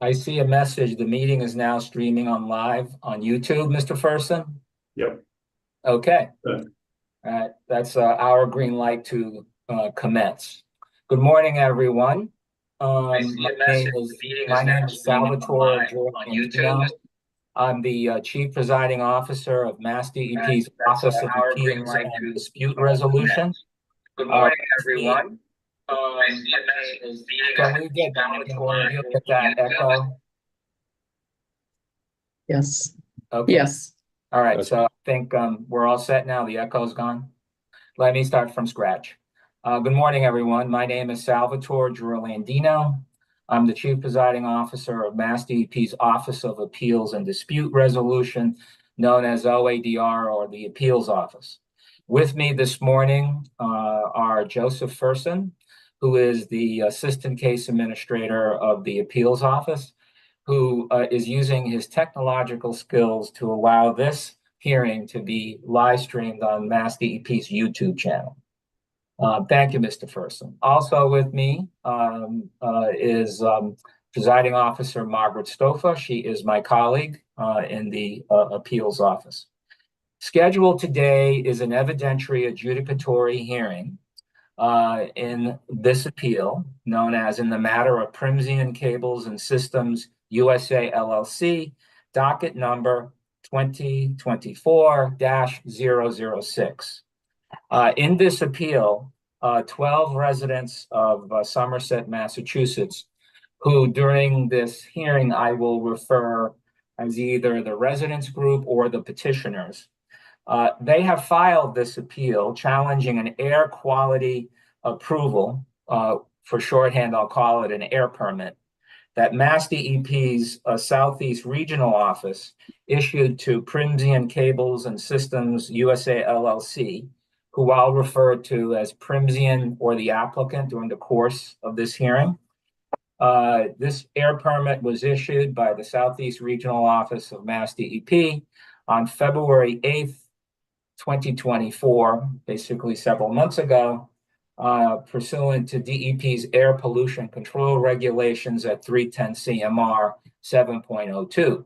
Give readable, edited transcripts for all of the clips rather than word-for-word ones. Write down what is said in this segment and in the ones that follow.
I see a message. The meeting is now streaming on live on YouTube, Mr. Ferson. Yep. Okay. Good. That's our green light to commence. Good morning, everyone. I see My a name message. The is meeting my is now name is streaming on Salvatore live on YouTube. Giorgio. I'm the Chief Presiding Officer of Mass DEP's That's Office of our green Appeals light and to Dispute Resolution. Good morning, Let's see. everyone. I see a message. The meeting Can is we get Salvatore you get that echo? Yes. Okay. Yes. All right, so I think we're all set now. The echo's gone. Let me start from scratch. Good morning, everyone. My name is Salvatore Girlandino. I'm the Chief Presiding Officer of Mass DEP's Office of Appeals and Dispute Resolution, known as OADR or the Appeals Office. With me this morning are Joseph Ferson, who is the Assistant Case Administrator of the Appeals Office, who is using his technological skills to allow this hearing to be live streamed on Mass DEP's YouTube channel. Thank you, Mr. Ferson. Also with me is Presiding Officer Margaret Stofa. She is my colleague in the Appeals Office. Scheduled today is an evidentiary adjudicatory hearing in this appeal, known as in the matter of Prysmian Cables and Systems USA LLC, docket number 2024-006. In this appeal, 12 residents of Somerset, Massachusetts, who during this hearing I will refer as either the residents group or the petitioners, they have filed this appeal challenging an air quality approval, for shorthand, I'll call it an air permit, that Mass DEP's Southeast Regional Office issued to Prysmian Cables and Systems USA LLC, who I'll refer to as Prysmian or the applicant during the course of this hearing. This air permit was issued by the Southeast Regional Office of Mass DEP on February 8th, 2024, basically several months ago, pursuant to DEP's air pollution control regulations at 310 CMR 7.02.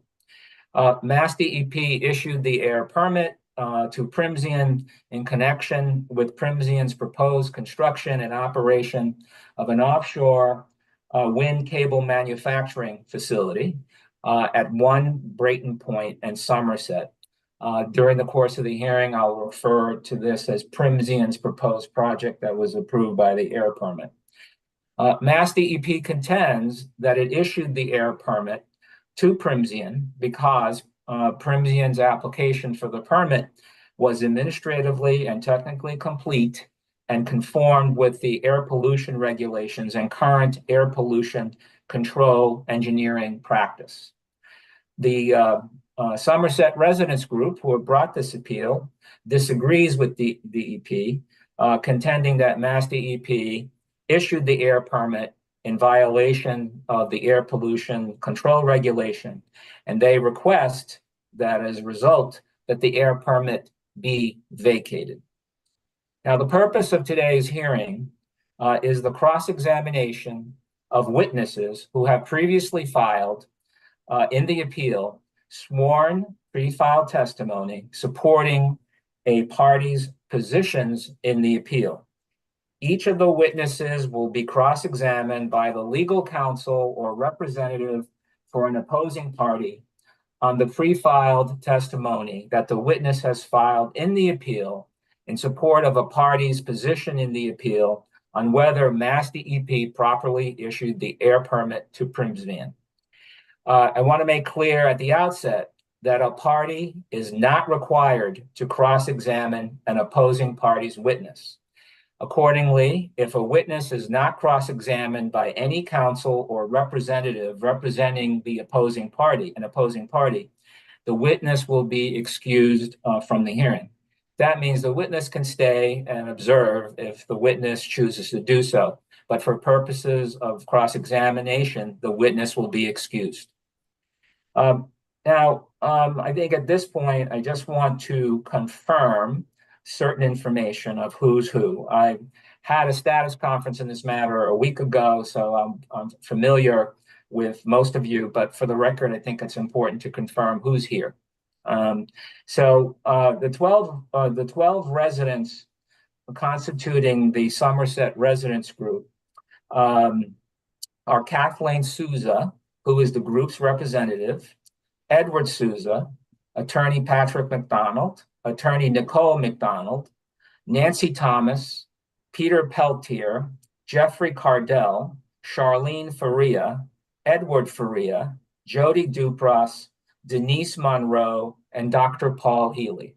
Mass DEP issued the air permit to Prysmian in connection with Prysmian's proposed construction and operation of an offshore wind cable manufacturing facility at 1 Brayton Point and Somerset. During the course of the hearing, I'll refer to this as Prysmian's proposed project that was approved by the air permit. Mass DEP contends that it issued the air permit to Prysmian because Prysmian's application for the permit was administratively and technically complete and conformed with the air pollution regulations and current air pollution control engineering practice. The Somerset Residents Group, who have brought this appeal, disagrees with the DEP, contending that Mass DEP issued the air permit in violation of the air pollution control regulation, and they request that as a result that the air permit be vacated. Now, the purpose of today's hearing is the cross-examination of witnesses who have previously filed in the appeal sworn pre-filed testimony supporting a party's positions in the appeal. Each of the witnesses will be cross-examined by the legal counsel or representative for an opposing party on the pre-filed testimony that the witness has filed in the appeal in support of a party's position in the appeal on whether Mass DEP properly issued the air permit to Prysmian. I want to make clear at the outset that a party is not required to cross-examine an opposing party's witness. Accordingly, if a witness is not cross-examined by any counsel or representative representing the opposing party, the witness will be excused from the hearing. That means the witness can stay and observe if the witness chooses to do so. But for purposes of cross-examination, the witness will be excused. I think at this point, I just want to confirm certain information of who's who. I had a status conference in this matter a week ago, so I'm familiar with most of you, but for the record, I think it's important to confirm who's here. The 12 residents constituting the Somerset residence group are Kathleen Souza, who is the group's representative, Edward Souza, attorney Patrick McDonald, attorney Nicole McDonald, Nancy Thomas, Peter Peltier, Jeffrey Cardell, Charlene Faria, Edward Faria, Jody Dupras, Denise Monroe, and Dr. Paul Healey.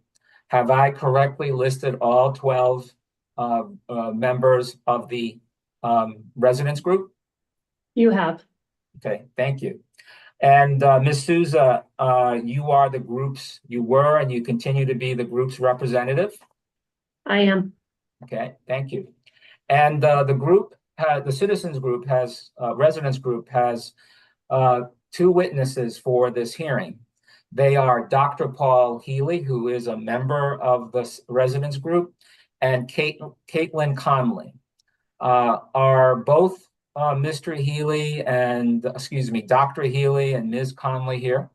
Have I correctly listed all 12 members of the residence group? You have. Okay, thank you. And Ms. Souza, you were and you continue to be the group's representative? I am. Okay, thank you. And the citizens group residence group has 2 witnesses for this hearing. They are Dr. Paul Healey, who is a member of the residence group, and Caitlyn Conley. Are both Dr. Healey and Ms. Conley here?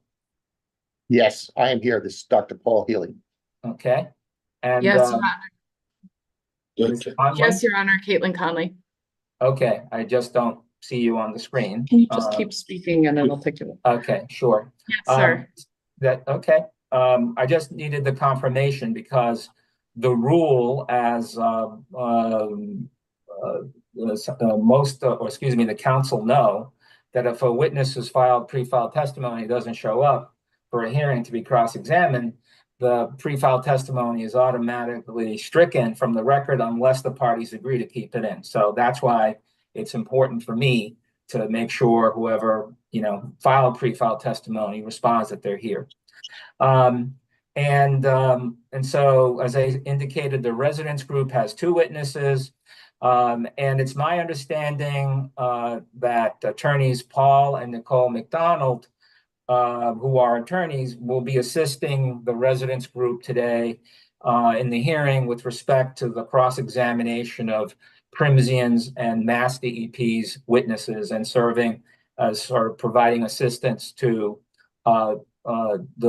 Yes, I am here. This is Dr. Paul Healey. Okay. And Yes, Your Honor. Ms. Conley? Yes, Your Honor, Caitlyn Conley. Okay, I just don't see you on the screen. Can you just keep speaking and it'll pick you up? Okay, sure. Yes, sir. Okay. I just needed the confirmation because the rule, as the council know, that if a witness has filed pre-filed testimony doesn't show up for a hearing to be cross-examined, the pre-filed testimony is automatically stricken from the record unless the parties agree to keep it in. So that's why it's important for me to make sure whoever, filed pre-filed testimony responds that they're here. And so, as I indicated, the residence group has 2 witnesses, and it's my understanding that attorneys Paul and Nicole McDonald, who are attorneys, will be assisting the residence group today in the hearing with respect to the cross-examination of Prysmian's and Mass DEP's witnesses and serving as sort of providing assistance to the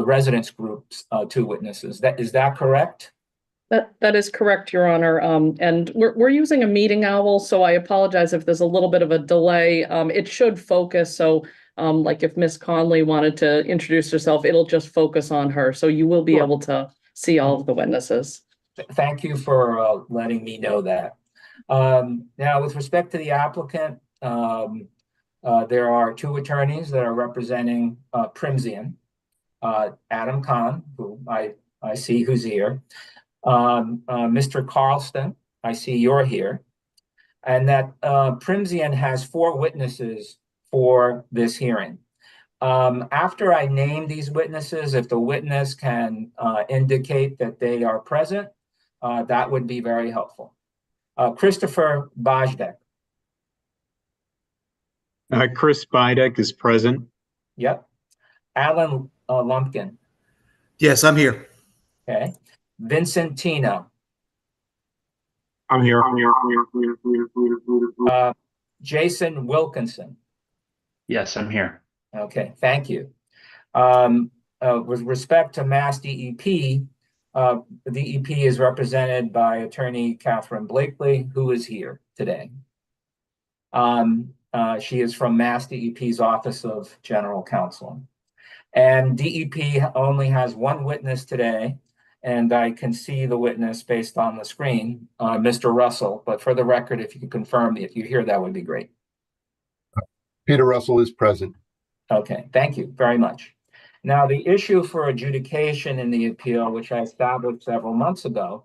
residence group's 2 witnesses. Is that correct? That is correct, Your Honor. And we're using a meeting owl, so I apologize if there's a little bit of a delay. It should focus. So like if Ms. Conley wanted to introduce herself, it'll just focus on her. So you will be able to see all of the witnesses. Thank you for letting me know that. Now, with respect to the applicant, there are 2 attorneys that are representing Prysmian. Adam Kahn, who I see who's here. Mr. Carlston, I see you're here. And that Prysmian has 4 witnesses for this hearing. After I name these witnesses, if the witness can indicate that they are present, that would be very helpful. Christopher Bajek. Chris Bajek is present. Yep. Alan Lumpkin. Yes, I'm here. Okay. Vincent Tino. I'm here. Jason Wilkinson. Yes, I'm here. Okay, thank you. With respect to Mass DEP, the DEP is represented by Attorney Catherine Blakely, who is here today. She is from Mass DEP's Office of General Counsel. And DEP only has 1 witness today, and I can see the witness based on the screen, Mr. Russell. But for the record, if you could confirm if you hear, that would be great. Peter Russell is present. Okay, thank you very much. Now, the issue for adjudication in the appeal, which I established several months ago,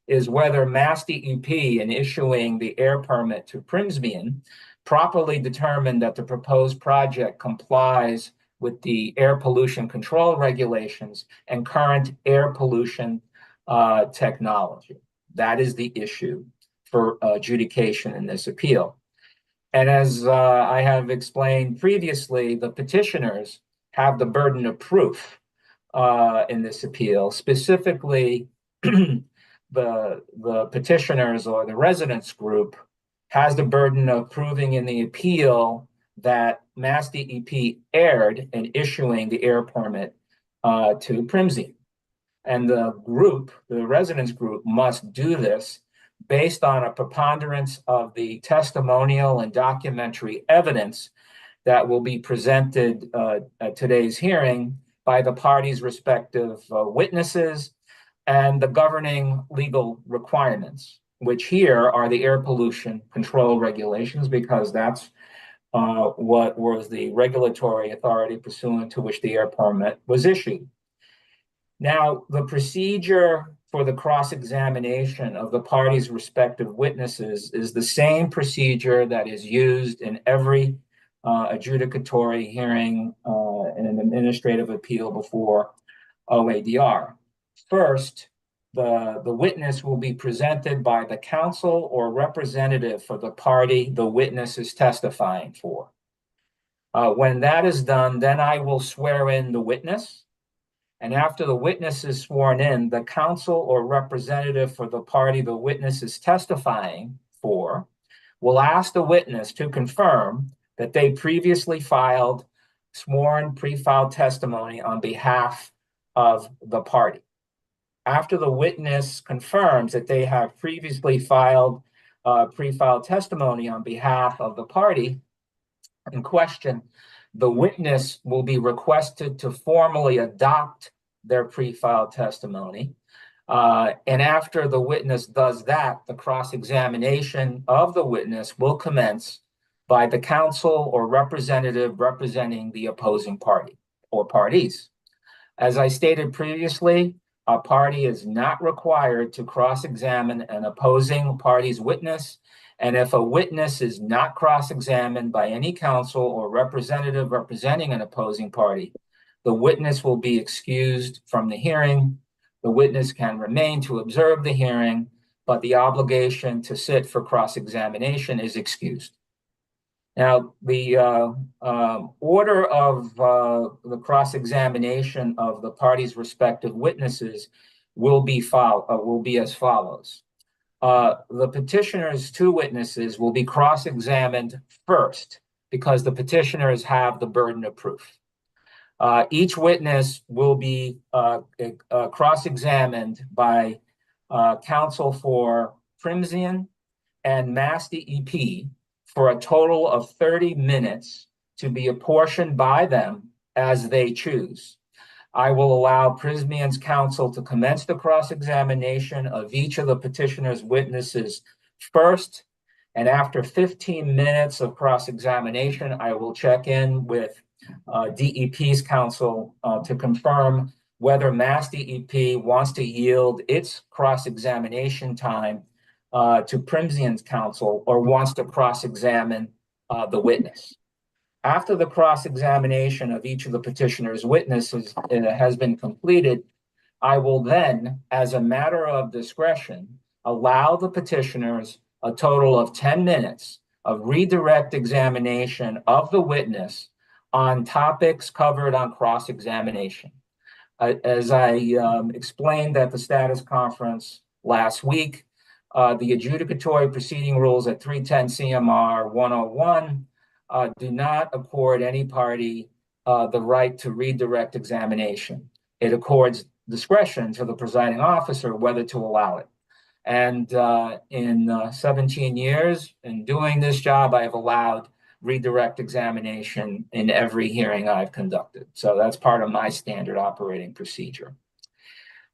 is whether Mass DEP, in issuing the air permit to Prysmian, properly determined that the proposed project complies with the air pollution control regulations and current air pollution technology. That is the issue for adjudication in this appeal. And as I have explained previously, the petitioners have the burden of proof in this appeal. Specifically, the petitioners or the residents group has the burden of proving in the appeal that Mass DEP erred in issuing the air permit to Prysmian. And the residence group must do this based on a preponderance of the testimonial and documentary evidence that will be presented at today's hearing by the parties' respective witnesses and the governing legal requirements, which here are the air pollution control regulations, because that's what was the regulatory authority pursuant to which the air permit was issued. Now, the procedure for the cross-examination of the parties' respective witnesses is the same procedure that is used in every adjudicatory hearing in an administrative appeal before OADR. First, the witness will be presented by the counsel or representative for the party the witness is testifying for. When that is done, then I will swear in the witness. And after the witness is sworn in, the counsel or representative for the party the witness is testifying for will ask the witness to confirm that they previously filed sworn pre-filed testimony on behalf of the party. After the witness confirms that they have previously filed pre-filed testimony on behalf of the party in question, the witness will be requested to formally adopt their pre-filed testimony. And after the witness does that, the cross-examination of the witness will commence by the counsel or representative representing the opposing party or parties. As I stated previously, a party is not required to cross-examine an opposing party's witness. And if a witness is not cross-examined by any counsel or representative representing an opposing party, the witness will be excused from the hearing. The witness can remain to observe the hearing, but the obligation to sit for cross-examination is excused. Now, the order of the cross-examination of the parties' respective witnesses will be as follows. The petitioner's two witnesses will be cross-examined first because the petitioners have the burden of proof. Each witness will be cross-examined by counsel for Prysmian and Mass DEP for a total of 30 minutes to be apportioned by them as they choose. I will allow Prysmian's counsel to commence the cross-examination of each of the petitioner's witnesses first, and after 15 minutes of cross-examination, I will check in with DEP's counsel to confirm whether Mass DEP wants to yield its cross-examination time to Prysmian's counsel or wants to cross-examine the witness. After the cross-examination of each of the petitioner's witnesses has been completed, I will then, as a matter of discretion, allow the petitioners a total of 10 minutes of redirect examination of the witness on topics covered on cross-examination. As I explained at the status conference last week, the adjudicatory proceeding rules at 310 CMR 101 do not accord any party the right to redirect examination. It accords discretion to the presiding officer whether to allow it. And in 17 years in doing this job, I have allowed redirect examination in every hearing I've conducted. So that's part of my standard operating procedure.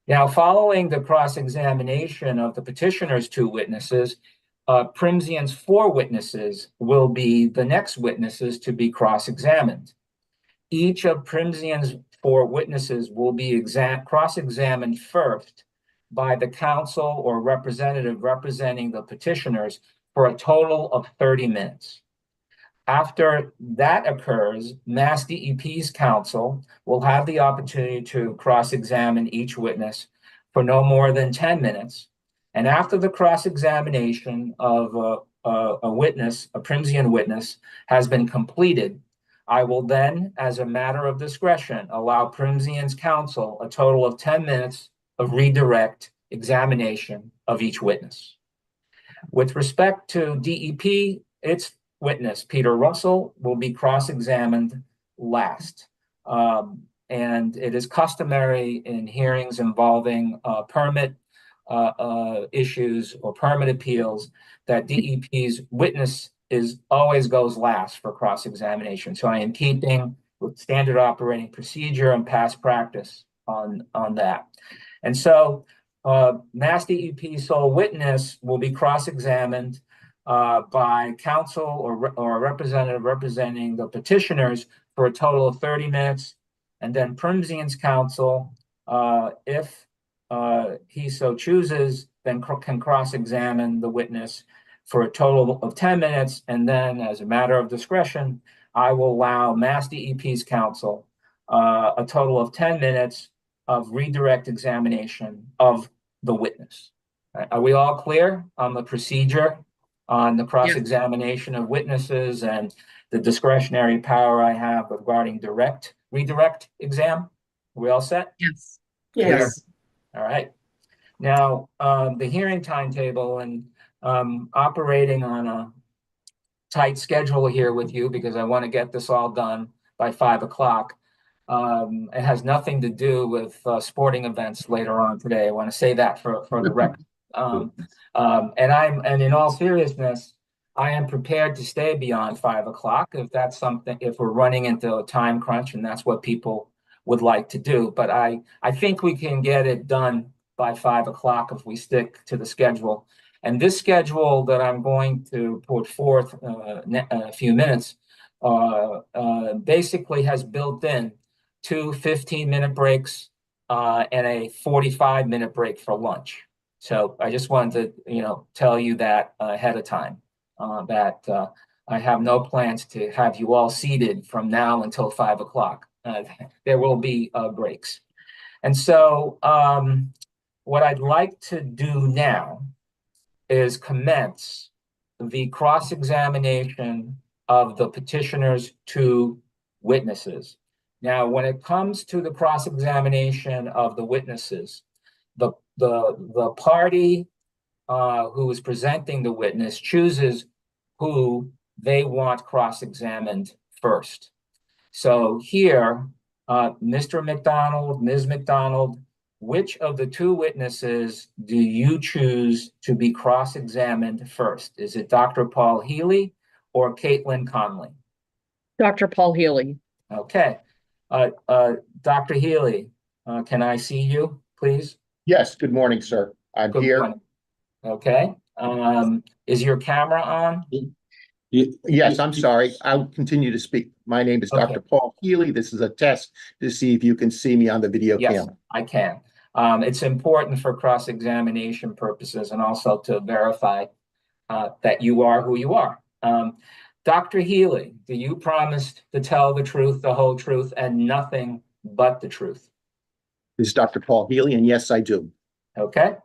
Now, following the cross-examination of the petitioner's two witnesses, Prysmian's four witnesses will be the next witnesses to be cross-examined. Each of Prysmian's four witnesses will be cross-examined first by the counsel or representative representing the petitioners for a total of 30 minutes. After that occurs, Mass DEP's counsel will have the opportunity to cross-examine each witness for no more than 10 minutes. And after the cross-examination of a witness, a Prysmian witness, has been completed, I will then, as a matter of discretion, allow Prysmian's counsel a total of 10 minutes of redirect examination of each witness. With respect to DEP, its witness, Peter Russell, will be cross-examined last. And it is customary in hearings involving permit issues or permit appeals that DEP's witness always goes last for cross-examination. So I am keeping with standard operating procedure and past practice on that. And so Mass DEP sole witness will be cross-examined by counsel or a representative representing the petitioners for a total of 30 minutes. And then Prysmian's counsel, if he so chooses, then can cross-examine the witness for a total of 10 minutes. And then, as a matter of discretion, I will allow Mass DEP's counsel a total of 10 minutes of redirect examination of the witness. Are we all clear on the procedure on the cross-examination of witnesses and the discretionary power I have regarding redirect exam? Are we all set? Yes. Yes. All right. Now, the hearing timetable, and operating on a tight schedule here with you because I want to get this all done by 5 o'clock. It has nothing to do with sporting events later on today. I want to say that for the record. And in all seriousness, I am prepared to stay beyond 5 o'clock if we're running into a time crunch and that's what people would like to do. But I think we can get it done by 5 o'clock if we stick to the schedule. And this schedule that I'm going to put forth in a few minutes basically has built in 2 15-minute breaks and a 45-minute break for lunch. So I just wanted to, tell you that ahead of time, that I have no plans to have you all seated from now until 5 o'clock. There will be breaks. And so what I'd like to do now is commence the cross-examination of the petitioner's 2 witnesses. Now, when it comes to the cross-examination of the witnesses, the party who is presenting the witness chooses who they want cross-examined first. So here, Mr. McDonald, Ms. McDonald, which of the 2 witnesses do you choose to be cross-examined first? Is it Dr. Paul Healey or Caitlyn Conley? Dr. Paul Healey. Okay. Dr. Healey, can I see you, please? Yes, good morning, sir. I'm Good here. morning. Okay. Is your camera on? Yes, I'm sorry. I'll continue to speak. My name is Dr. Paul Healey. This is a test to see if you can see me on the video Yes, camera. I can. It's important for cross-examination purposes and also to verify that you are who you are. Dr. Healey, do you promise to tell the truth, the whole truth, and nothing but the truth? This is Dr. Paul Healey, and yes, I do. Okay.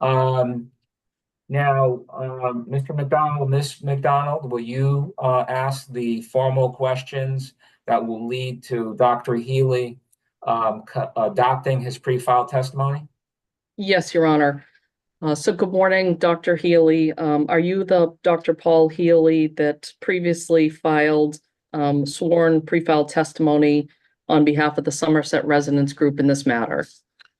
Now, Mr. McDonald, Ms. McDonald, will you ask the formal questions that will lead to Dr. Healey adopting his pre-filed testimony? Yes, Your Honor. So good morning, Dr. Healey. Are you the Dr. Paul Healey that previously filed sworn pre-filed testimony on behalf of the Somerset Residents Group in this matter?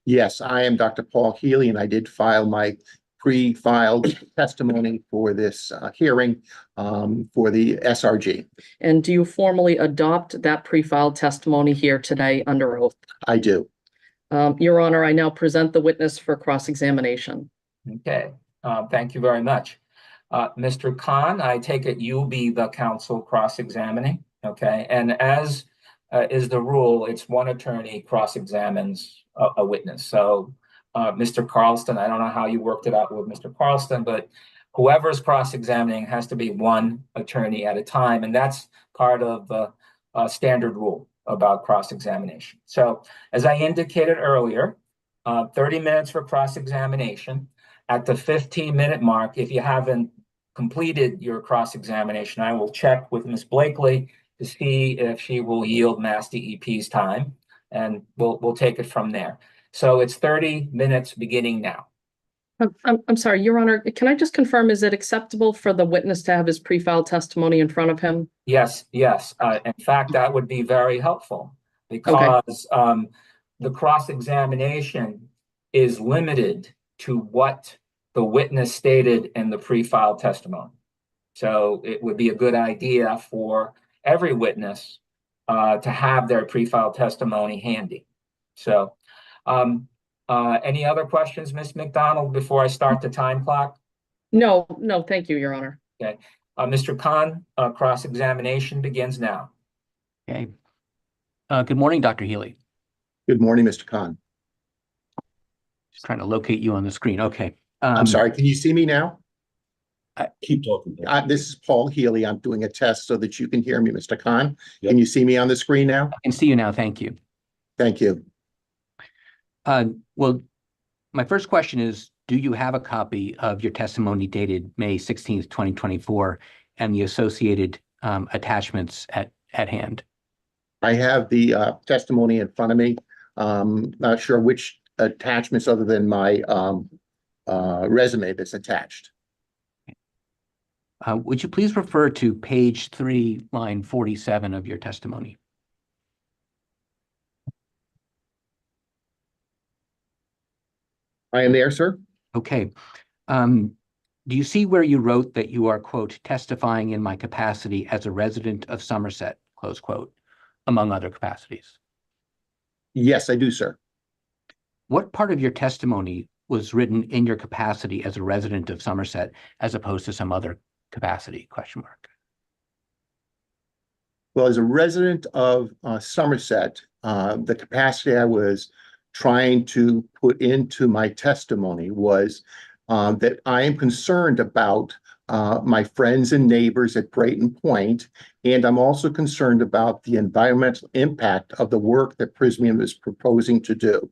Yes, I am Dr. Paul Healey, and I did file my pre-filed testimony for this hearing for the SRG. And do you formally adopt that pre-filed testimony here today under oath? I do. Your Honor, I now present the witness for cross-examination. Okay, thank you very much. Mr. Khan, I take it you'll be the counsel cross-examining, okay? And as is the rule, it's one attorney cross-examines a witness. So Mr. Carlston, I don't know how you worked it out with Mr. Carlston, but whoever's cross-examining has to be one attorney at a time, and that's part of the standard rule about cross-examination. So as I indicated earlier, 30 minutes for cross-examination. At the 15-minute mark, if you haven't completed your cross-examination, I will check with Ms. Blakely to see if she will yield Mass DEP's time, and we'll take it from there. So it's 30 minutes beginning now. I'm sorry, Your Honor, can I just confirm, is it acceptable for the witness to have his pre-filed testimony in front of him? Yes, yes. In fact, that would be very helpful because the cross-examination is limited to what the witness stated in the pre-filed testimony. So it would be a good idea for every witness to have their pre-filed testimony handy. So any other questions, Ms. McDonald, before I start the time clock? No, thank you, Your Honor. Okay. Mr. Khan, cross-examination begins now. Okay. Good morning, Dr. Healey. Good morning, Mr. Khan. Just trying to locate you on the screen. Okay. I'm sorry, can you see me now? Keep talking. This is Paul Healey. I'm doing a test so that you can hear me, Mr. Khan. Yep. Can you see me on the screen now? I can see you now. Thank you. Thank you. Well, my first question is, do you have a copy of your testimony dated May 16th, 2024, and the associated attachments at hand? I have the testimony in front of me. Not sure which attachments other than my resume that's attached. Would you please refer to page 3, line 47 of your testimony? I am there, sir. Okay. Do you see where you wrote that you are, quote, testifying in my capacity as a resident of Somerset, close quote, among other capacities? Yes, I do, sir. What part of your testimony was written in your capacity as a resident of Somerset as opposed to some other capacity, question mark? Well, as a resident of Somerset, the capacity I was trying to put into my testimony was that I am concerned about my friends and neighbors at Brayton Point, and I'm also concerned about the environmental impact of the work that Prysmian is proposing to do.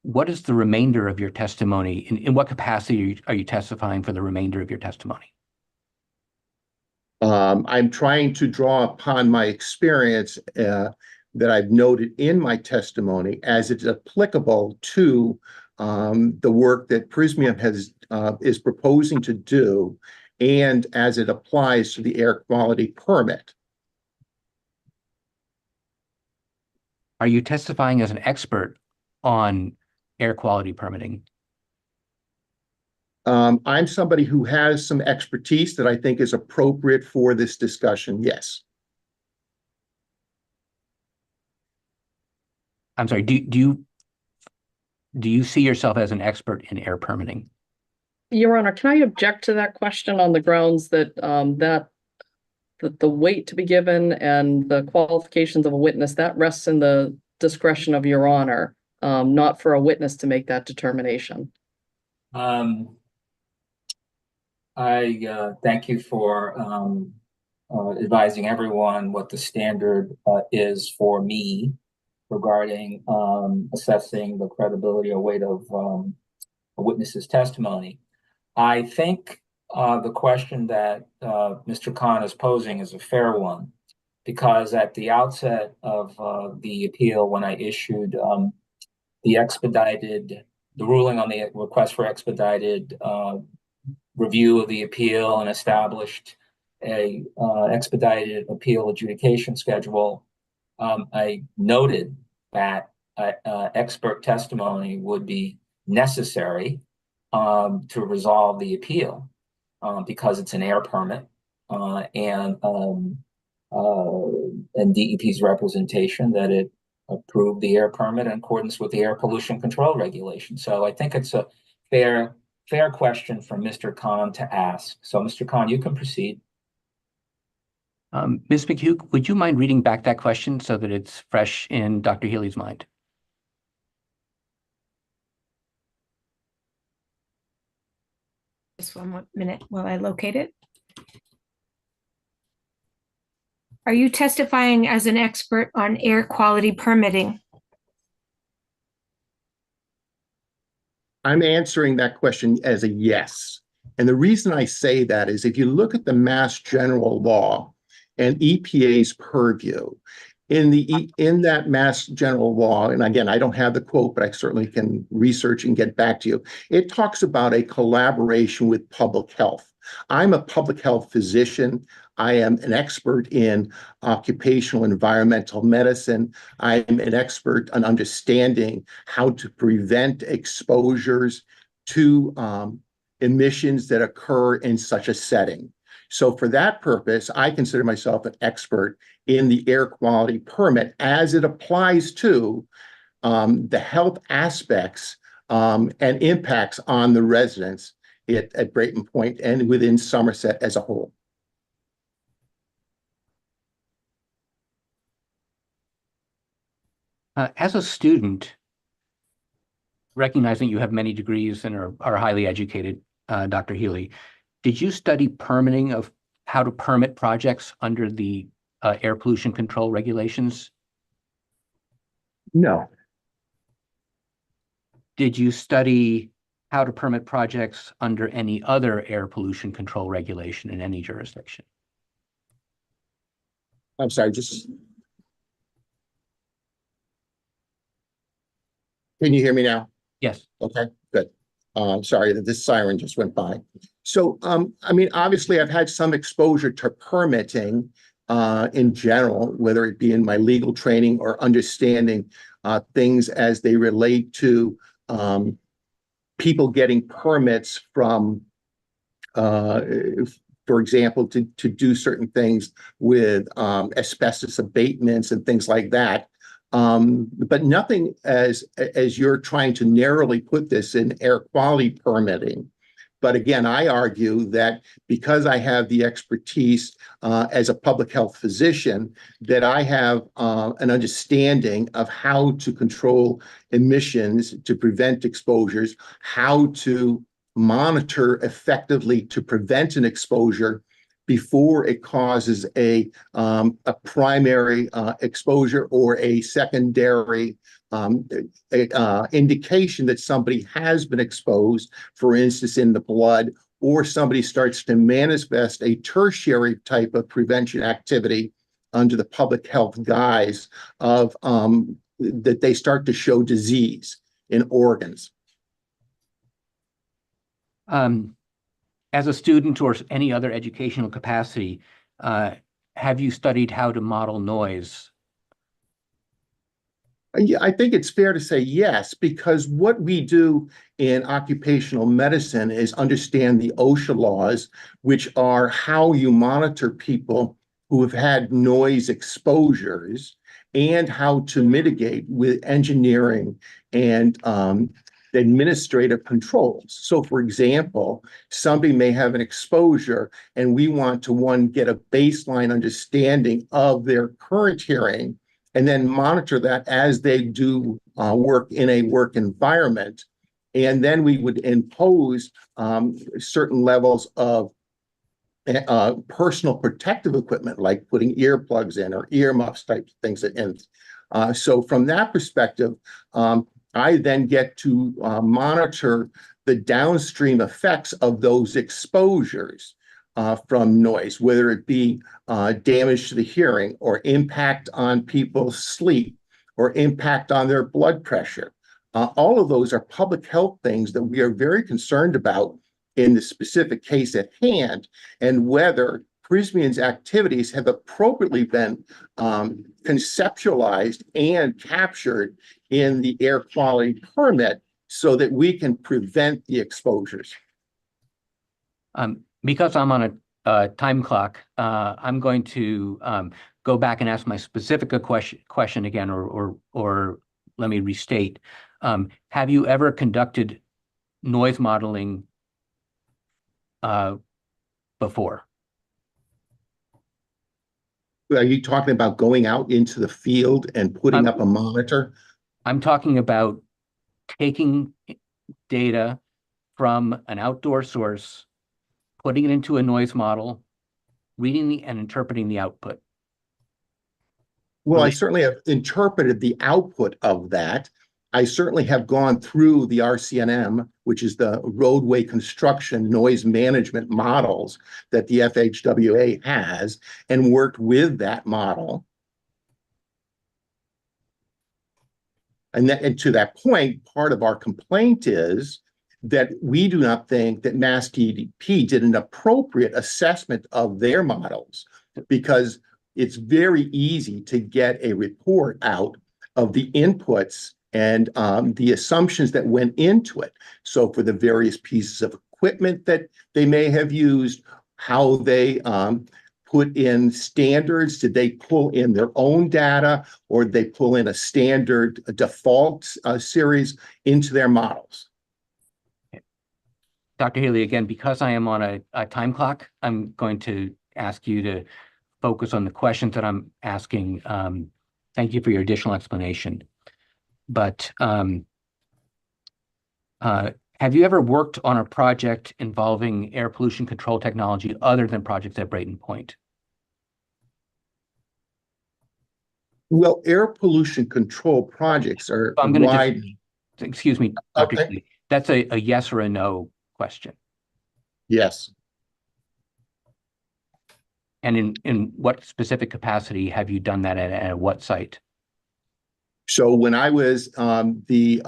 What is the remainder of your testimony? In what capacity are you testifying for the remainder of your testimony? I'm trying to draw upon my experience that I've noted in my testimony as it's applicable to the work that Prysmian is proposing to do, and as it applies to the air quality permit. Are you testifying as an expert on air quality permitting? I'm somebody who has some expertise that I think is appropriate for this discussion, yes. I'm sorry, do you see yourself as an expert in air permitting? Your Honor, can I object to that question on the grounds that the weight to be given and the qualifications of a witness, that rests in the discretion of Your Honor, not for a witness to make that determination? I thank you for advising everyone what the standard is for me regarding assessing the credibility or weight of a witness's testimony. I think the question that Mr. Khan is posing is a fair one, because at the outset of the appeal, when I issued the ruling on the request for expedited review of the appeal and established a expedited appeal adjudication schedule, I noted that expert testimony would be necessary to resolve the appeal because it's an air permit and DEP's representation that it approved the air permit in accordance with the air pollution control regulation. So I think it's a fair question for Mr. Khan to ask. So Mr. Khan, you can proceed. Ms. McHugh, would you mind reading back that question so that it's fresh in Dr. Healey's mind? Just 1 minute while I locate it. Are you testifying as an expert on air quality permitting? I'm answering that question as a yes. And the reason I say that is if you look at the Mass General Law and EPA's purview, In that Mass General Law, and again, I don't have the quote, but I certainly can research and get back to you. It talks about a collaboration with public health. I'm a public health physician. I am an expert in occupational environmental medicine. I'm an expert on understanding how to prevent exposures to emissions that occur in such a setting. So for that purpose, I consider myself an expert in the air quality permit as it applies to the health aspects and impacts on the residents at Brayton Point and within Somerset as a whole. As a student, recognizing you have many degrees and are highly educated, Dr. Healey, did you study permitting of how to permit projects under the air pollution control regulations? No. Did you study how to permit projects under any other air pollution control regulation in any jurisdiction? I'm sorry, just. Can you hear me now? Yes. Okay, good. Sorry that this siren just went by. So, I mean, obviously I've had some exposure to permitting in general, whether it be in my legal training or understanding things as they relate to people getting permits from, for example, to do certain things with asbestos abatements and things like that. But nothing as you're trying to narrowly put this in air quality permitting. But again, I argue that because I have the expertise as a public health physician, that I have an understanding of how to control emissions, to prevent exposures, how to monitor effectively to prevent an exposure before it causes a primary exposure or a secondary indication that somebody has been exposed, for instance, in the blood, or somebody starts to manifest a tertiary type of prevention activity under the public health guise of that they start to show disease in organs. As a student or any other educational capacity, have you studied how to model noise? Yeah, I think it's fair to say yes, because what we do in occupational medicine is understand the OSHA laws, which are how you monitor people who have had noise exposures and how to mitigate with engineering and administrative controls. So for example, somebody may have an exposure and we want to, one, get a baseline understanding of their current hearing and then monitor that as they do work in a work environment. And then we would impose certain levels of personal protective equipment, like putting earplugs in or earmuffs type things in. So from that perspective, I then get to monitor the downstream effects of those exposures from noise, whether it be damage to the hearing or impact on people's sleep or impact on their blood pressure. All of those are public health things that we are very concerned about in the specific case at hand, and whether Prysmian's activities have appropriately been conceptualized and captured in the air quality permit so that we can prevent the exposures. Because I'm on a time clock, I'm going to go back and ask my specific question again, or let me restate. Have you ever conducted noise modeling before? Are you talking about going out into the field and putting up a monitor? I'm talking about taking data from an outdoor source, putting it into a noise model, reading and interpreting the output. Well, I certainly have interpreted the output of that. I certainly have gone through the RCNM, which is the roadway construction noise management models that the FHWA has, and worked with that model. And to that point, part of our complaint is that we do not think that Mass DEP did an appropriate assessment of their models, because it's very easy to get a report out of the inputs and the assumptions that went into it. So for the various pieces of equipment that they may have used, how they put in standards, did they pull in their own data, or did they pull in a standard default series into their models? Dr. Healey, again, because I am on a time clock, I'm going to ask you to focus on the questions that I'm asking. Thank you for your additional explanation. But have you ever worked on a project involving air pollution control technology other than projects at Brayton Point? Well, air pollution control projects are I'm going to wide. Excuse me, Dr. Okay. Healey. That's a yes or a no question. Yes. And in what specific capacity have you done that at what site? So when I was the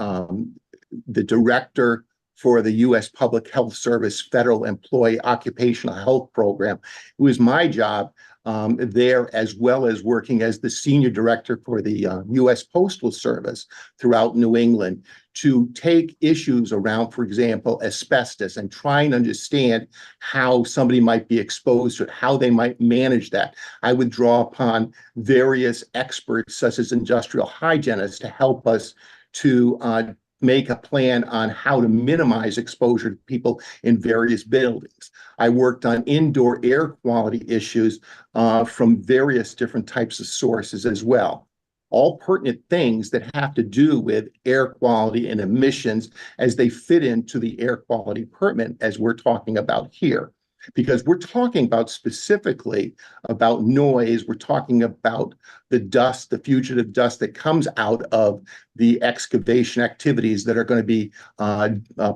director for the U.S. Public Health Service Federal Employee Occupational Health Program, it was my job there, as well as working as the senior director for the U.S. Postal Service throughout New England, to take issues around, for example, asbestos, and try and understand how somebody might be exposed to it, how they might manage that. I would draw upon various experts, such as industrial hygienists, to help us to make a plan on how to minimize exposure to people in various buildings. I worked on indoor air quality issues from various different types of sources as well. All pertinent things that have to do with air quality and emissions as they fit into the air quality permit, as we're talking about here. Because we're talking about specifically about noise, we're talking about the dust, the fugitive dust that comes out of the excavation activities that are going to be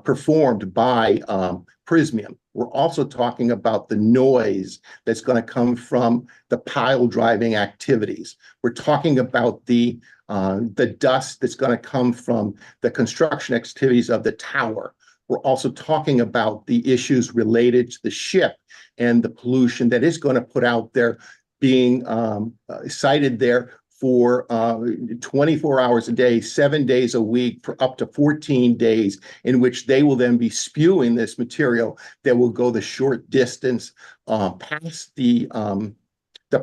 performed by Prysmian. We're also talking about the noise that's going to come from the pile driving activities. We're talking about the dust that's going to come from the construction activities of the tower. We're also talking about the issues related to the ship and the pollution that is going to put out there, being cited there for 24 hours a day, 7 days a week, for up to 14 days, in which they will then be spewing this material that will go the short distance past the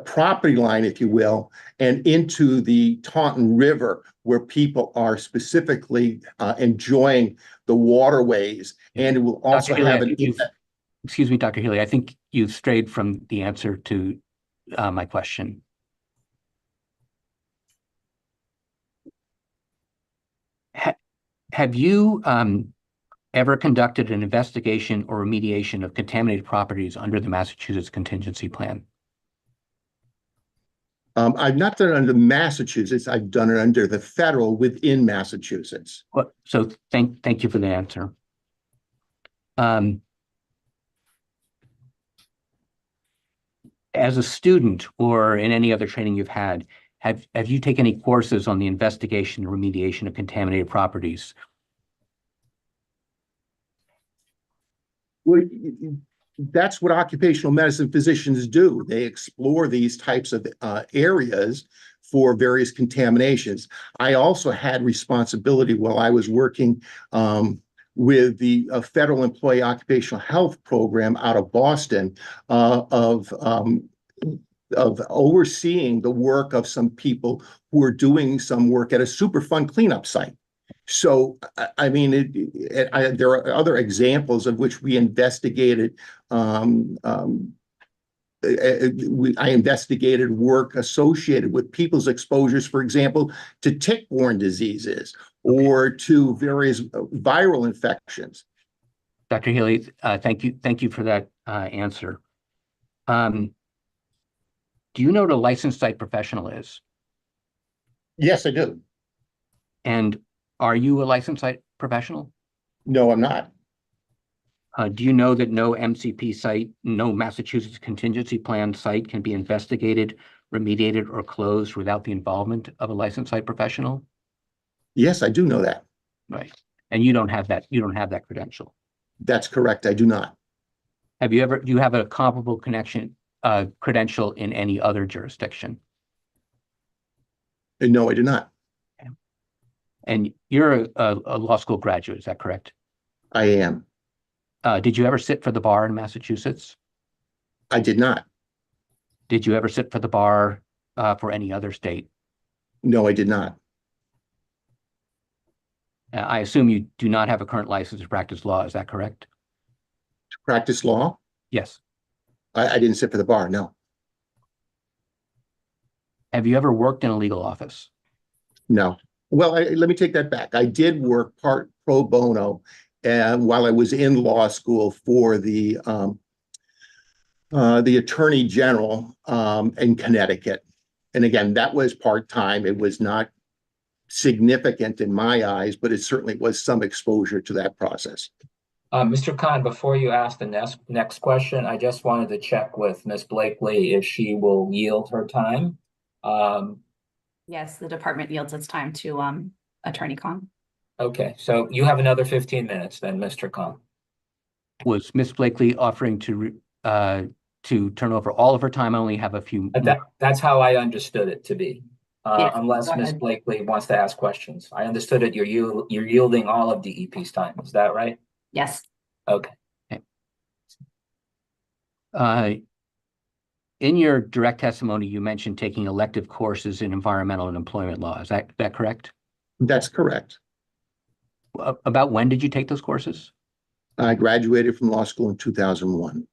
property line, if you will, and into the Taunton River, where people are specifically enjoying the waterways. And it will also have an impact. Excuse me, Dr. Healey, I think you've strayed from the answer to my question. Have you ever conducted an investigation or remediation of contaminated properties under the Massachusetts contingency plan? I've not done it under Massachusetts. I've done it under the federal within Massachusetts. Well, so thank you for the answer. As a student or in any other training you've had, have you taken any courses on the investigation and remediation of contaminated properties? Well, that's what occupational medicine physicians do. They explore these types of areas for various contaminations. I also had responsibility while I was working with the Federal Employee Occupational Health Program out of Boston of overseeing the work of some people who are doing some work at a Superfund cleanup site. So, I mean, there are other examples of which we investigated. I investigated work associated with people's exposures, for example, to tick-borne diseases or to various viral infections. Dr. Healey, thank you for that answer. Do you know what a licensed site professional is? Yes, I do. And are you a licensed site professional? No, I'm not. Do you know that no MCP site, no Massachusetts contingency plan site can be investigated, remediated, or closed without the involvement of a licensed site professional? Yes, I do know that. Right. And you don't have that credential. That's correct. I do not. Do you have a comparable credential in any other jurisdiction? No, I do not. And you're a law school graduate, is that correct? I am. Did you ever sit for the bar in Massachusetts? I did not. Did you ever sit for the bar for any other state? No, I did not. I assume you do not have a current license to practice law, is that correct? To practice law? Yes. I didn't sit for the bar, no. Have you ever worked in a legal office? No. Well, let me take that back. I did work part pro bono while I was in law school for the Attorney General in Connecticut. And again, that was part-time. It was not significant in my eyes, but it certainly was some exposure to that process. Mr. Khan, before you ask the next question, I just wanted to check with Ms. Blakely if she will yield her time. Yes, the department yields its time to Attorney Khan. Okay, so you have another 15 minutes then, Mr. Khan. Was Ms. Blakely offering to turn over all of her time? I only have a few. That's how I understood it to be. Yes, Unless go Ms. ahead. Blakely wants to ask questions. I understood it. You're yielding all of DEP's time. Is that right? Yes, Okay. In your direct testimony, you mentioned taking elective courses in environmental and employment law. Is that correct? That's correct. About when did you take those courses? I graduated from law school in 2001.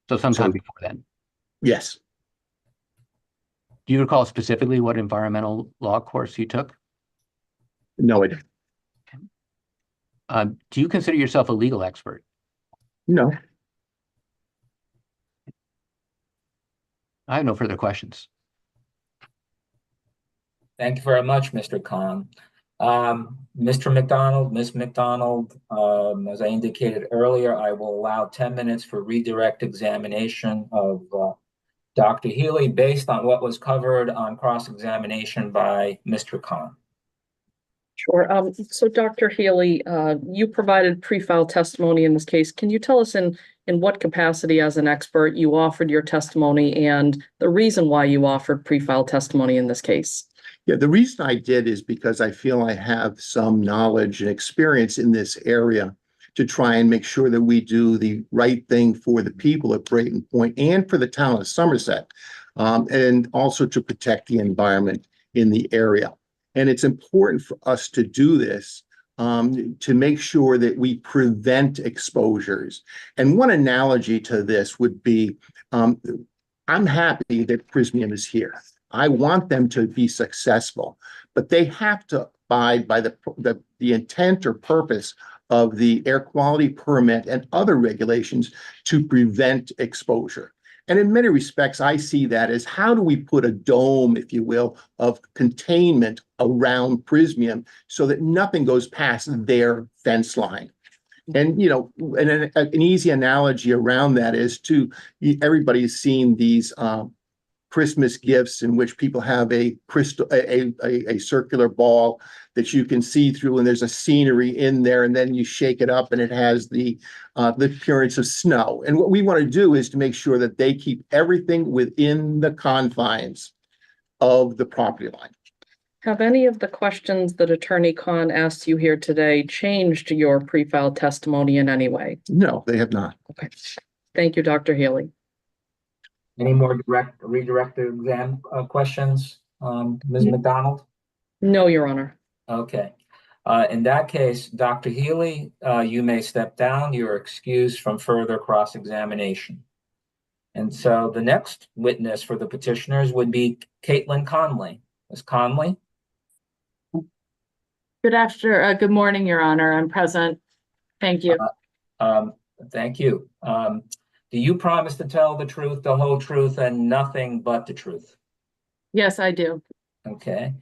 So sometime before then. Yes. Do you recall specifically what environmental law course you took? No, I didn't. Do you consider yourself a legal expert? No. I have no further questions. Thank you very much, Mr. Khan. Mr. McDonald, Ms. McDonald, as I indicated earlier, I will allow 10 minutes for redirect examination of Dr. Healey based on what was covered on cross-examination by Mr. Khan. Sure. So Dr. Healey, you provided pre-file testimony in this case. Can you tell us in what capacity as an expert you offered your testimony and the reason why you offered pre-file testimony in this case? Yeah, the reason I did is because I feel I have some knowledge and experience in this area to try and make sure that we do the right thing for the people at Brayton Point and for the town of Somerset, and also to protect the environment in the area. And it's important for us to do this to make sure that we prevent exposures. And one analogy to this would be, I'm happy that Prysmian is here. I want them to be successful, but they have to abide by the intent or purpose of the air quality permit and other regulations to prevent exposure. And in many respects, I see that as how do we put a dome, if you will, of containment around Prysmian so that nothing goes past their fence line. And, you know, an easy analogy around that is everybody's seen these Christmas gifts in which people have a circular ball that you can see through, and there's a scenery in there, and then you shake it up and it has the appearance of snow. And what we want to do is to make sure that they keep everything within the confines of the property line. Have any of the questions that Attorney Khan asked you here today changed your pre-file testimony in any way? No, they have not. Okay. Thank you, Dr. Healey. Any more redirected exam questions, Ms. McDonald? No, Your Honor. Okay. In that case, Dr. Healey, you may step down. You're excused from further cross-examination. And so the next witness for the petitioners would be Caitlyn Conley. Ms. Conley? good morning, Your Honor. I'm present. Thank you. Thank you. Do you promise to tell the truth, the whole truth, and nothing but the truth? Yes, I do. Okay.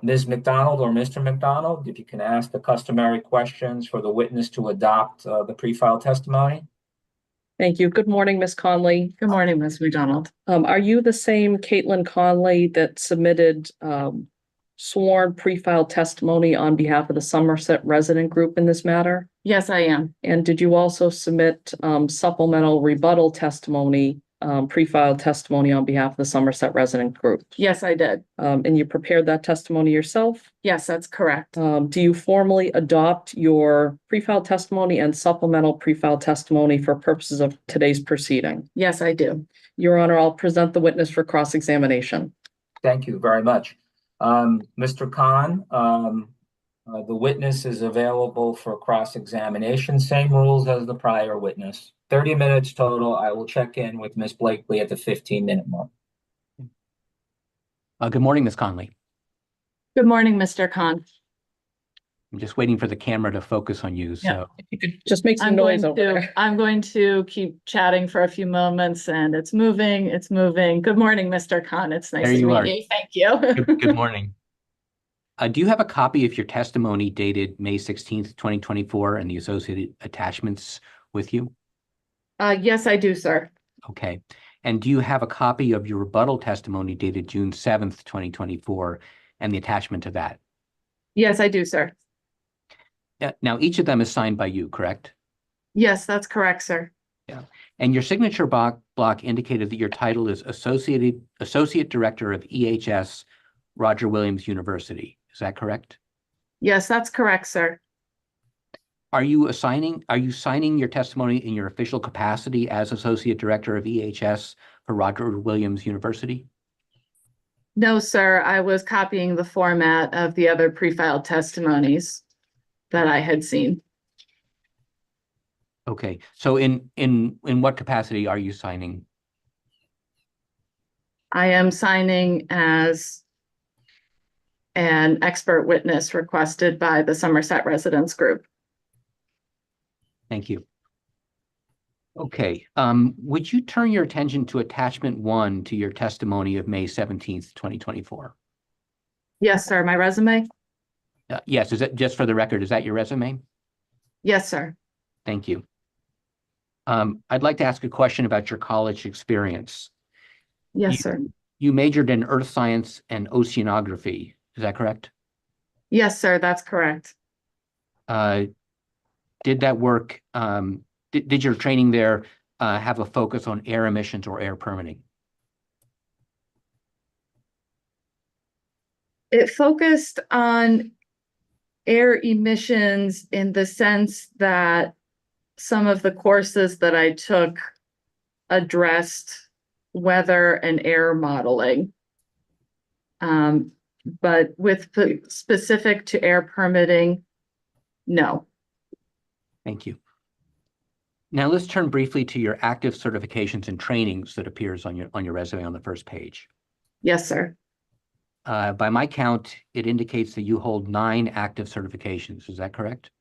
Ms. McDonald or Mr. McDonald, if you can ask the customary questions for the witness to adopt the pre-file testimony. Thank you. Good morning, Ms. Conley. Good morning, Ms. McDonald. Are you the same Caitlyn Conley that submitted sworn pre-filed testimony on behalf of the Somerset resident group in this matter? Yes, I am. And did you also submit supplemental rebuttal testimony, pre-filed testimony on behalf of the Somerset resident group? Yes, I did. And you prepared that testimony yourself? Yes, that's correct. Do you formally adopt your pre-filed testimony and supplemental pre-filed testimony for purposes of today's proceeding? Yes, I do. Your Honor, I'll present the witness for cross-examination. Thank you very much. Mr. Khan, the witness is available for cross-examination, same rules as the prior witness. 30 minutes total. I will check in with Ms. Blakely at the 15-minute mark. Good morning, Ms. Conley. Good morning, Mr. Khan. I'm just waiting for the camera to focus on you, so. If you could just make some noise over there. I'm going to keep chatting for a few moments, and it's moving, it's moving. Good morning, Mr. Khan. It's nice There to you meet are. you. Thank you. Good morning. Do you have a copy of your testimony dated May 16th, 2024 and the associated attachments with you? Yes, I do, sir. Okay. And do you have a copy of your rebuttal testimony dated June 7th, 2024 and the attachment to that? Yes, I do, sir. Now, each of them is signed by you, correct? Yes, that's correct, sir. Yeah. And your signature block indicated that your title is Associate Director of EHS, Roger Williams University. Is that correct? Yes, that's correct, sir. Are you signing your testimony in your official capacity as Associate Director of EHS for Roger Williams University? No, sir. I was copying the format of the other pre-filed testimonies that I had seen. Okay. So in what capacity are you signing? I am signing as an expert witness requested by the Somerset Residents Group. Thank you. Okay. Would you turn your attention to attachment 1 to your testimony of May 17th, 2024? Yes, sir. My resume? Yes. Is it just for the record? Is that your resume? Yes, sir. Thank you. I'd like to ask a question about your college experience. Yes, sir. You majored in earth science and oceanography. Is that correct? Yes, sir. That's correct. Did that work? Did your training there have a focus on air emissions or air permitting? It focused on air emissions in the sense that some of the courses that I took addressed weather and air modeling. But with specific to air permitting, no. Thank you. Now let's turn briefly to your active certifications and trainings that appears on your resume on the first page. Yes, sir. By my count, it indicates that you hold 9 active certifications. Is that correct?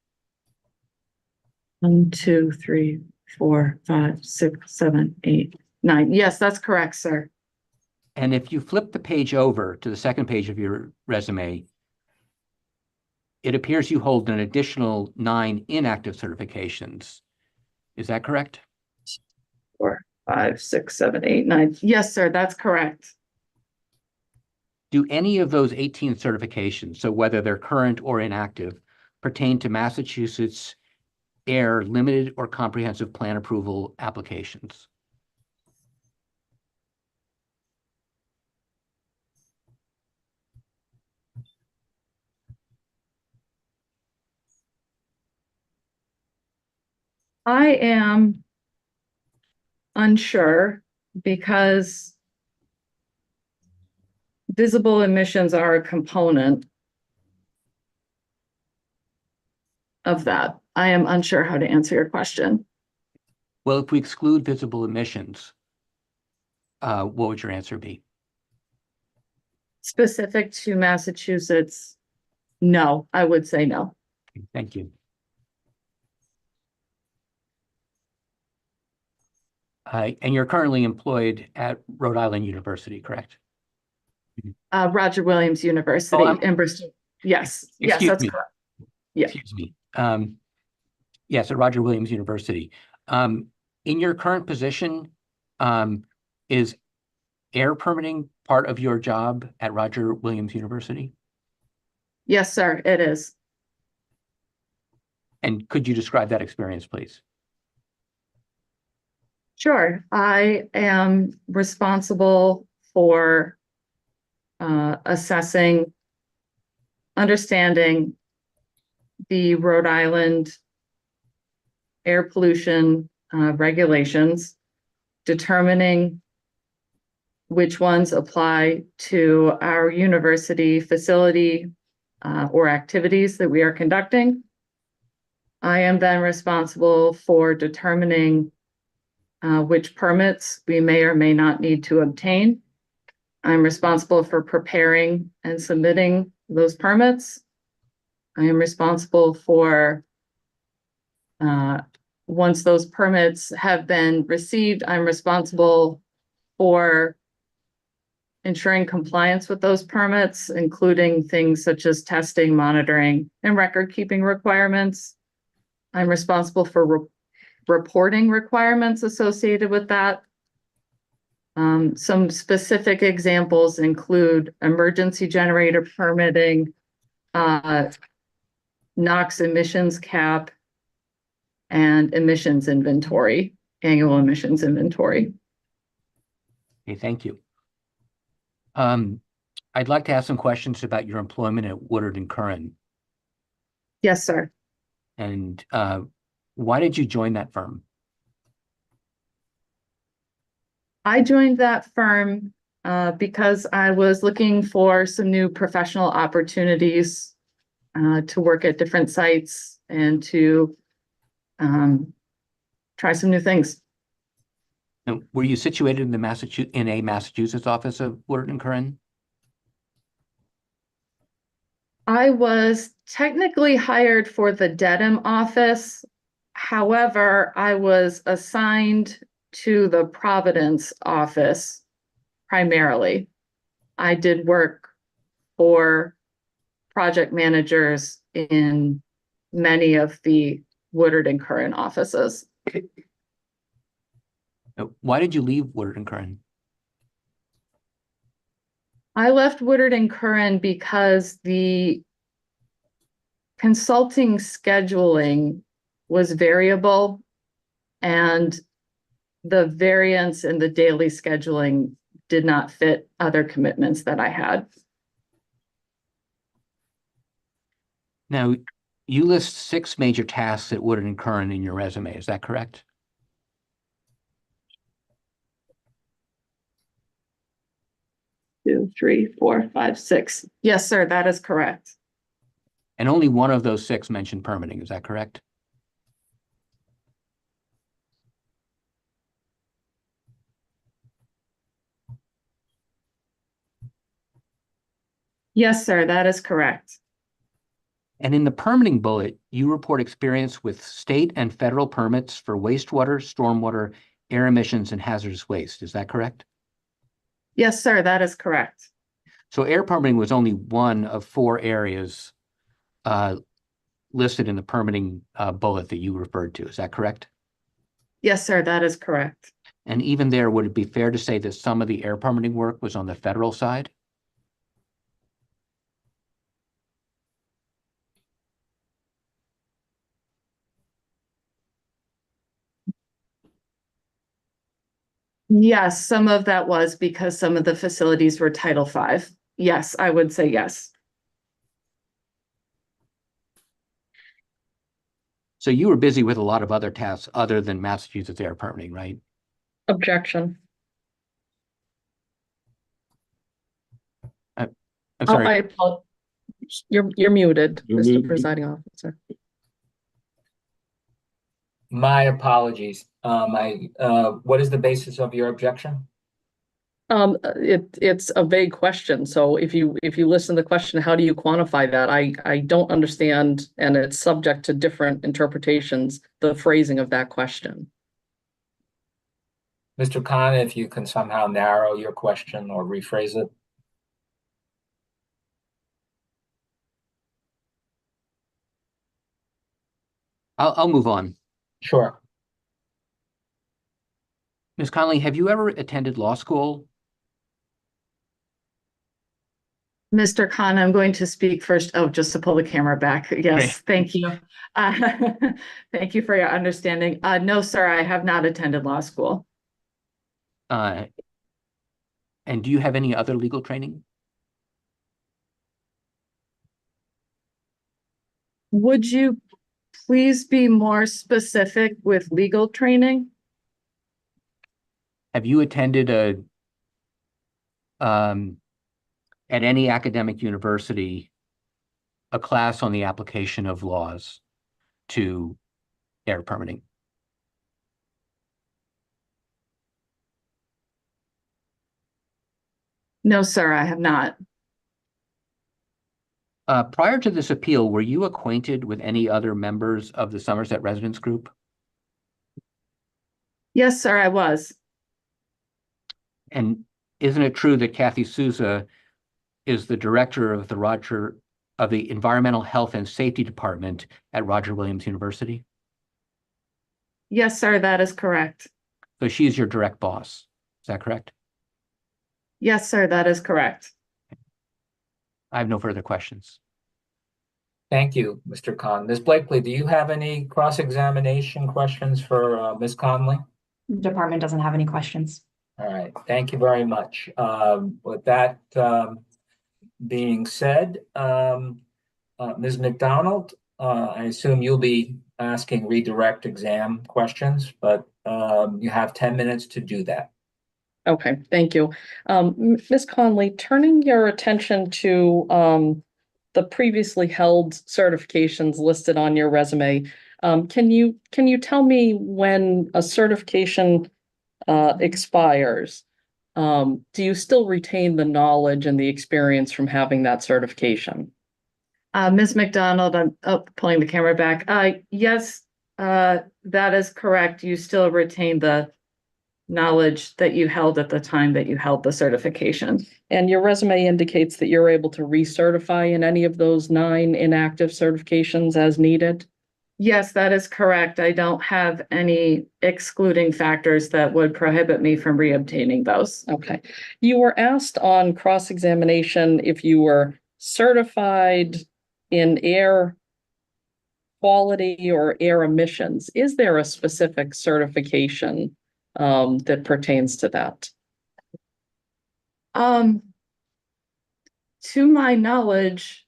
1, 2, 3, 4, 5, 6, 7, 8, 9. Yes, that's correct, sir. And if you flip the page over to the second page of your resume, it appears you hold an additional 9 inactive certifications. Is that correct? 4, 5, 6, 7, 8, 9. Yes, sir, that's correct. Do any of those 18 certifications, so whether they're current or inactive, pertain to Massachusetts air limited or comprehensive plan approval applications? I am unsure because visible emissions are a component of that. I am unsure how to answer your question. Well, if we exclude visible emissions, what would your answer be? Specific to Massachusetts, no, I would say no. Thank you. And you're currently employed at Rhode Island University, correct? Roger Williams University in Bristol. Yes, yes, that's correct. Yeah. Excuse me. Yes, at Roger Williams University. In your current position, is air permitting part of your job at Roger Williams University? Yes, sir, it is. And could you describe that experience, please? Sure. I am responsible for assessing, understanding the Rhode Island air pollution regulations, determining which ones apply to our university facility or activities that we are conducting. I am then responsible for determining which permits we may or may not need to obtain. I'm responsible for preparing and submitting those permits. I am responsible for, once those permits have been received, I'm responsible for ensuring compliance with those permits, including things such as testing, monitoring, and record-keeping requirements. I'm responsible for reporting requirements associated with that. Some specific examples include emergency generator permitting, NOx emissions cap, and emissions inventory, annual emissions inventory. Okay, thank you. I'd like to ask some questions about your employment at Woodard and Curran. Yes, sir. And why did you join that firm? I joined that firm because I was looking for some new professional opportunities to work at different sites and to try some new things. And were you situated in the Massachusetts office of Woodard and Curran? I was technically hired for the Dedham office. However, I was assigned to the Providence office primarily. I did work for project managers in many of the Woodard and Curran offices. Why did you leave Woodard and Curran? I left Woodard and Curran because the consulting scheduling was variable and the variance in the daily scheduling did not fit other commitments that I had. Now, you list 6 major tasks at Woodard and Curran in your resume. Is that correct? Two, three, four, five, six. Yes, sir, that is correct. And only one of those 6 mentioned permitting. Is that correct? Yes, sir, that is correct. And in the permitting bullet, you report experience with state and federal permits for wastewater, stormwater, air emissions, and hazardous waste. Is that correct? Yes, sir, that is correct. So air permitting was only one of 4 areas listed in the permitting bullet that you referred to. Is that correct? Yes, sir, that is correct. And even there, would it be fair to say that some of the air permitting work was on the federal side? Yes, some of that was because some of the facilities were Title V. Yes, I would say yes. So you were busy with a lot of other tasks other than Massachusetts air permitting, right? Objection. I'm Oh, sorry. You're muted, You're Mr. muted. Presiding Officer. My apologies. What is the basis of your objection? It's a vague question. So if you listen to the question, how do you quantify that? I don't understand, and it's subject to different interpretations, the phrasing of that question. Mr. Khan, if you can somehow narrow your question or rephrase it. I'll move on. Sure. Ms. Conley, have you ever attended law school? Mr. Khan, I'm going to speak first. Oh, just to pull the camera back. Yes, thank you. Thank you for your understanding. No, sir, I have not attended law school. And do you have any other legal training? Would you please be more specific with legal training? Have you attended at any academic university, a class on the application of laws to air permitting? No, sir, I have not. Prior to this appeal, were you acquainted with any other members of the Somerset Residence Group? Yes, sir, I was. And isn't it true that Kathy Souza is the director of the Environmental Health and Safety Department at Roger Williams University? Yes, sir, that is correct. So she's your direct boss. Is that correct? Yes, sir, that is correct. I have no further questions. Thank you, Mr. Khan. Ms. Blakely, do you have any cross-examination questions for Ms. Conley? The department doesn't have any questions. All right, thank you very much. With that being said, Ms. McDonald, I assume you'll be asking redirect exam questions, but you have 10 minutes to do that. Okay, thank you. Ms. Conley, turning your attention to the previously held certifications listed on your resume, can you tell me when a certification expires? Do you still retain the knowledge and the experience from having that certification? Ms. McDonald, I'm pulling the camera back. Yes, that is correct. You still retain the knowledge that you held at the time that you held the certification. And your resume indicates that you're able to recertify in any of those 9 inactive certifications as needed? Yes, that is correct. I don't have any excluding factors that would prohibit me from reobtaining those. Okay. You were asked on cross-examination if you were certified in air quality or air emissions. Is there a specific certification that pertains to that? To my knowledge,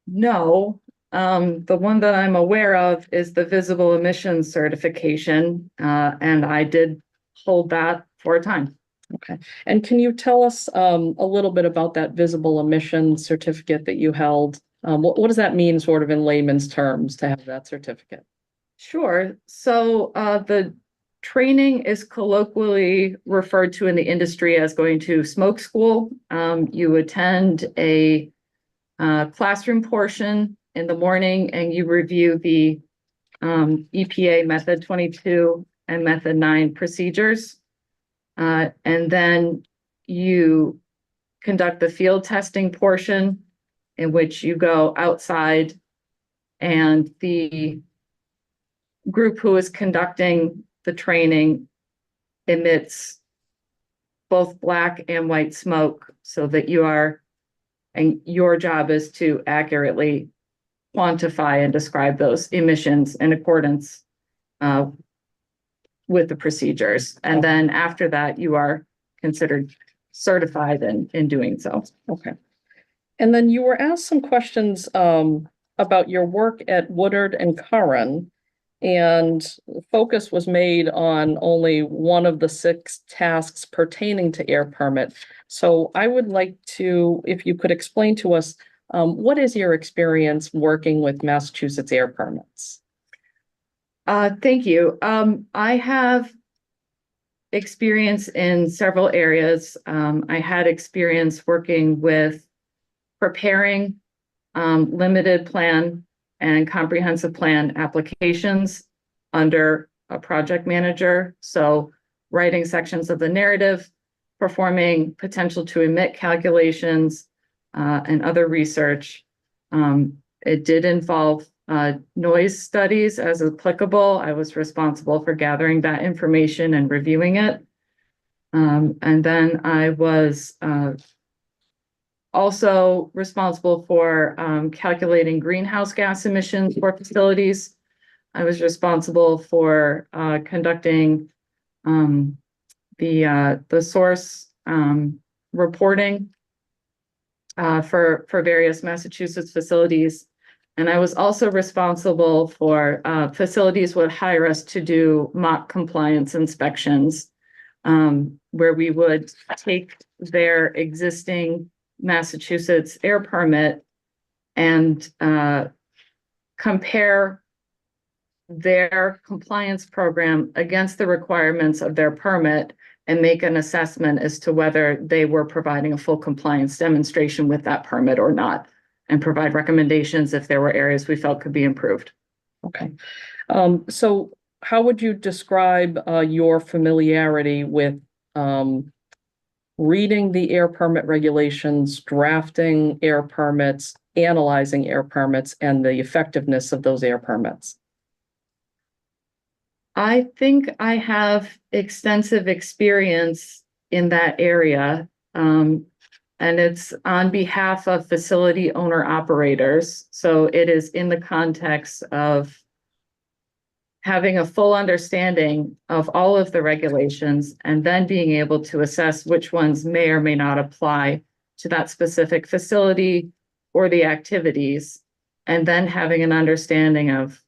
no. The one that I'm aware of is the visible emissions certification, and I did hold that for a time. Okay. And can you tell us a little bit about that visible emissions certificate that you held? What does that mean, sort of in layman's terms, to have that certificate? Sure. So the training is colloquially referred to in the industry as going to smoke school. You attend a classroom portion in the morning and you review the EPA Method 22 and Method 9 procedures. And then you conduct the field testing portion in which you go outside and the group who is conducting the training emits both black and white smoke so that and your job is to accurately quantify and describe those emissions in accordance with the procedures. And then after that, you are considered certified in doing so. Okay. And then you were asked some questions about your work at Woodard and Curran, and focus was made on only one of the 6 tasks pertaining to air permit. So I would like to, if you could explain to us, what is your experience working with Massachusetts air permits? Thank you. I have experience in several areas. I had experience working with preparing limited plan and comprehensive plan applications under a project manager. So writing sections of the narrative, performing potential to emit calculations, and other research. It did involve noise studies as applicable. I was responsible for gathering that information and reviewing it. And then I was also responsible for calculating greenhouse gas emissions for facilities. I was responsible for conducting the source reporting for various Massachusetts facilities. And I was also responsible for facilities would hire us to do mock compliance inspections, where we would take their existing Massachusetts air permit and compare their compliance program against the requirements of their permit and make an assessment as to whether they were providing a full compliance demonstration with that permit or not, and provide recommendations if there were areas we felt could be improved. Okay. So how would you describe your familiarity with reading the air permit regulations, drafting air permits, analyzing air permits, and the effectiveness of those air permits? I think I have extensive experience in that area. And it's on behalf of facility owner operators. So it is in the context of having a full understanding of all of the regulations and then being able to assess which ones may or may not apply to that specific facility or the activities, and then having an understanding of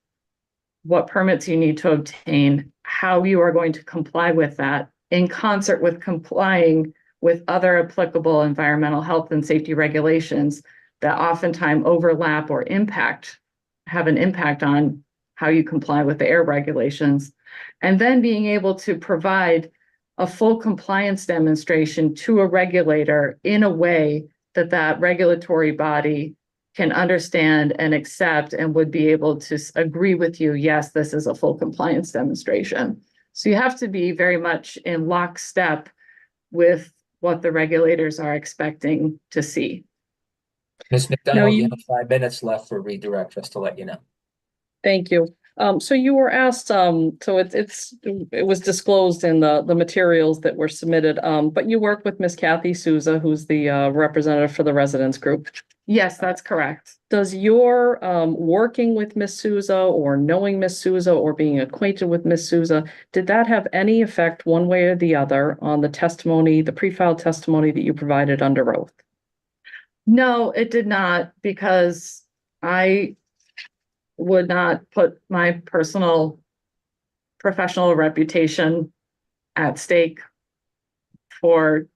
what permits you need to obtain, how you are going to comply with that in concert with complying with other applicable environmental health and safety regulations that oftentimes overlap or have an impact on how you comply with the air regulations. And then being able to provide a full compliance demonstration to a regulator in a way that that regulatory body can understand and accept and would be able to agree with you, yes, this is a full compliance demonstration. So you have to be very much in lockstep with what the regulators are expecting to see. Ms. McDonald, you have 5 minutes left for redirect, just to let you know. Thank you. So you were asked, so it was disclosed in the materials that were submitted, but you work with Ms. Kathy Souza, who's the representative for the residents group. Yes, that's correct. Does your working with Ms. Souza or knowing Ms. Souza or being acquainted with Ms. Souza, did that have any effect one way or the other on the testimony, the pre-filed testimony that you provided under oath? No, it did not, because I would not put my personal professional reputation at stake for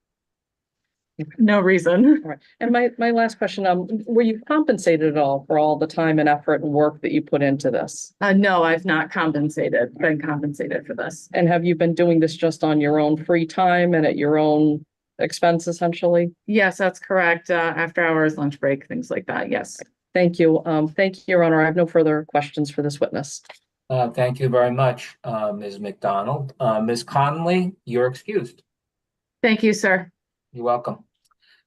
no reason. All right. And my last question, were you compensated at all for all the time and effort and work that you put into this? No, I've not been compensated for this. And have you been doing this just on your own free time and at your own expense, essentially? Yes, that's correct. After hours, lunch break, things like that. Yes. Thank you. Thank you, Your Honor. I have no further questions for this witness. Thank you very much, Ms. McDonald. Ms. Conley, you're excused. Thank you, sir. You're welcome.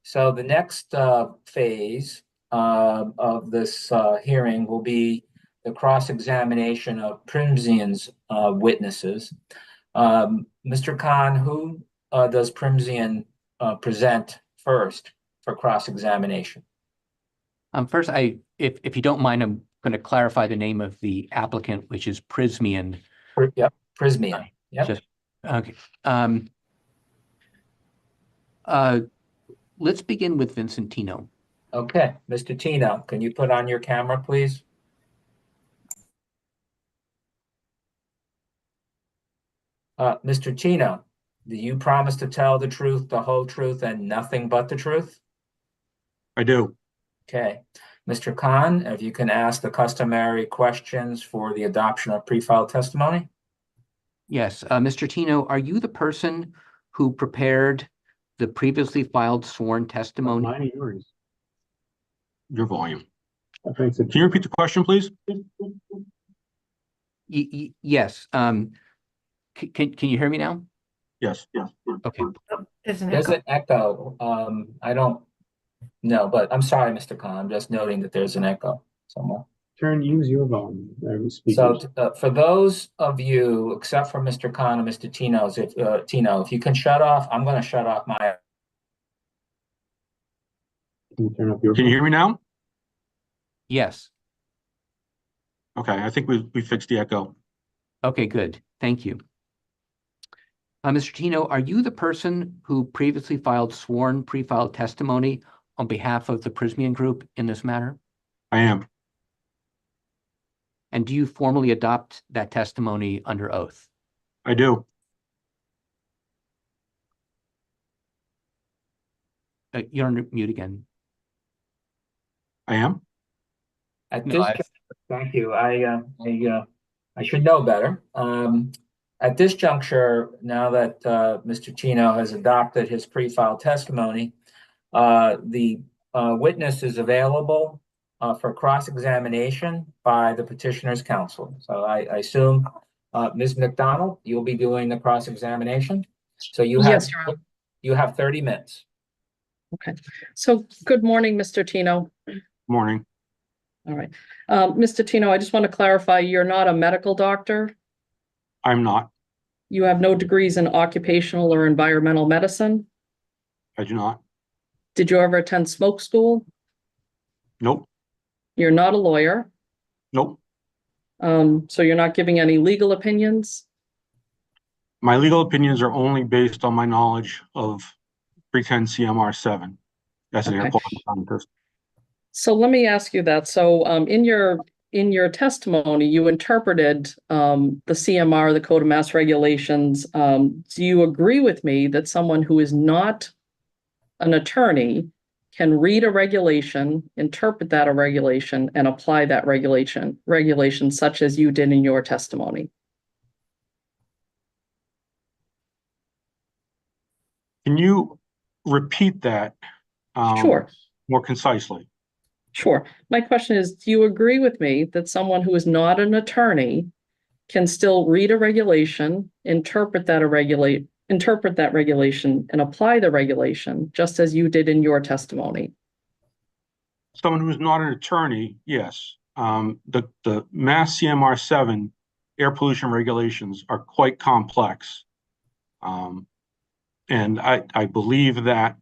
So the next phase of this hearing will be the cross-examination of Prysmian's witnesses. Mr. Khan, who does Prysmian present first for cross-examination? First, if you don't mind, I'm going to clarify the name of the applicant, which is Prysmian. Yep, Prysmian. Yep. Okay. Let's begin with Vincentino. Okay, Mr. Tino, can you put on your camera, please? Mr. Tino, do you promise to tell the truth, the whole truth, and nothing but the truth? I do. Okay. Mr. Khan, if you can ask the customary questions for the adoption of pre-filed testimony? Yes. Mr. Tino, are you the person who prepared the previously filed sworn testimony? Mine or yours? Your volume. Can you repeat the question, please? Yes. Can you hear me now? Yes. Okay. There's an There's echo. an echo. I don't know, but I'm sorry, Mr. Khan. I'm just noting that there's an echo somewhere. Use your volume. So for those of you, except for Mr. Khan and Mr. Tino, if you can shut off, I'm going to shut off my Can you hear me now? Yes. Okay, I think we fixed the echo. Okay, good. Thank you. Mr. Tino, are you the person who previously filed sworn pre-filed testimony on behalf of the Prysmian Group in this matter? I am. And do you formally adopt that testimony under oath? I do. You're on mute again. I am. At No, this, I- thank you. I should know better. At this juncture, now that Mr. Chino has adopted his pre-filed testimony, the witness is available for cross-examination by the petitioner's counsel. So I assume, Ms. McDonald, you'll be doing the cross-examination. So Yes, Your Honor. you have 30 minutes. Okay. So good morning, Mr. Tino. Morning. All right. Mr. Tino, I just want to clarify, you're not a medical doctor. I'm not. You have no degrees in occupational or environmental medicine. I do not. Did you ever attend smoke school? Nope. You're not a lawyer. Nope. So you're not giving any legal opinions? My legal opinions are only based on my knowledge of 310 CMR 7. That's an air Okay. quality scientist. So let me ask you that. So in your testimony, you interpreted the CMR, the Code of Mass Regulations. Do you agree with me that someone who is not an attorney can read a regulation, interpret that a regulation, and apply that regulation such as you did in your testimony? Can you repeat that Sure. more concisely? Sure. My question is, do you agree with me that someone who is not an attorney can still read a regulation, interpret that regulation, and apply the regulation just as you did in your testimony? Someone who's not an attorney, yes. The Mass CMR 7 air pollution regulations are quite complex. And I believe that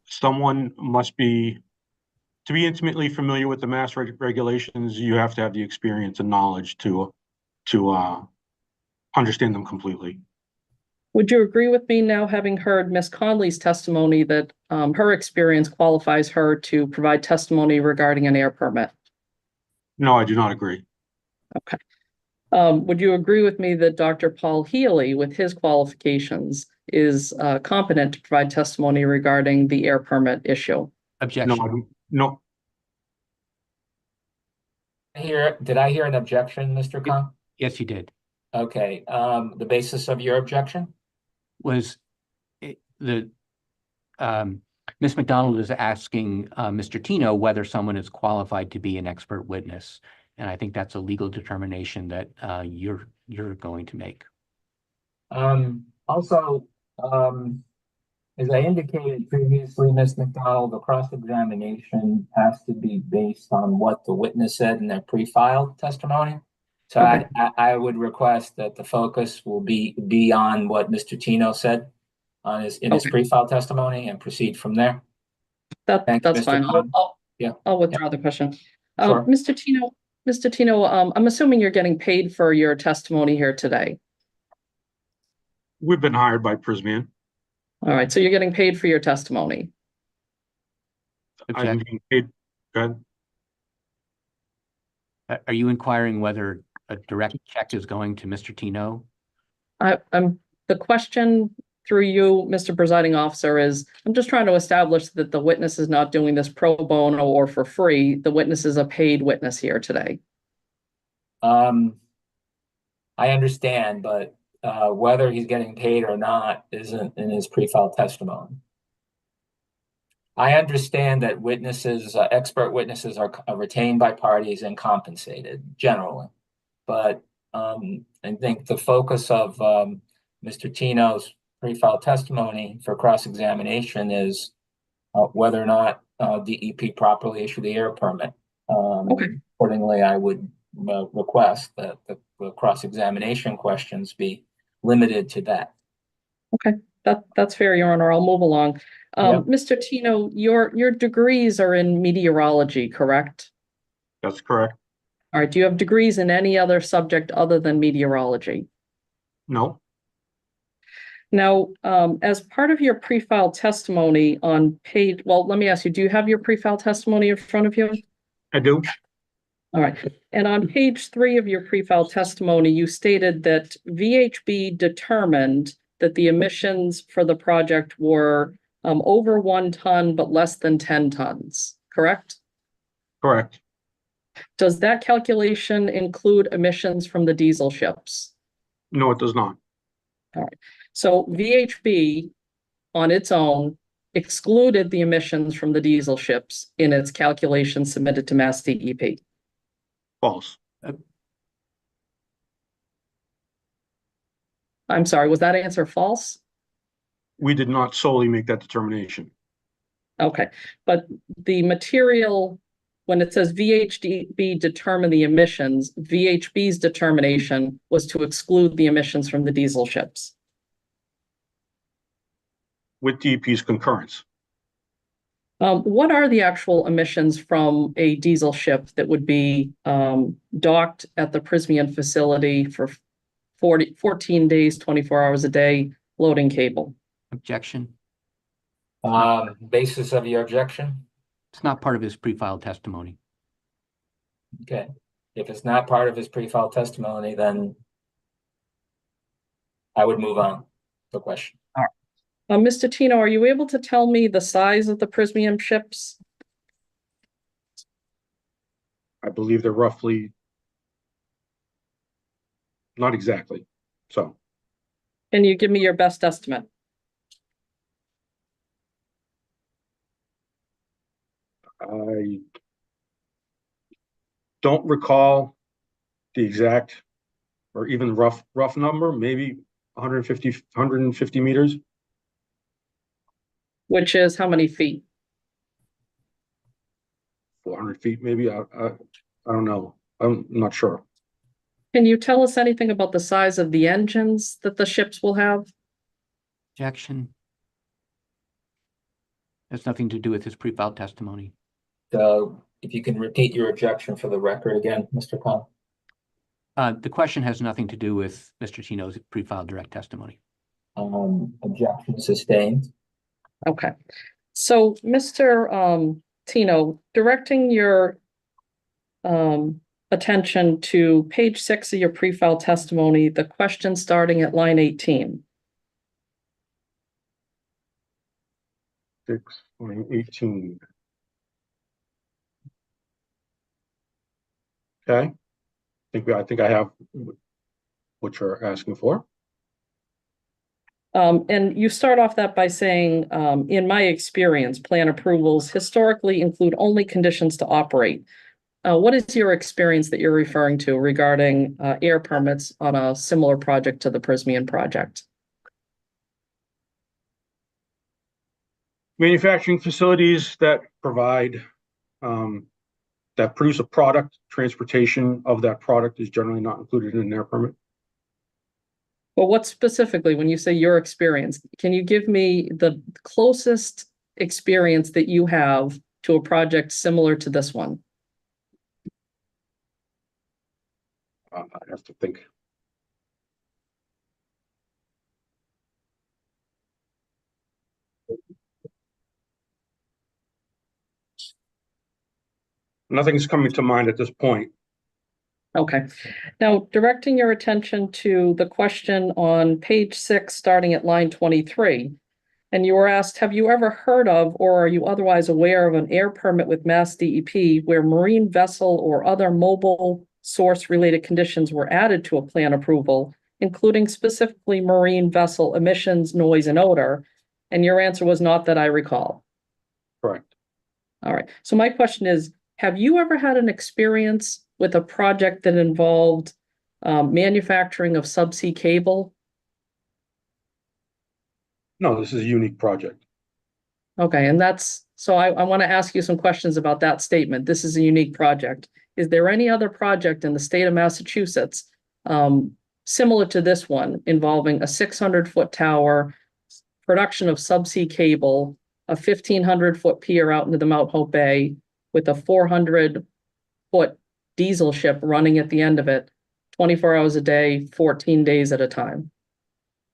someone must be, to be intimately familiar with the mass regulations, you have to have the experience and knowledge to understand them completely. Would you agree with me now, having heard Ms. Conley's testimony, that her experience qualifies her to provide testimony regarding an air permit? No, I do not agree. Okay. Would you agree with me that Dr. Paul Healey, with his qualifications, is competent to provide testimony regarding the air permit issue? Objection. No. Did I hear an objection, Mr. Khan? Yes, you did. Okay, the basis of your objection? Was Ms. McDonald is asking Mr. Tino whether someone is qualified to be an expert witness. And I think that's a legal determination that you're going to make. Also, as I indicated previously, Ms. McDonald, the cross-examination has to be based on what the witness said in their pre-filed testimony. So Okay. I would request that the focus will be on what Mr. Tino said on his pre-filed testimony and proceed from there. That's Mr. fine. Khan. I'll withdraw the question. Sure. Mr. Tino, I'm assuming you're getting paid for your testimony here today. We've been hired by Prysmian. All right, so you're getting paid for your testimony. I'm being paid. Go ahead. Are you inquiring whether a direct check is going to Mr. Tino? The question through you, Mr. Presiding Officer, is I'm just trying to establish that the witness is not doing this pro bono or for free. The witness is a paid witness here today. I understand, but whether he's getting paid or not isn't in his pre-filed testimony. I understand that witnesses, expert witnesses are retained by parties and compensated generally. But I think the focus of Mr. Tino's pre-filed testimony for cross-examination is whether or not DEP properly issued the air permit. Accordingly, I would request that the cross-examination questions be limited to that. Okay, that's fair, Your Honor. I'll move along. Yep. Mr. Tino, your degrees are in meteorology, correct? That's correct. All right, do you have degrees in any other subject other than meteorology? No, Now, as part of your pre-filed testimony on page, well, let me ask you, do you have your pre-filed testimony in front of you? I do. All right, and on page 3 of your pre-filed testimony, you stated that VHB determined that the emissions for the project were over 1 ton, but less than 10 tons, correct? Correct. Does that calculation include emissions from the diesel ships? No, it does not. All right, so VHB on its own excluded the emissions from the diesel ships in its calculation submitted to Mass DEP. False. I'm sorry, was that answer false? We did not solely make that determination. Okay, but the material, when it says VHB determined the emissions, VHB's determination was to exclude the emissions from the diesel ships. With DEP's concurrence. What are the actual emissions from a diesel ship that would be docked at the Prysmian facility for 14 days, 24 hours a day, loading cable? Objection. Basis of your objection? It's not part of his pre-filed testimony. Okay, if it's not part of his pre-filed testimony, then I would move on to the question. Mr. Tino, are you able to tell me the size of the Prysmian ships? I believe they're roughly, not exactly, so. Can you give me your best estimate? I don't recall the exact or even rough number, maybe 150 meters. Which is how many feet? 400 feet, maybe. I don't know. I'm not sure. Can you tell us anything about the size of the engines that the ships will have? Objection. Has nothing to do with his pre-filed testimony. So if you can repeat your objection for the record again, Mr. Conley. The question has nothing to do with Mr. Tino's pre-filed direct testimony. Objection sustained. Okay, so Mr. Tino, directing your attention to page 6 of your pre-filed testimony, the question starting at line 18. 6.18. Okay. I think I have what you're asking for. And you start off that by saying, in my experience, plan approvals historically include only conditions to operate. What is your experience that you're referring to regarding air permits on a similar project to the Prysmian project? Manufacturing facilities that provide, that produce a product, transportation of that product is generally not included in an air permit. Well, what specifically, when you say your experience, can you give me the closest experience that you have to a project similar to this one? I have to think. Nothing's coming to mind at this point. Okay. Now, directing your attention to the question on page 6, starting at line 23, and you were asked, have you ever heard of or are you otherwise aware of an air permit with Mass DEP where marine vessel or other mobile source related conditions were added to a plan approval, including specifically marine vessel emissions, noise, and odor? And your answer was not that I recall. Correct. All right. So my question is, have you ever had an experience with a project that involved manufacturing of subsea cable? No, this is a unique project. Okay, and that's, so I want to ask you some questions about that statement. This is a unique project. Is there any other project in the state of Massachusetts similar to this one involving a 600-foot tower, production of subsea cable, a 1,500-foot pier out into the Mount Hope Bay with a 400-foot diesel ship running at the end of it, 24 hours a day, 14 days at a time,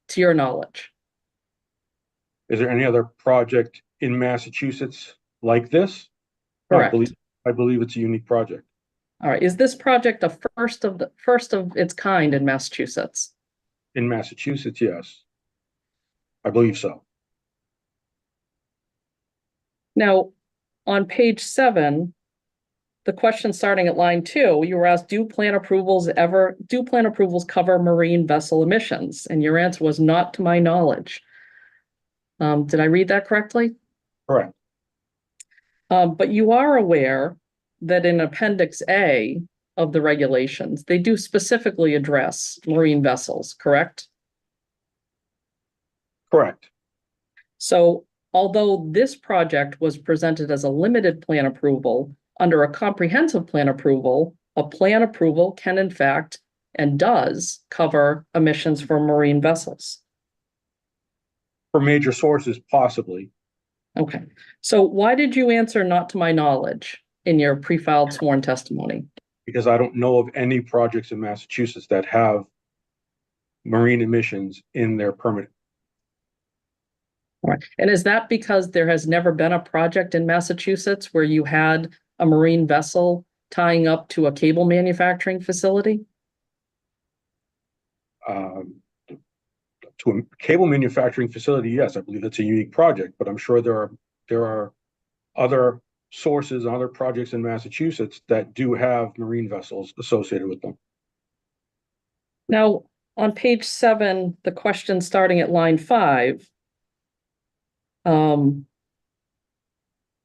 to your knowledge? Is there any other project in Massachusetts like this? Correct. I believe it's a unique project. All right. Is this project a first of its kind in Massachusetts? In Massachusetts, yes. I believe so. Now, on page 7, the question starting at line 2, you were asked, do plan approvals cover marine vessel emissions? And your answer was not to my knowledge. Did I read that correctly? Correct. But you are aware that in Appendix A of the regulations, they do specifically address marine vessels, correct? Correct. So although this project was presented as a limited plan approval, under a comprehensive plan approval, a plan approval can in fact and does cover emissions for marine vessels. For major sources, possibly. Okay, so why did you answer not to my knowledge in your pre-filed sworn testimony? Because I don't know of any projects in Massachusetts that have marine emissions in their permit. All right, and is that because there has never been a project in Massachusetts where you had a marine vessel tying up to a cable manufacturing facility? To a cable manufacturing facility, yes, I believe that's a unique project, but I'm sure there are other sources, other projects in Massachusetts that do have marine vessels associated with them. Now, on page 7, the question starting at line 5,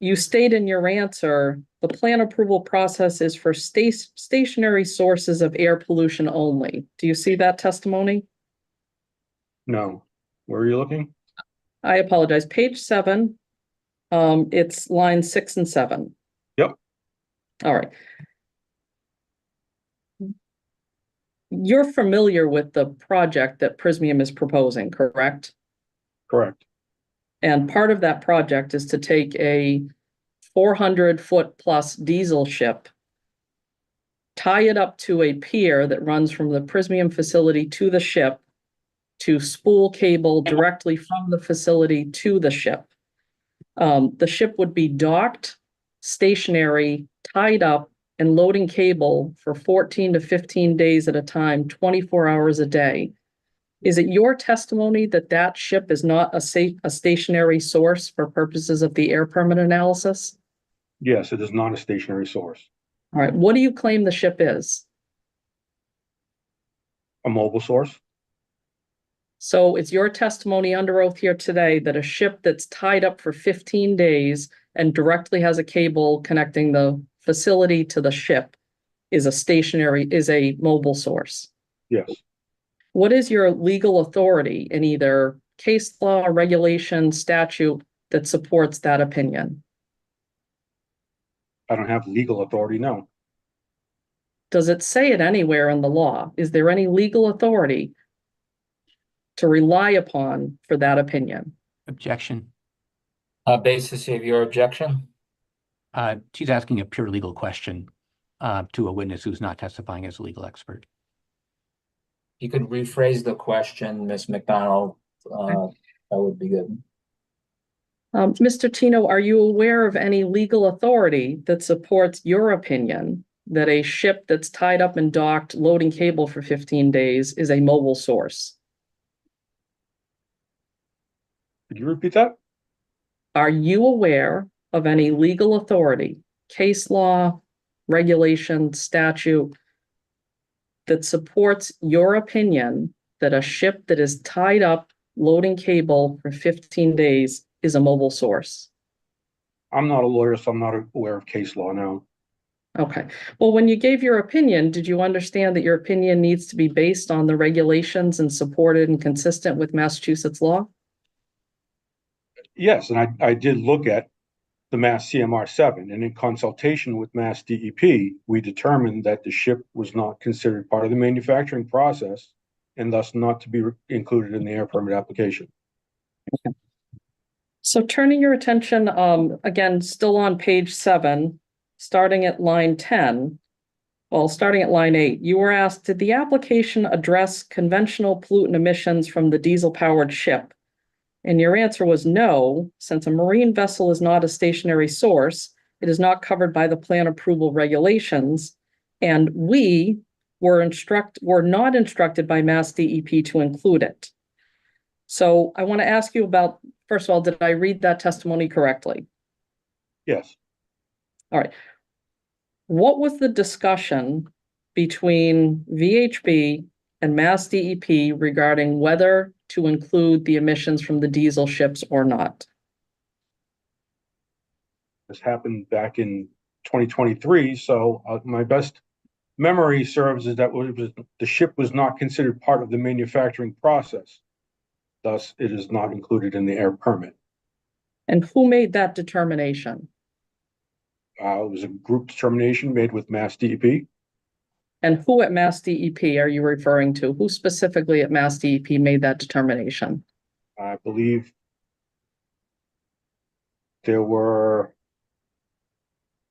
you state in your answer, the plan approval process is for stationary sources of air pollution only. Do you see that testimony? No. Where are you looking? I apologize. Page 7, it's lines 6 and 7. Yep. All right. You're familiar with the project that Prysmian is proposing, correct? Correct. And part of that project is to take a 400-foot plus diesel ship, tie it up to a pier that runs from the Prysmian facility to the ship, to spool cable directly from the facility to the ship. The ship would be docked, stationary, tied up, and loading cable for 14 to 15 days at a time, 24 hours a day. Is it your testimony that that ship is not a stationary source for purposes of the air permit analysis? Yes, it is not a stationary source. All right, what do you claim the ship is? A mobile source? So it's your testimony under oath here today that a ship that's tied up for 15 days and directly has a cable connecting the facility to the ship is a mobile source. Yes. What is your legal authority in either case law, regulation, statute that supports that opinion? I don't have legal authority, no. Does it say it anywhere in the law? Is there any legal authority to rely upon for that opinion? Objection. Basis of your objection? She's asking a pure legal question to a witness who's not testifying as a legal expert. You could rephrase the question, Ms. McDonald. That would be good. Mr. Tino, are you aware of any legal authority that supports your opinion that a ship that's tied up and docked loading cable for 15 days is a mobile source? Could you repeat that? Are you aware of any legal authority, case law, regulation, statute, that supports your opinion that a ship that is tied up loading cable for 15 days is a mobile source? I'm not a lawyer, so I'm not aware of case law, no. Okay. Well, when you gave your opinion, did you understand that your opinion needs to be based on the regulations and supported and consistent with Massachusetts law? Yes, and I did look at the Mass CMR 7, and in consultation with Mass DEP, we determined that the ship was not considered part of the manufacturing process and thus not to be included in the air permit application. Okay. So turning your attention, again, still on page 7, starting at line 10, well, starting at line 8, you were asked, did the application address conventional pollutant emissions from the diesel-powered ship? And your answer was no, since a marine vessel is not a stationary source, it is not covered by the plan approval regulations, and we were not instructed by Mass DEP to include it. So I want to ask you about, first of all, did I read that testimony correctly? Yes. All right. What was the discussion between VHB and Mass DEP regarding whether to include the emissions from the diesel ships or not? This happened back in 2023, so my best memory serves is that the ship was not considered part of the manufacturing process. Thus, it is not included in the air permit. And who made that determination? It was a group determination made with Mass DEP. And who at Mass DEP are you referring to? Who specifically at Mass DEP made that determination? I believe there were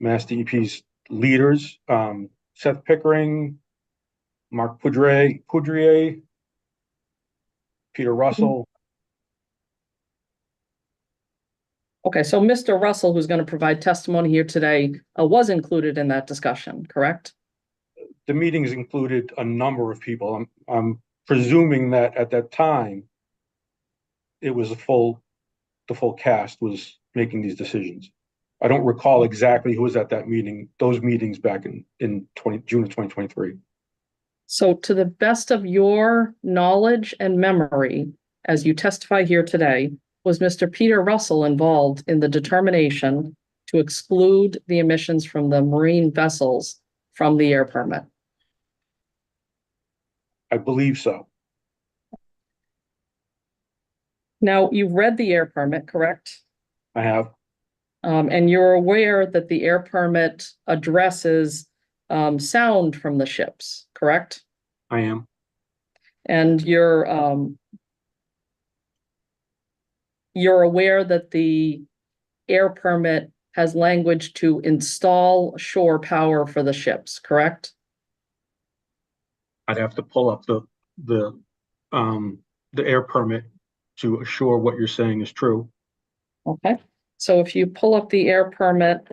Mass DEP's leaders, Seth Pickering, Mark Poudrier, Peter Russell. Okay, so Mr. Russell, who's going to provide testimony here today, was included in that discussion, correct? The meetings included a number of people. I'm presuming that at that time, it was the full cast was making these decisions. I don't recall exactly who was at that meeting, those meetings back in June of 2023. So to the best of your knowledge and memory, as you testify here today, was Mr. Peter Russell involved in the determination to exclude the emissions from the marine vessels from the air permit? I believe so. Now, you've read the air permit, correct? I have. And you're aware that the air permit addresses sound from the ships, correct? I am. And you're aware that the air permit has language to install shore power for the ships, correct? I'd have to pull up the air permit to assure what you're saying is true. Okay, so if you pull up the air permit.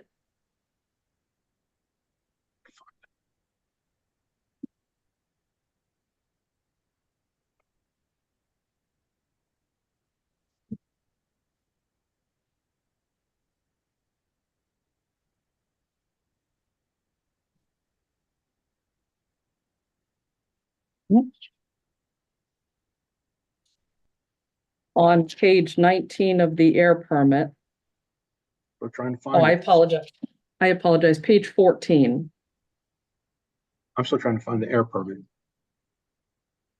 On page 19 of the air permit. We're trying to find. Oh, I apologize. I apologize. Page 14. I'm still trying to find the air permit.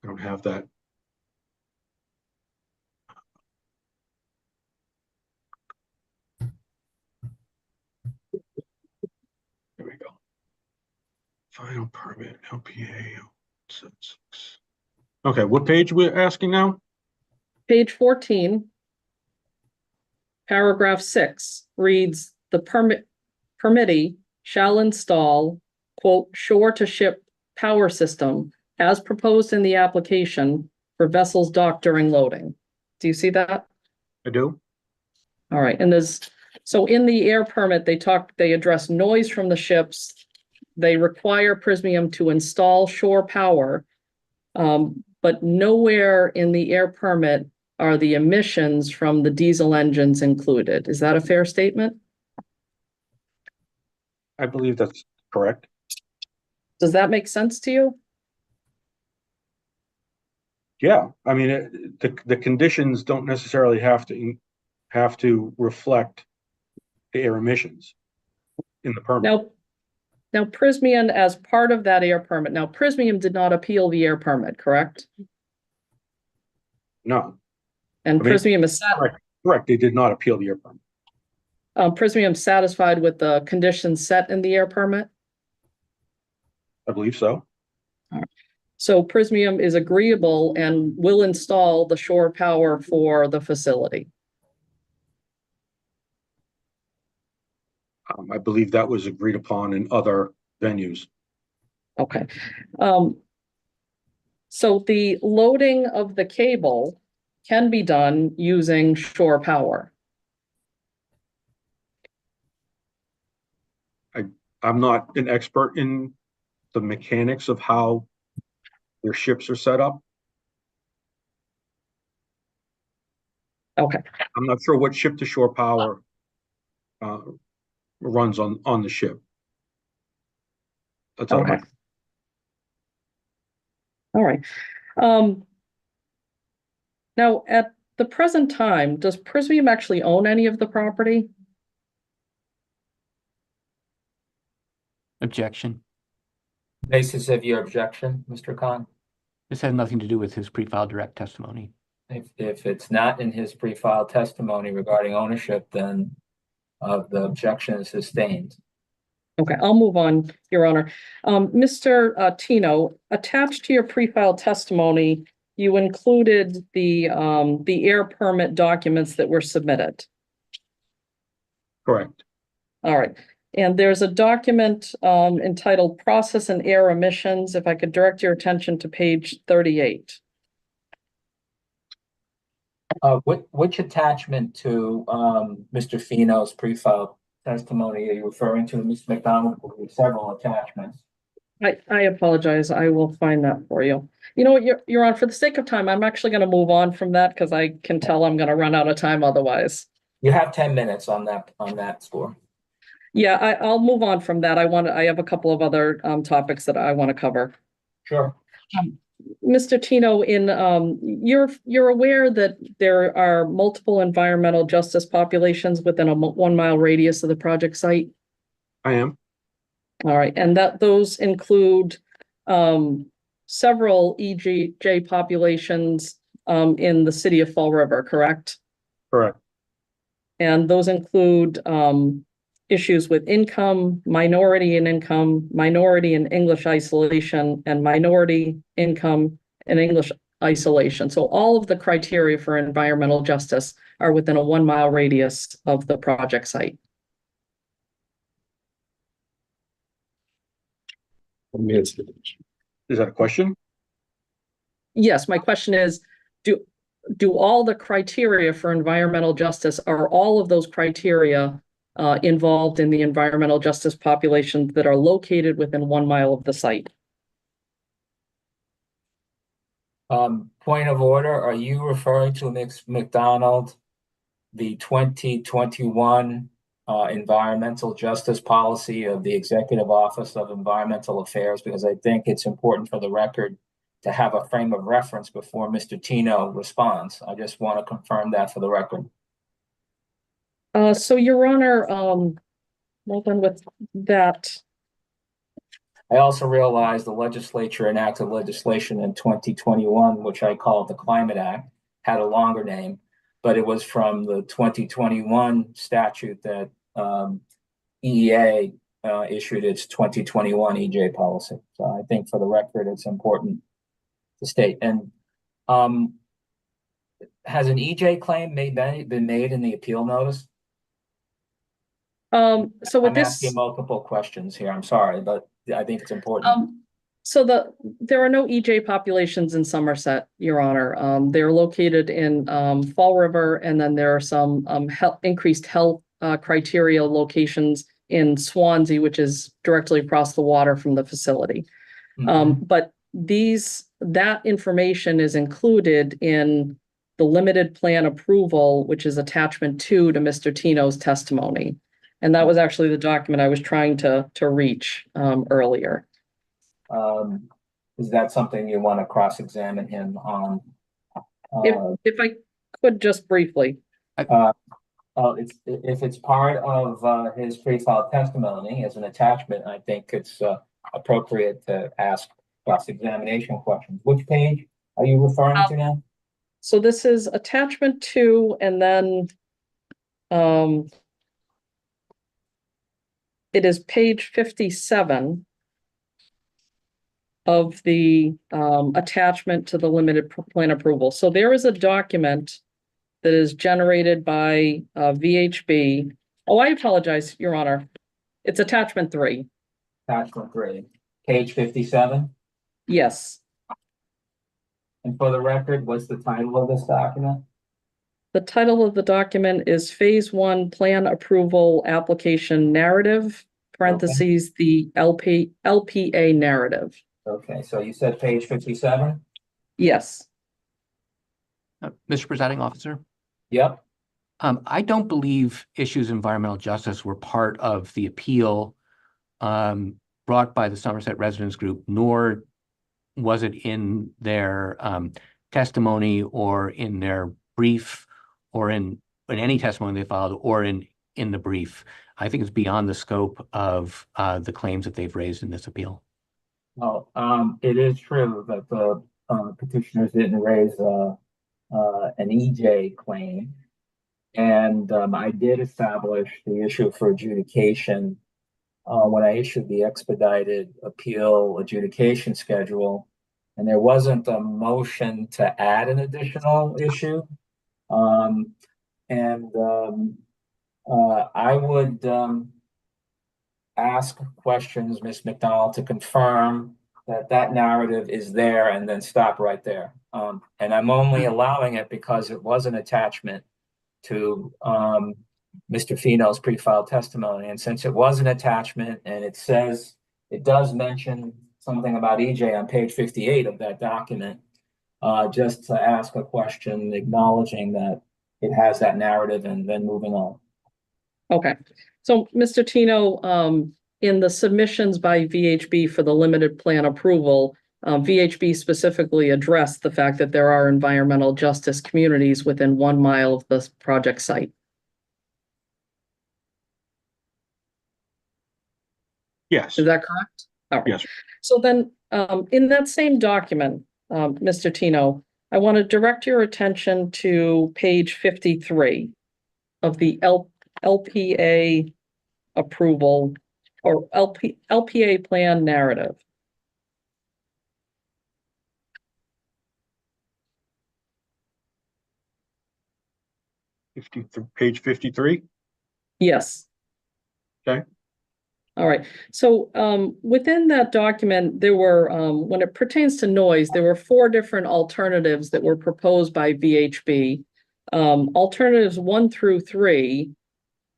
I don't have that. There we go. Final permit, LPA 76. Okay, what page we're asking now? Page 14. Paragraph 6 reads, the permittee shall install, quote, shore-to-ship power system as proposed in the application for vessels docked during loading. Do you see that? I do. All right, and so in the air permit, they address noise from the ships. They require Prysmian to install shore power, but nowhere in the air permit are the emissions from the diesel engines included. Is that a fair statement? I believe that's correct. Does that make sense to you? Yeah, I mean, the conditions don't necessarily have to reflect the air emissions in the permit. Now Prysmian, as part of that air permit, now Prysmian did not appeal the air permit, correct? No. And Prysmian is correct. They did not appeal the air permit. Prysmian satisfied with the conditions set in the air permit? I believe so. All right. So Prysmian is agreeable and will install the shore power for the facility. I believe that was agreed upon in other venues. Okay. So the loading of the cable can be done using shore power. I'm not an expert in the mechanics of how their ships are set up. Okay. I'm not sure what ship to shore power runs on the ship. That's all. Okay. All right. Now, at the present time, does Prysmian actually own any of the property? Objection. Basis of your objection, Mr. Khan? This has nothing to do with his pre-filed direct testimony. If it's not in his pre-filed testimony regarding ownership, then the objection is sustained. Okay, I'll move on, Your Honor. Mr. Tino, attached to your pre-filed testimony, you included the air permit documents that were submitted. Correct. All right. And there's a document entitled Process and Air Emissions. If I could direct your attention to page 38. Which attachment to Mr. Fino's pre-filed testimony are you referring to, Mr. McDonald? Several attachments. I apologize. I will find that for you. You know what, You're on. For the sake of time, I'm actually going to move on from that because I can tell I'm going to run out of time otherwise. You have 10 minutes on that score. Yeah, I'll move on from that. I have a couple of other topics that I want to cover. Sure. Mr. Tino, you're aware that there are multiple environmental justice populations within a 1 mile radius of the project site? I am. All right, and that those include several EJ populations in the city of Fall River, correct? Correct. And those include issues with income, minority in income, minority in English isolation, and minority income and English isolation. So all of the criteria for environmental justice are within a 1 mile radius of the project site. Is that a question? Yes, my question is, do all the criteria for environmental justice, are all of those criteria involved in the environmental justice populations that are located within 1 mile of the site? Point of order, are you referring to, Ms. McDonald, the 2021 environmental justice policy of the Executive Office of Environmental Affairs? Because I think it's important for the record to have a frame of reference before Mr. Tino responds. I just want to confirm that for the record. So, Your Honor, well done with that. I also realize the legislature enacted legislation in 2021, which I call the Climate Act, had a longer name, but it was from the 2021 statute that EEA issued its 2021 EJ policy. So I think for the record, it's important to state. And has an EJ claim been made in the appeal notice? So with I'm asking multiple questions here. I'm sorry, but I think it's important. So there are no EJ populations in Somerset, Your Honor. They're located in Fall River, and then there are some increased health criteria locations in Swansea, which is directly across the water from the facility. But that information is included in the limited plan approval, which is attachment 2 to Mr. Tino's testimony. And that was actually the document I was trying to reach earlier. Is that something you want to cross-examine him on? If I could just briefly. If it's part of his pre-filed testimony as an attachment, I think it's appropriate to ask cross-examination questions. Which page are you referring to now? So this is attachment 2, and then it is page 57 of the attachment to the limited plan approval. So there is a document that is generated by VHB Oh, I apologize, Your Honor. It's attachment 3. Attachment 3, page 57. Yes. And for the record, what's the title of this document? The title of the document is Phase 1 Plan Approval Application Narrative, parentheses, the LPA narrative. Okay, so you said page 57? Yes. Mr. Presiding Officer, Yep. I don't believe issues of environmental justice were part of the appeal brought by the Somerset Residents Group, nor was it in their testimony or in their brief or in any testimony they filed or in the brief. I think it's beyond the scope of the claims that they've raised in this appeal. Well, it is true that the petitioners didn't raise an EJ claim. And I did establish the issue for adjudication when I issued the expedited appeal adjudication schedule. And there wasn't a motion to add an additional issue. I would ask questions, Ms. McDonald, to confirm that that narrative is there and then stop right there. And I'm only allowing it because it was an attachment to Mr. Fino's pre-filed testimony. And since it was an attachment and it says, it does mention something about EJ on page 58 of that document, just to ask a question acknowledging that it has that narrative and then moving on. Okay. So, Mr. Tino, in the submissions by VHB for the limited plan approval, VHB specifically addressed the fact that there are environmental justice communities within 1 mile of the project site. Yes. Is that correct? All right. Yes. So then, in that same document, Mr. Tino, I want to direct your attention to page 53 of the LPA approval or LPA plan narrative. Page 53? Yes. Okay. All right. So within that document, there were, when it pertains to noise, there were 4 different alternatives that were proposed by VHB. Alternatives 1 through 3,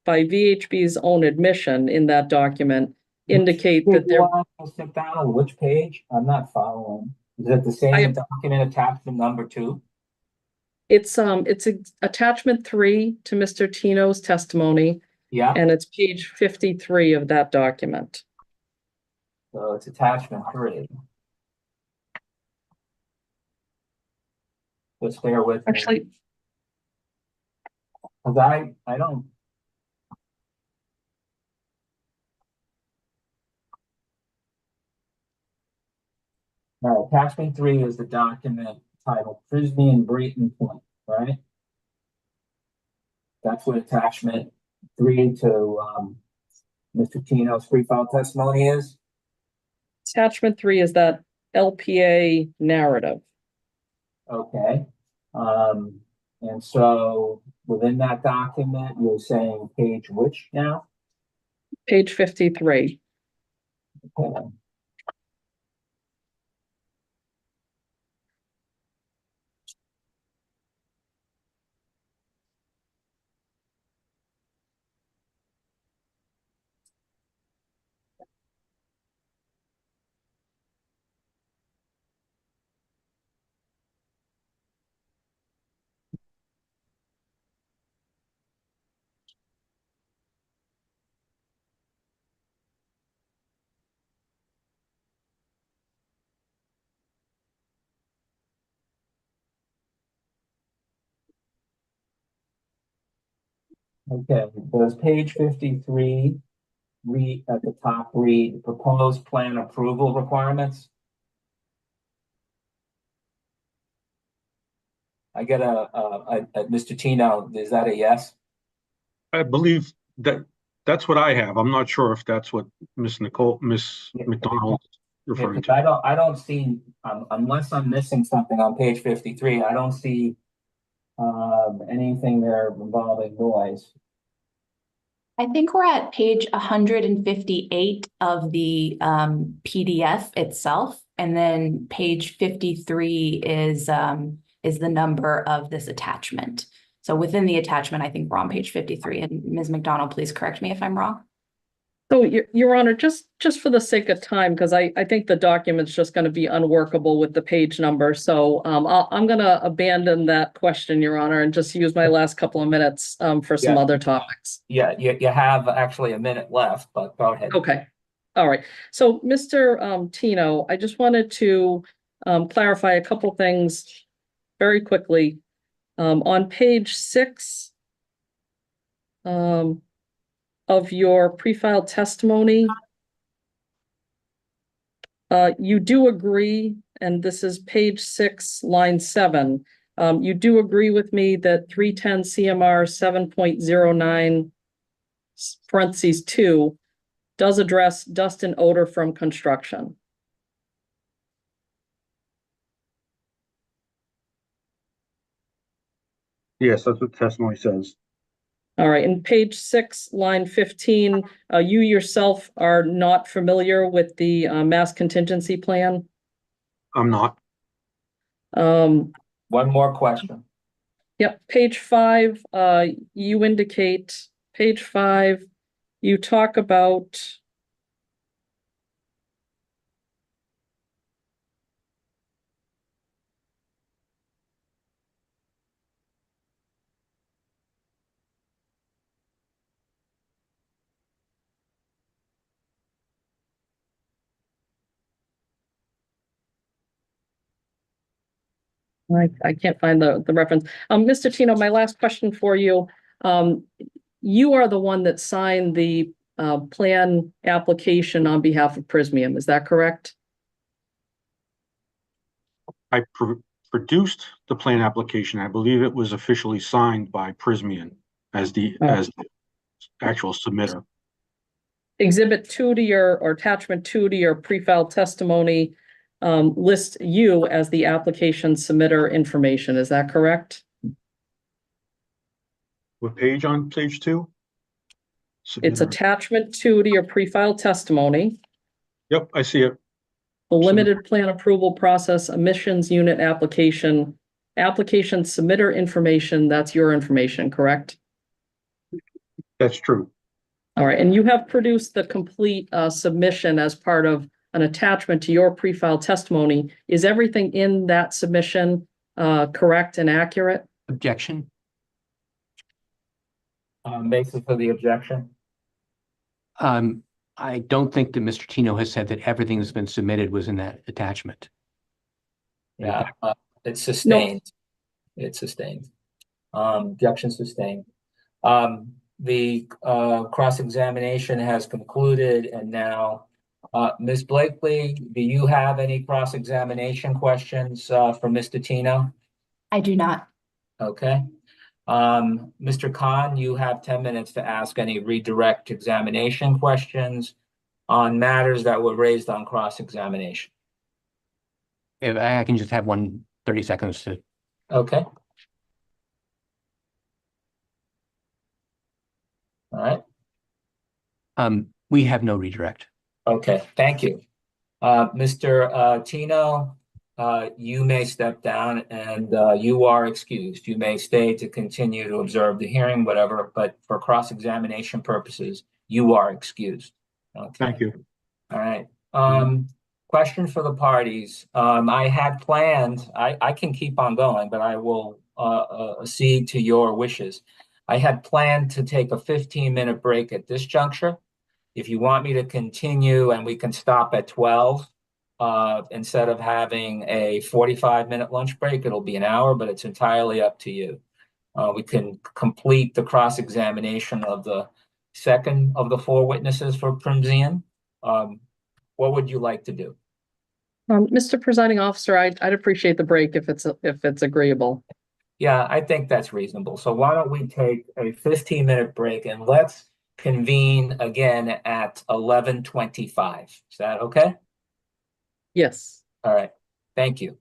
by VHB's own admission in that document, indicate that there. Ms. McDonald, which page? I'm not following. Is it the same document attachment number 2? It's attachment 3 to Mr. Tino's testimony. Yeah. And it's page 53 of that document. So it's attachment 3. Just bear with me. Actually, because I don't. Now, attachment 3 is the document titled Prysmian Breton Point, right? That's what attachment 3 to Mr. Tino's pre-filed testimony is. attachment 3 is that LPA narrative. Okay. And so within that document, you're saying page which now? Page 53. Okay. Okay, does page 53 read at the top read proposed plan approval requirements? I get a Mr. Tino, is that a yes? I believe that's what I have. I'm not sure if that's what Miss McDonald is referring to. I don't see, unless I'm missing something on page 53, I don't see anything there involving noise. I think we're at page 158 of the PDF itself, and then page 53 is the number of this attachment. So within the attachment, I think we're on page 53. And Ms. McDonald, please correct me if I'm wrong. So Your Honor, just for the sake of time, because I think the document's just going to be unworkable with the page number. So I'm going to abandon that question, Your Honor, and just use my last couple of minutes for some Yeah. other topics. Yeah, you have actually a minute left, but go ahead. Okay. All right. So Mr. Tino, I just wanted to clarify a couple things very quickly. On page 6 of your pre-filed testimony, you do agree, and this is page 6, line 7. You do agree with me that 310 CMR 7.09 parentheses 2 does address dust and odor from construction. Yes, that's what the testimony says. All right, in page 6, line 15, you yourself are not familiar with the mass contingency plan? I'm not. Um, One more question. Yep, page 5, you indicate, page 5, you talk about I can't find the reference. Mr. Tino, my last question for you. You are the one that signed the plan application on behalf of Prysmian, is that correct? I produced the plan application. I believe it was officially signed by Prysmian as the actual submitter. Exhibit 2 to your, or attachment 2 to your pre-filed testimony lists you as the application submitter information, is that correct? What page on page 2? It's Submitter. attachment 2 to your pre-filed testimony. Yep, I see it. The limited plan approval process emissions unit application submitter information, that's your information, correct? That's true. All right, and you have produced the complete submission as part of an attachment to your pre-filed testimony. Is everything in that submission correct and accurate? Objection. Basis for the objection. I don't think that Mr. Tino has said that everything that's been submitted was in that attachment. Yeah, it's sustained. It's sustained. Objection sustained. The cross-examination has concluded, and now Ms. Blakely, do you have any cross-examination questions for Mr. Tino? I do not. Okay. Mr. Khan, you have 10 minutes to ask any redirect examination questions on matters that were raised on cross-examination. If I can just have 30 seconds to. Okay. All right. We have no redirect. Okay, thank you. Mr. Tino, you may step down and you are excused. You may stay to continue to observe the hearing, whatever, but for cross-examination purposes, you are excused. Okay. Thank you. All right. Question for the parties. I had planned, I can keep on going, but I will accede to your wishes. I had planned to take a 15-minute break at this juncture. If you want me to continue and we can stop at 12, instead of having a 45-minute lunch break, it'll be an hour, but it's entirely up to you. We can complete the cross-examination of the second of the 4 witnesses for Prysmian. What would you like to do? Mr. Presiding Officer, I'd appreciate the break if it's agreeable. Yeah, I think that's reasonable. So why don't we take a 15-minute break and let's convene again at 11:25. Is that okay? Yes. All right. Thank you.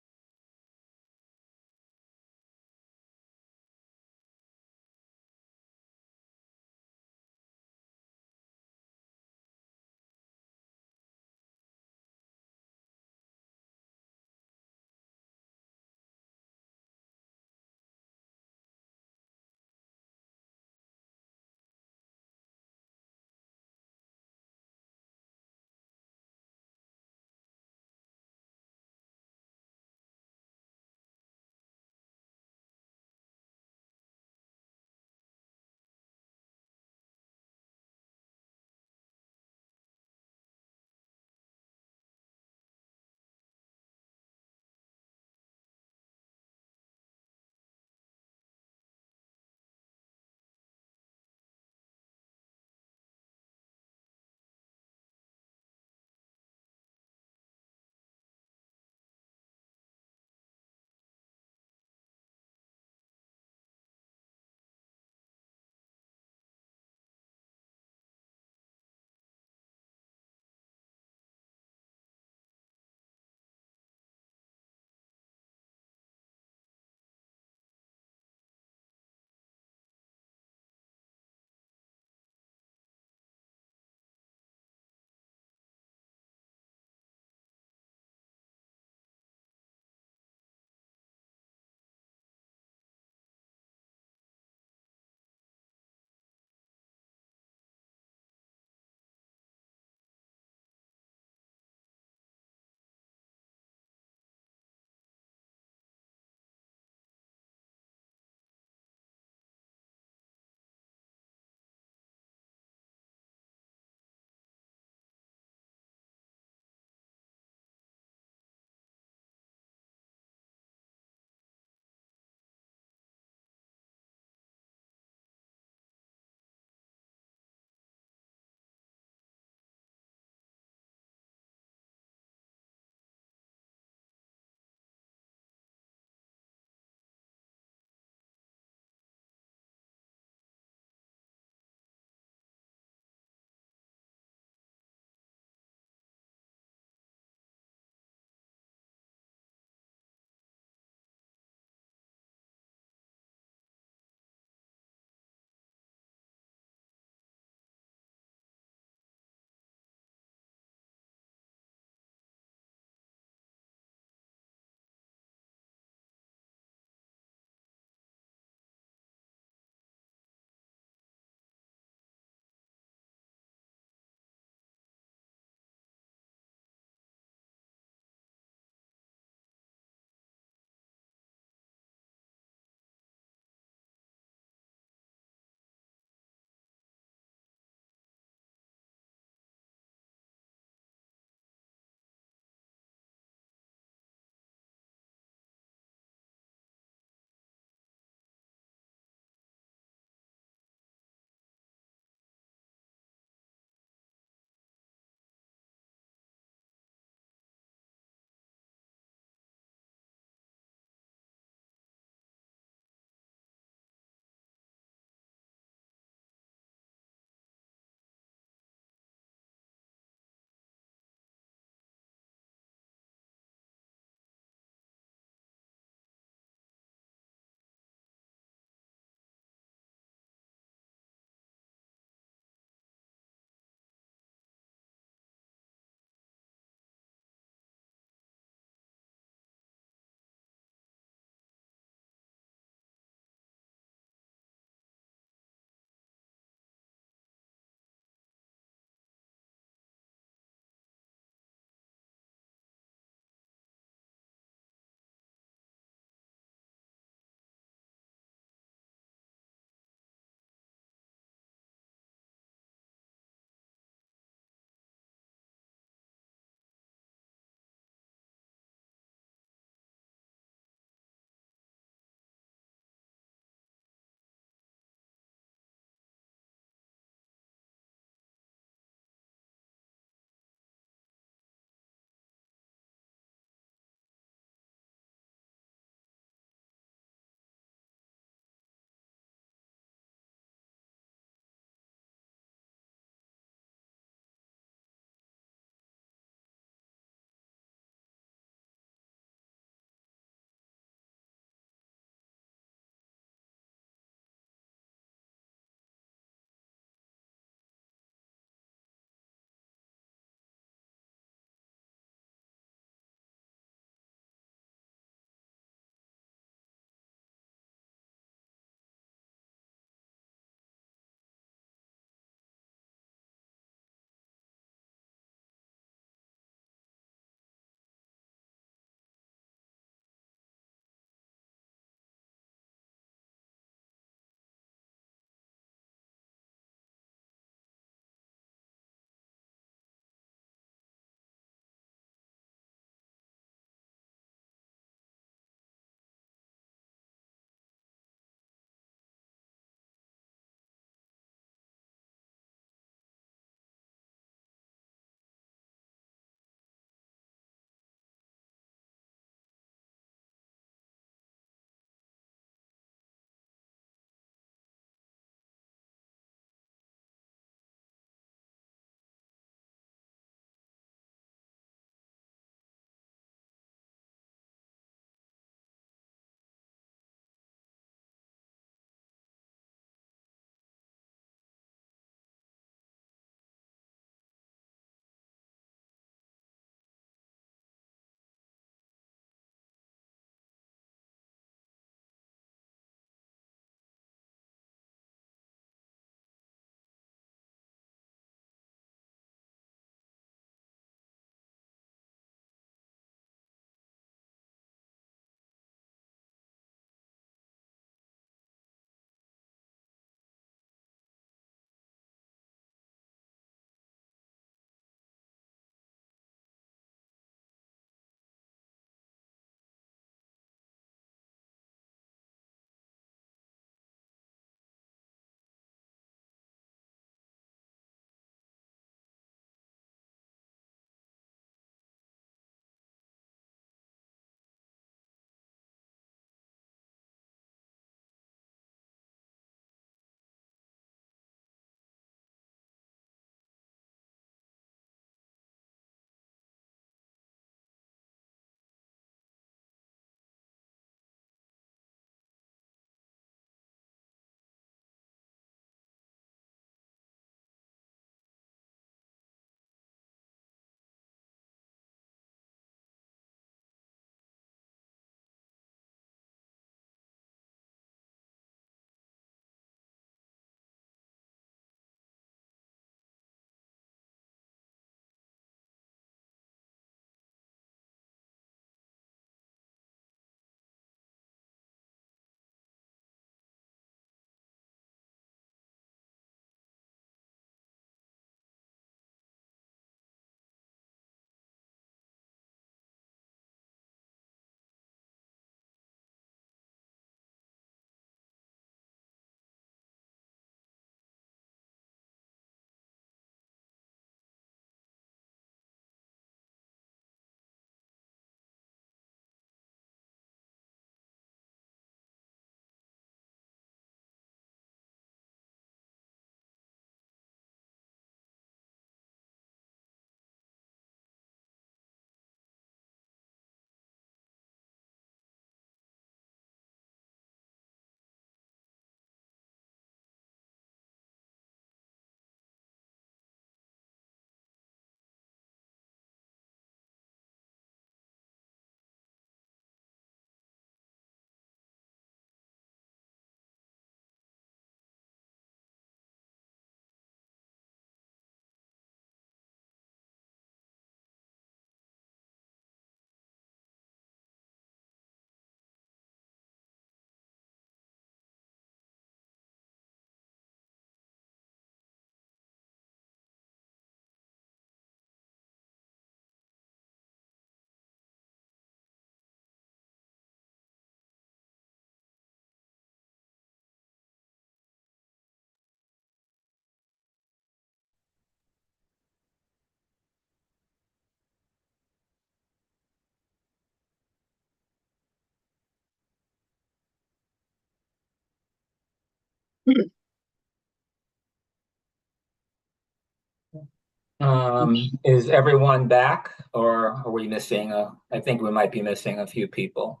Is everyone back, or are we missing I think we might be missing a few people.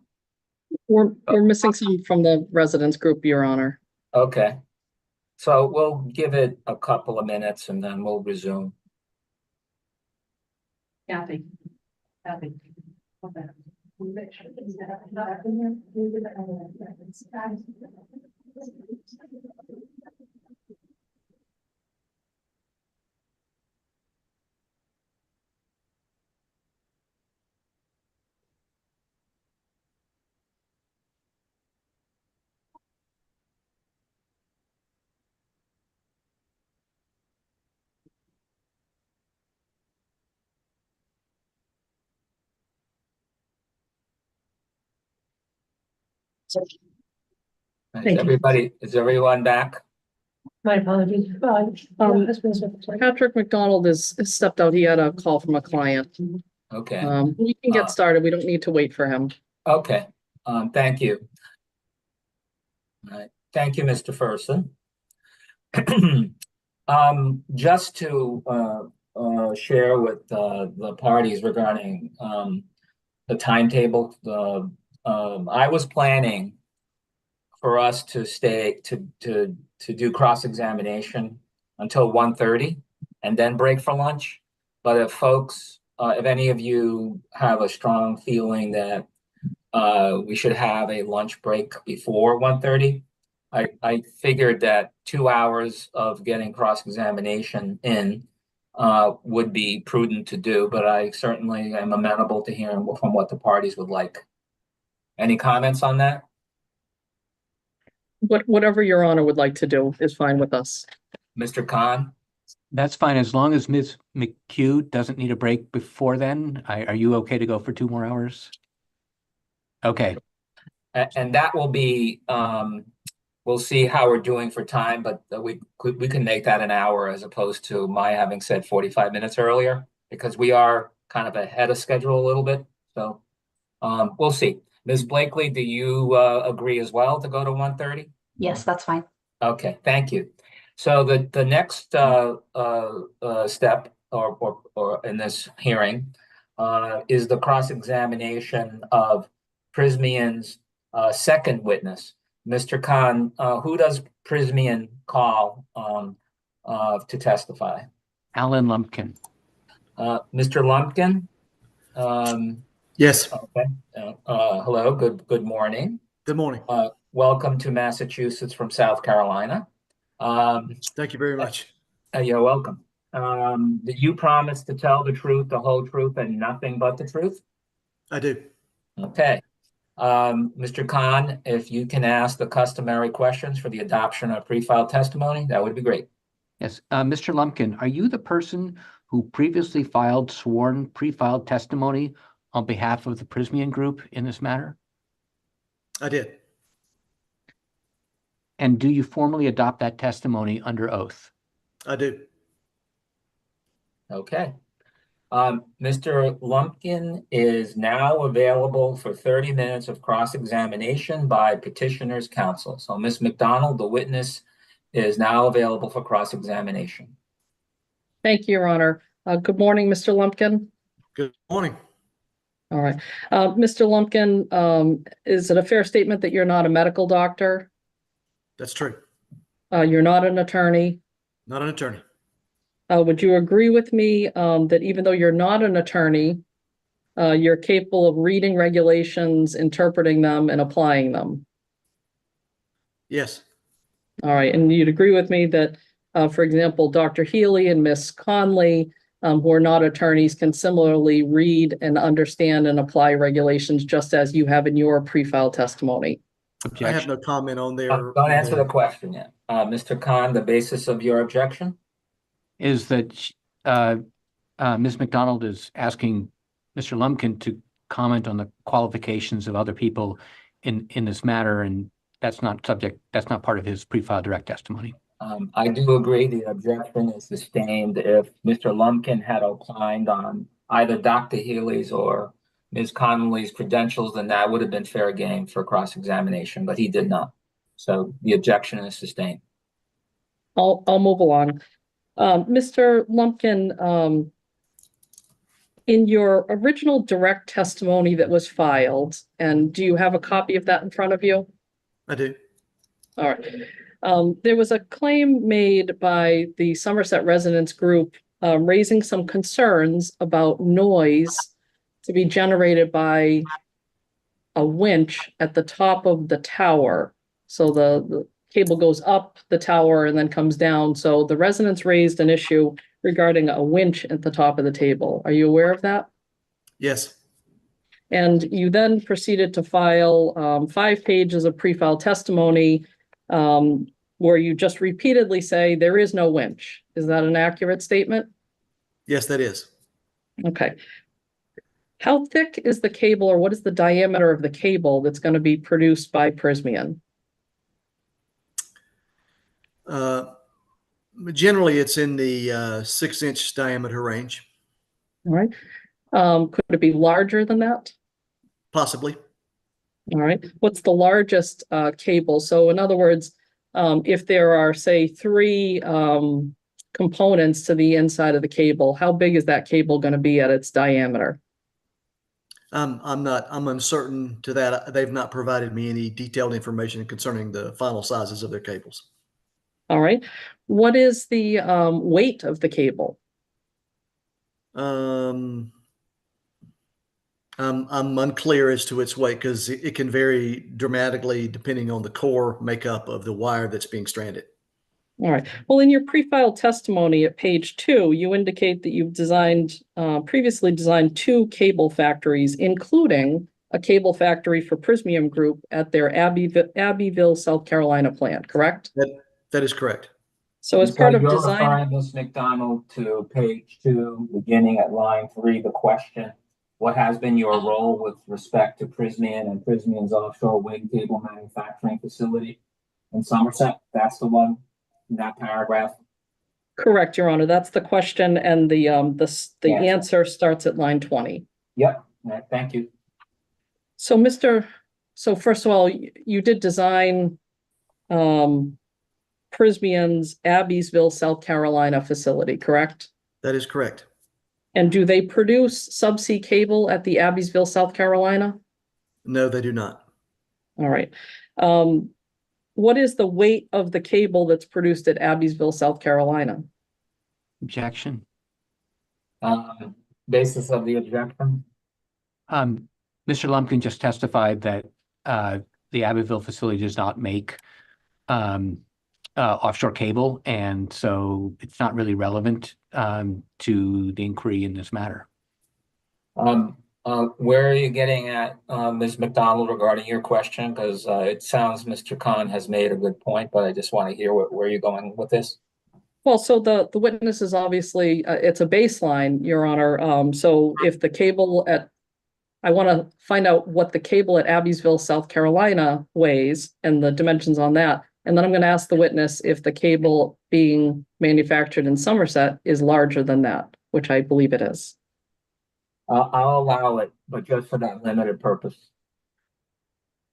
We're missing some from the residents group, Your Honor. Okay. So we'll give it a couple of minutes and then we'll resume. Kathy. Is everyone back? My apologies. Patrick McDonald has stepped out. He had a call from a client. Okay. We can get started. We don't need to wait for him. Okay. Thank you. All right. Thank you, Mr. Ferson. Just to share with the parties regarding the timetable, I was planning for us to stay to do cross-examination until 1:30 and then break for lunch. But if folks, if any of you have a strong feeling that we should have a lunch break before 1:30, I figured that 2 hours of getting cross-examination in would be prudent to do, but I certainly am amenable to hearing from what the parties would like. Any comments on that? Whatever Your Honor would like to do is fine with us. Mr. Khan? That's fine, as long as Ms. McHugh doesn't need a break before then. Are you okay to go for 2 more hours? Okay. And that will be, we'll see how we're doing for time, but we can make that an hour as opposed to my having said 45 minutes earlier, because we are kind of ahead of schedule a little bit. So we'll see. Ms. Blakely, do you agree as well to go to 1:30? Yes, that's fine. Okay, thank you. So the next step or in this hearing is the cross-examination of Prysmian's second witness. Mr. Khan, who does Prysmian call to testify? Alan Lumpkin. Mr. Lumpkin? Yes. Okay. Hello, good morning. Good morning. Welcome to Massachusetts from South Carolina. Thank you very much. You're welcome. Do you promise to tell the truth, the whole truth, and nothing but the truth? I do. Okay. Mr. Khan, if you can ask the customary questions for the adoption of pre-filed testimony, that would be great. Yes, Mr. Lumpkin, are you the person who previously filed sworn pre-filed testimony on behalf of the Prysmian Group in this matter? I did. And do you formally adopt that testimony under oath? I do. Okay. Mr. Lumpkin is now available for 30 minutes of cross-examination by petitioner's counsel. So Ms. McDonald, the witness, is now available for cross-examination. Thank you, Your Honor. Good morning, Mr. Lumpkin. Good morning. All right. Mr. Lumpkin, is it a fair statement that you're not a medical doctor? That's true. You're not an attorney? Not an attorney. Would you agree with me that even though you're not an attorney, you're capable of reading regulations, interpreting them, and applying them? Yes. All right. And you'd agree with me that, for example, Dr. Healey and Ms. Conley, who are not attorneys, can similarly read and understand and apply regulations just as you have in your pre-filed testimony? Objection. I have no comment on their. Don't answer the question yet. Mr. Khan, the basis of your objection? Is that Ms. McDonald is asking Mr. Lumpkin to comment on the qualifications of other people in this matter, and that's not part of his pre-filed direct testimony. I do agree the objection is sustained if Mr. Lumpkin had opined on either Dr. Healey's or Ms. Conley's credentials, then that would have been fair game for cross-examination, but he did not. So the objection is sustained. I'll move along. Mr. Lumpkin, in your original direct testimony that was filed, and do you have a copy of that in front of you? I do. All right. There was a claim made by the Somerset Residents Group raising some concerns about noise to be generated by a winch at the top of the tower. So the cable goes up the tower and then comes down. So the residents raised an issue regarding a winch at the top of the table. Are you aware of that? Yes. And you then proceeded to file 5 pages of pre-filed testimony where you just repeatedly say there is no winch. Is that an accurate statement? Yes, that is. Okay. How thick is the cable, or what is the diameter of the cable that's going to be produced by Prysmian? Generally, it's in the 6-inch diameter range. All right. Could it be larger than that? Possibly. All right. What's the largest cable? So in other words, if there are, say, 3 components to the inside of the cable, how big is that cable going to be at its diameter? I'm uncertain to that. They've not provided me any detailed information concerning the final sizes of their cables. All right. What is the weight of the cable? I'm unclear as to its weight because it can vary dramatically depending on the core makeup of the wire that's being stranded. All right. Well, in your pre-filed testimony at page 2, you indicate that you've previously designed 2 cable factories, including a cable factory for Prysmian Group at their Abbeville, South Carolina plant, correct? That is correct. So as part of you're design, referring, Ms. McDonald, to page 2, beginning at line 3, the question, what has been your role with respect to Prysmian and Prysmian's offshore wind cable manufacturing facility in Somerset? That's the one in that paragraph? correct, Your Honor. That's the question, and the Yes. answer starts at line 20. Yep, thank you. So first of all, you did design Prysmian's Abbeville, South Carolina facility, correct? That is correct. And do they produce subsea cable at the Abbeville, South Carolina? No, they do not. All right. What is the weight of the cable that's produced at Abbeville, South Carolina? Objection. Basis of the objection? Mr. Lumpkin just testified that the Abbeville facility does not make offshore cable, and so it's not really relevant to the inquiry in this matter. Where are you getting at, Ms. McDonald, regarding your question? Because it sounds Mr. Khan has made a good point, but I just want to hear where you're going with this. Well, so the witness is obviously, it's a baseline, Your Honor. So if the cable I want to find out what the cable at Abbeville, South Carolina weighs and the dimensions on that. And then I'm going to ask the witness if the cable being manufactured in Somerset is larger than that, which I believe it is. I'll allow it, but just for that limited purpose.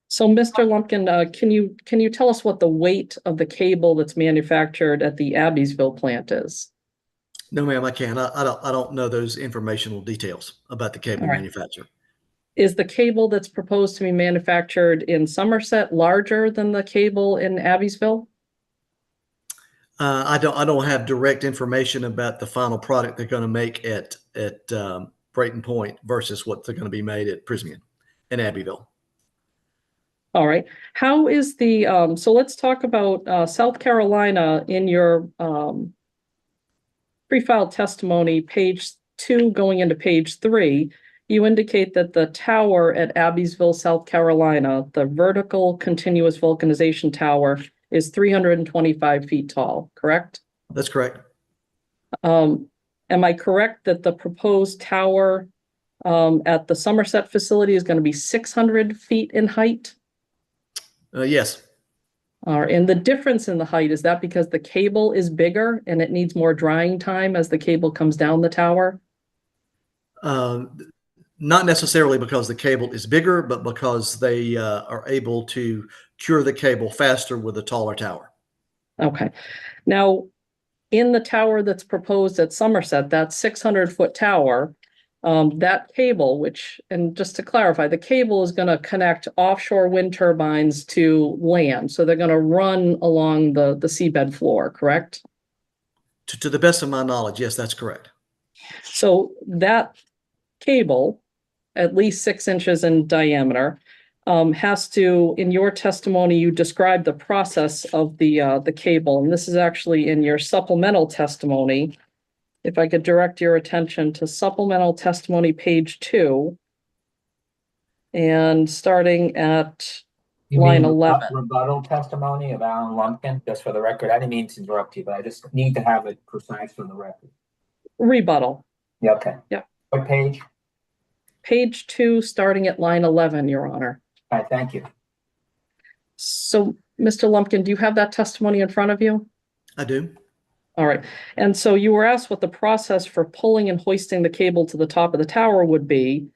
So, Mr. Lumpkin, can you tell us what the weight of the cable that's manufactured at the Abbeville plant is? No, ma'am, I can't. I don't know those informational details about the cable manufacturer. Is the cable that's proposed to be manufactured in Somerset larger than the cable in Abbeville? I don't have direct information about the final product they're going to make at Brayton Point versus what they're going to be made at Prysmian in Abbeville. All right. How is the so let's talk about South Carolina in your pre-filed testimony, page 2 going into page 3. You indicate that the tower at Abbeville, South Carolina, the vertical continuous vulcanization tower, is 325 feet tall, correct? That's correct. Am I correct that the proposed tower at the Somerset facility is going to be 600 feet in height? Yes. And the difference in the height, is that because the cable is bigger and it needs more drying time as the cable comes down the tower? Not necessarily because the cable is bigger, but because they are able to cure the cable faster with a taller tower. Okay. Now, in the tower that's proposed at Somerset, that 600-foot tower, that cable, and just to clarify, the cable is going to connect offshore wind turbines to land. So they're going to run along the seabed floor, correct? To the best of my knowledge, yes, that's correct. So that cable, at least 6 inches in diameter, has to, in your testimony, you describe the process of the cable, and this is actually in your supplemental testimony. If I could direct your attention to supplemental testimony, page 2, and starting at You line mean 11. rebuttal testimony of Alan Lumpkin, just for the record? I didn't mean to interrupt you, but I just need to have it precise for the record. Rebuttal. Yeah, okay. Yeah. What page? Page 2, starting at line 11, Your Honor. All right, thank you. So, Mr. Lumpkin, do you have that testimony in front of you? I do. All right. And so you were asked what the process for pulling and hoisting the cable to the top of the tower would be,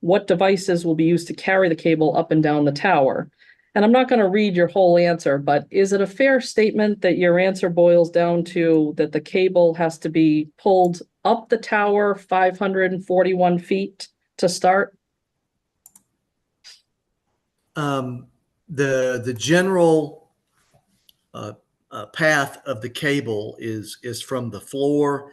what devices will be used to carry the cable up and down the tower. And I'm not going to read your whole answer, but is it a fair statement that your answer boils down to that the cable has to be pulled up the tower 541 feet to start? The general path of the cable is from the floor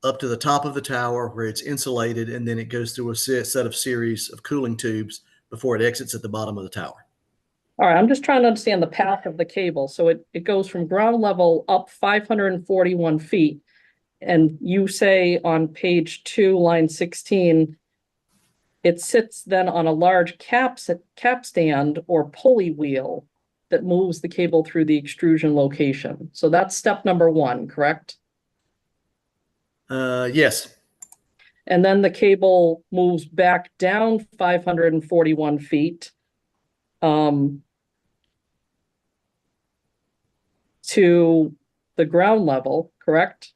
up to the top of the tower where it's insulated, and then it goes through a set of series of cooling tubes before it exits at the bottom of the tower. All right, I'm just trying to understand the path of the cable. So it goes from ground level up 541 feet. And you say on page 2, line 16, it sits then on a large capstand or pulley wheel that moves the cable through the extrusion location. So that's step number 1, correct? Yes. And then the cable moves back down 541 feet to the ground level, correct?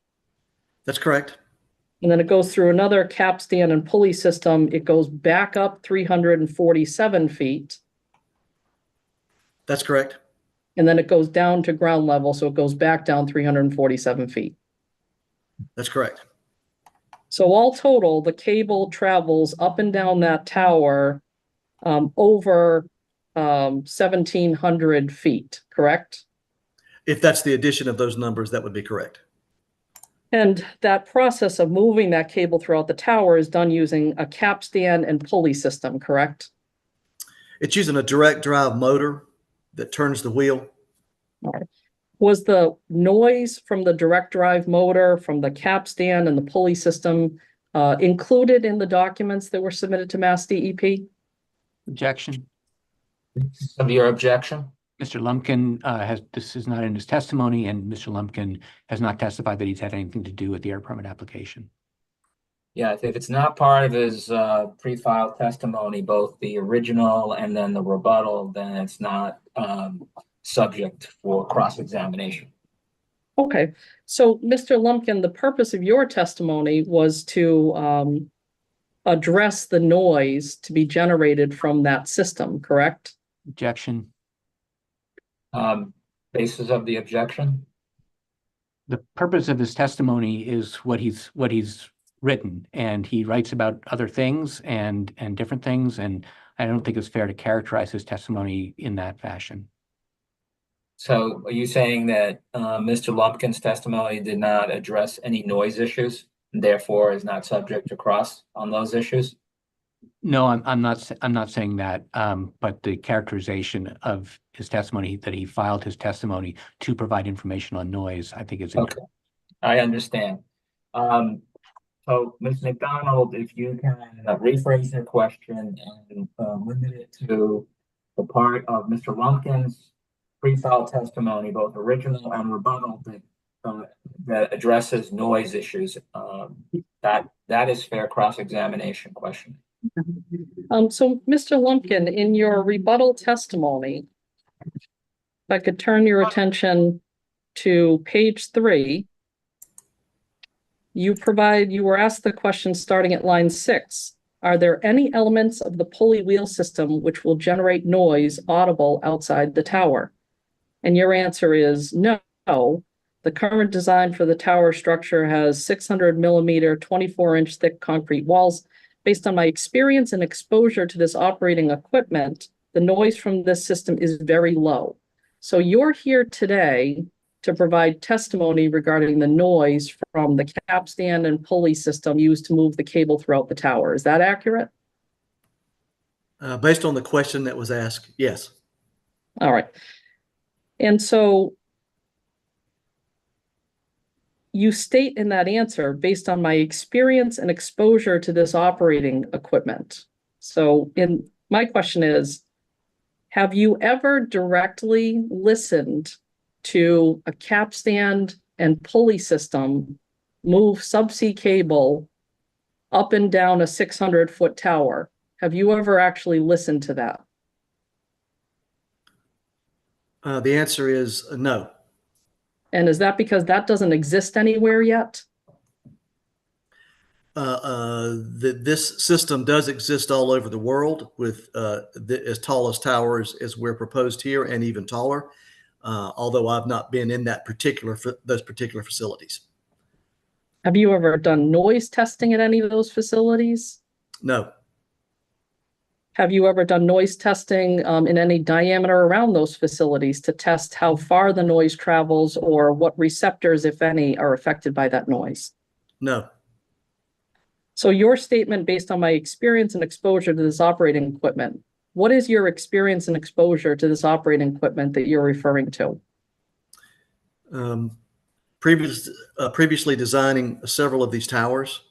That's correct. And then it goes through another capstan and pulley system. It goes back up 347 feet. That's correct. And then it goes down to ground level. So it goes back down 347 feet. That's correct. So all total, the cable travels up and down that tower over 1,700 feet, correct? If that's the addition of those numbers, that would be correct. And that process of moving that cable throughout the tower is done using a capstan and pulley system, correct? It's using a direct drive motor that turns the wheel. All right. Was the noise from the direct drive motor, from the capstan and the pulley system included in the documents that were submitted to Mass DEP? Objection. Of your objection? Mr. Lumpkin this is not in his testimony, and Mr. Lumpkin has not testified that he's had anything to do with the air permit application. Yeah, if it's not part of his pre-filed testimony, both the original and then the rebuttal, then it's not subject for cross-examination. Okay, so Mr. Lumpkin, the purpose of your testimony was to address the noise to be generated from that system, correct? Objection. Basis of the objection? The purpose of his testimony is what he's written, and he writes about other things and different things, and I don't think it's fair to characterize his testimony in that fashion. So are you saying that Mr. Lumpkin's testimony did not address any noise issues, and therefore is not subject to cross on those issues? No, I'm not saying that, but the characterization of his testimony, that he filed his testimony to provide information on noise, I think is okay. I understand. So Ms. McDonald, if you can rephrase your question and limit it to the part of Mr. Lumpkin's pre-filed testimony, both original and rebuttal, that addresses noise issues, that is fair cross-examination question. So Mr. Lumpkin, in your rebuttal testimony, if I could turn your attention to page 3, you were asked the question starting at line 6. Are there any elements of the pulley wheel system which will generate noise audible outside the tower? And your answer is no. The The current design for the tower structure has 600 millimeter, 24-inch thick concrete walls. Based on my experience and exposure to this operating equipment, the noise from this system is very low. So you're here today to provide testimony regarding the noise from the capstan and pulley system used to move the cable throughout the tower. Is that accurate? Based on the question that was asked, yes. All right. And so you state in that answer, based on my experience and exposure to this operating equipment. So my question is, have you ever directly listened to a capstan and pulley system move subsea cable up and down a 600-foot tower? Have you ever actually listened to that? The answer is no. And is that because that doesn't exist anywhere yet? This system does exist all over the world with as tall as towers as we're proposed here and even taller, although I've not been in those particular facilities. Have you ever done noise testing at any of those facilities? No. Have you ever done noise testing in any diameter around those facilities to test how far the noise travels or what receptors, if any, are affected by that noise? No. So your statement, based on my experience and exposure to this operating equipment, what is your experience and exposure to this operating equipment that you're referring to? Previously designing several of these towers,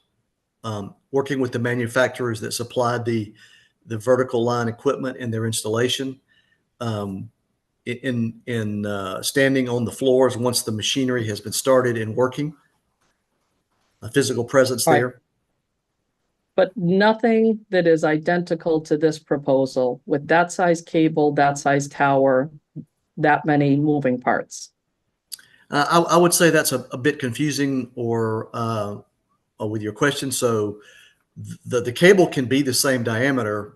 working with the manufacturers that supplied the vertical line equipment and their installation, in standing on the floors once the machinery has been started and working, a physical presence there. But nothing that is identical to this proposal with that size cable, that size tower, that many moving parts. I would say that's a bit confusing or with your question. So the cable can be the same diameter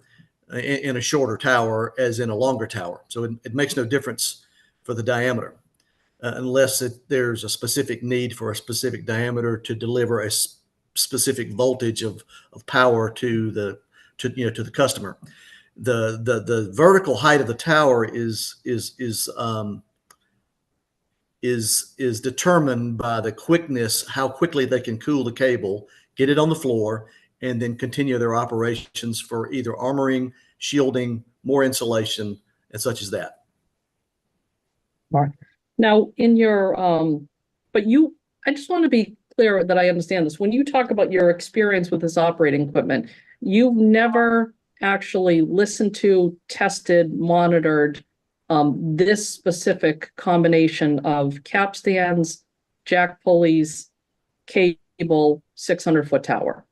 in a shorter tower as in a longer tower. So it makes no difference for the diameter unless there's a specific need for a specific diameter to deliver a specific voltage of power to the customer. The vertical height of the tower is determined by the quickness, how quickly they can cool the cable, get it on the floor, and then continue their operations for either armoring, shielding, more insulation, and such as that. Right. Now, in your, I just want to be clear that I understand this. When you talk about your experience with this operating equipment, you've never actually listened to, tested, monitored this specific combination of capstans, jack pulleys, cable, 600-foot tower.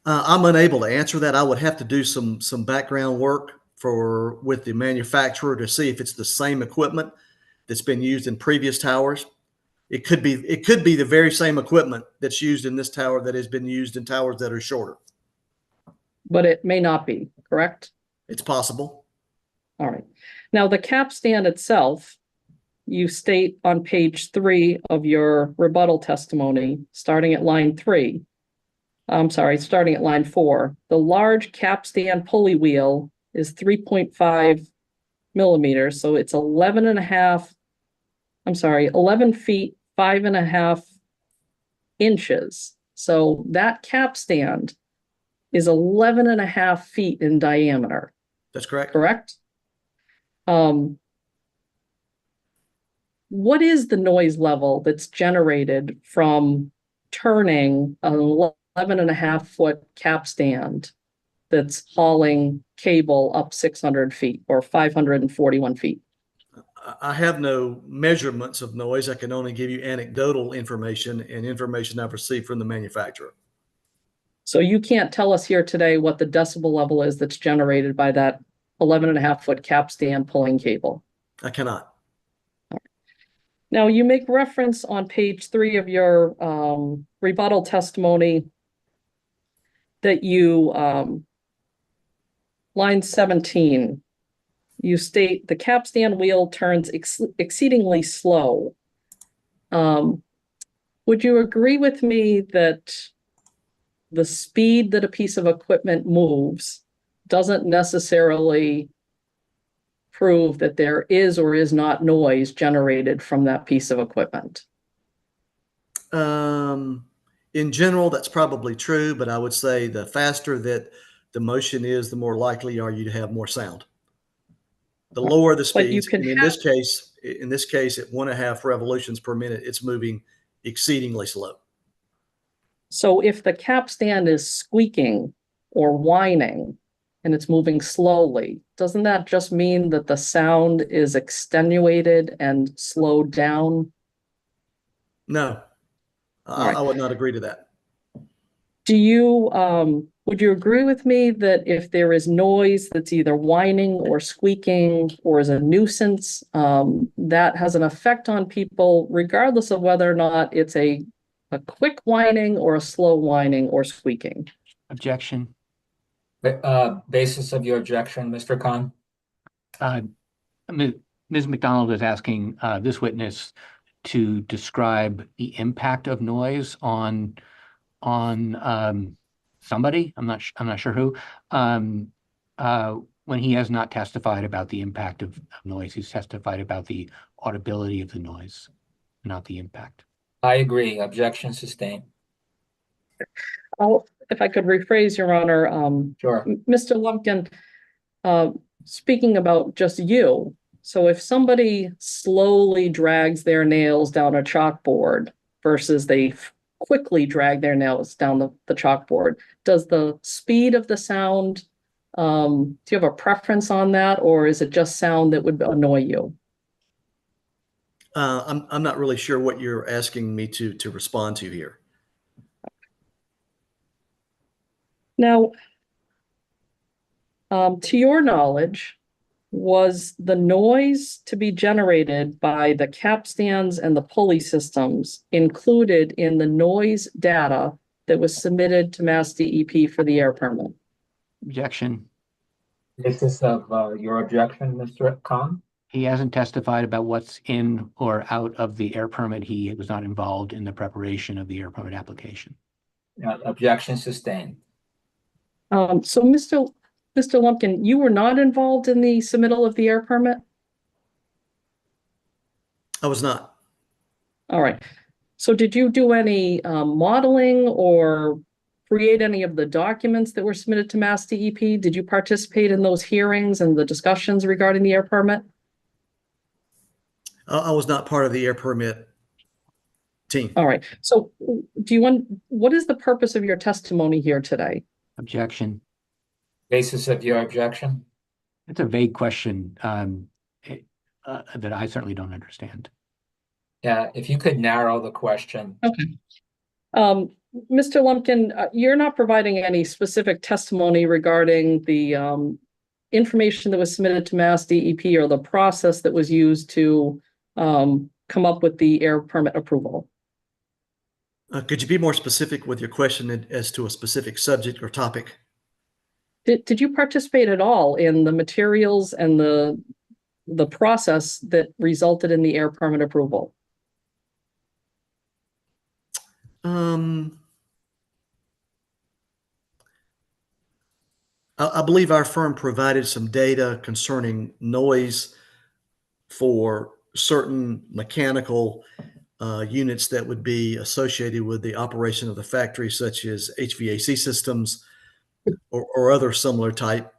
I'm unable to answer that. I would have to do some background work with the manufacturer to see if it's the same equipment that's been used in previous towers. It could be the very same equipment that's used in this tower that has been used in towers that are shorter. But it may not be, correct? It's possible. All right. Now, the capstan itself, you state on page 3 of your rebuttal testimony, starting at line 4, the large capstan pulley wheel is 3.5 millimeters. So it's 11 feet, 5.5 inches. So that capstan is 11.5 feet in diameter. That's correct. Correct? What is the noise level that's generated from turning an 11.5-foot capstan that's hauling cable up 600 feet or 541 feet? I have no measurements of noise. I can only give you anecdotal information and information I've received from the manufacturer. So you can't tell us here today what the decibel level is that's generated by that 11.5-foot capstan pulling cable? I cannot. Now, you make reference on page 3 of your rebuttal testimony that you, line 17, you state the capstan wheel turns exceedingly slow. Would you agree with me that the speed that a piece of equipment moves doesn't necessarily prove that there is or is not noise generated from that piece of equipment? In general, that's probably true, but I would say the faster that the motion is, the more likely are you to have more sound. The lower the But you speeds, can and in this case, at 1.5 revolutions per minute, it's moving exceedingly slow. So if the capstan is squeaking or whining and it's moving slowly, doesn't that just mean that the sound is extenuated and slowed down? No, right. I would not agree to that. Do you, would you agree with me that if there is noise that's either whining or squeaking or is a nuisance, that has an effect on people regardless of whether or not it's a quick whining or a slow whining or squeaking? Objection. Basis of your objection, Mr. Khan? Ms. McDonald is asking this witness to describe the impact of noise on somebody. I'm not sure who. When he has not testified about the impact of noise, he's testified about the audibility of the noise, not the impact. I agree. Objection sustained. If I could rephrase, Your Honor, Sure. Mr. Lumpkin, speaking about just you, so if somebody slowly drags their nails down a chalkboard versus they quickly drag their nails down the chalkboard, does the speed of the sound, do you have a preference on that, or is it just sound that would annoy you? I'm not really sure what you're asking me to respond to here. Now, to your knowledge, was the noise to be generated by the capstans and the pulley systems included in the noise data that was submitted to Mass DEP for the air permit? Objection. Basis of your objection, Mr. Khan? He hasn't testified about what's in or out of the air permit. He was not involved in the preparation of the air permit application. Objection sustained. So Mr. Lumpkin, you were not involved in the submittal of the air permit? I was not. All right. So did you do any modeling or create any of the documents that were submitted to Mass DEP? Did you participate in those hearings and the discussions regarding the air permit? I was not part of the air permit team. All right. So what is the purpose of your testimony here today? Objection. Basis of your objection? It's a vague question that I certainly don't understand. Yeah, if you could narrow the question. Okay. Mr. Lumpkin, you're not providing any specific testimony regarding the information that was submitted to Mass DEP or the process that was used to come up with the air permit approval. Could you be more specific with your question as to a specific subject or topic? Did you participate at all in the materials and the process that resulted in the air permit approval? I believe our firm provided some data concerning noise for certain mechanical units that would be associated with the operation of the factory, such as HVAC systems or other similar type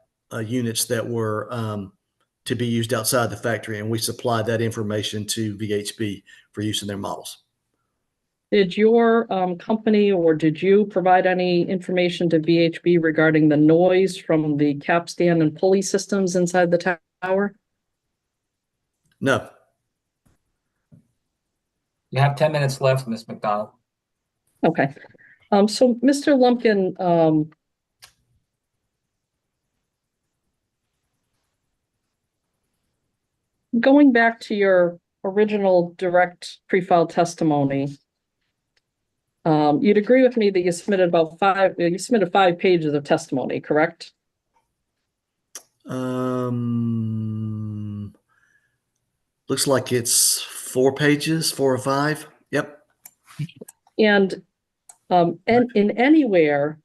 units that were to be used outside the factory. And we supplied that information to VHB for use in their models. Did your company or did you provide any information to VHB regarding the noise from the capstan and pulley systems inside the tower? No. You have 10 minutes left, Ms. McDonald. Okay. So Mr. Lumpkin, going back to your original direct pre-filed testimony, you'd agree with me that you submitted you submitted 5 pages of testimony, correct? Looks like it's 4 pages, 4 or 5. Yep. And in anywhere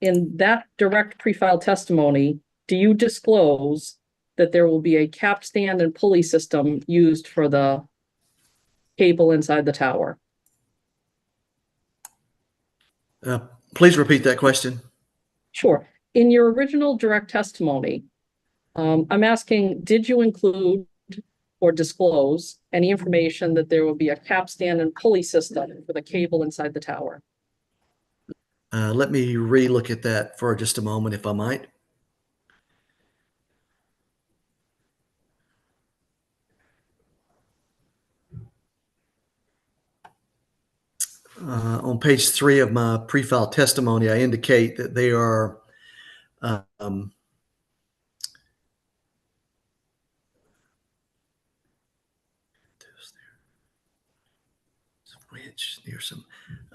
in that direct pre-filed testimony, do you disclose that there will be a capstan and pulley system used for the cable inside the tower? Please repeat that question. Sure. In your original direct testimony, I'm asking, did you include or disclose any information that there will be a capstan and pulley system for the cable inside the tower? Let me re-look at that for just a moment, if I might. On page 3 of my pre-file testimony, I indicate that they are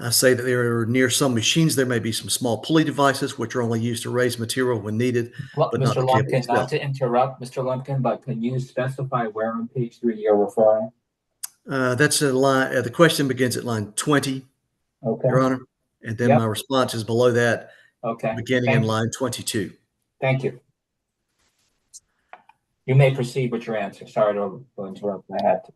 I say that they are near some machines. There may be some small pulley devices which are only used to raise material when needed. Well, But not Mr. the cable Lumpkin, not itself. to interrupt, Mr. Lumpkin, but can you specify where on page 3 you're referring? That's a line. The question begins at line 20, Okay, Your Honor, and then Yep. my response is below that, okay. beginning in line 22. Thank you. You may proceed with your answer. Sorry to interrupt. I had to.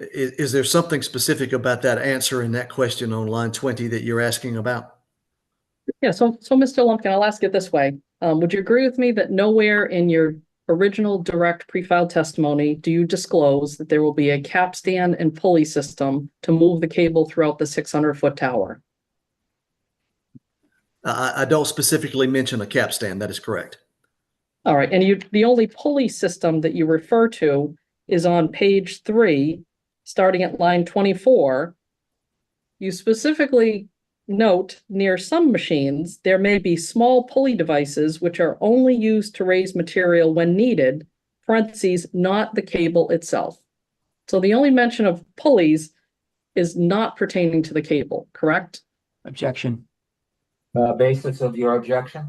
Is there something specific about that answer in that question on line 20 that you're asking about? Yeah, so Mr. Lumpkin, I'll ask it this way. Would you agree with me that nowhere in your original direct pre-filed testimony do you disclose that there will be a capstan and pulley system to move the cable throughout the 600-foot tower? I don't specifically mention a capstan. That is correct. All right, and the only pulley system that you refer to is on page 3, starting at line 24. You specifically note near some machines, there may be small pulley devices which are only used to raise material when needed, parentheses, not the cable itself. So the only mention of pulleys is not pertaining to the cable, correct? Objection. Basis of your objection?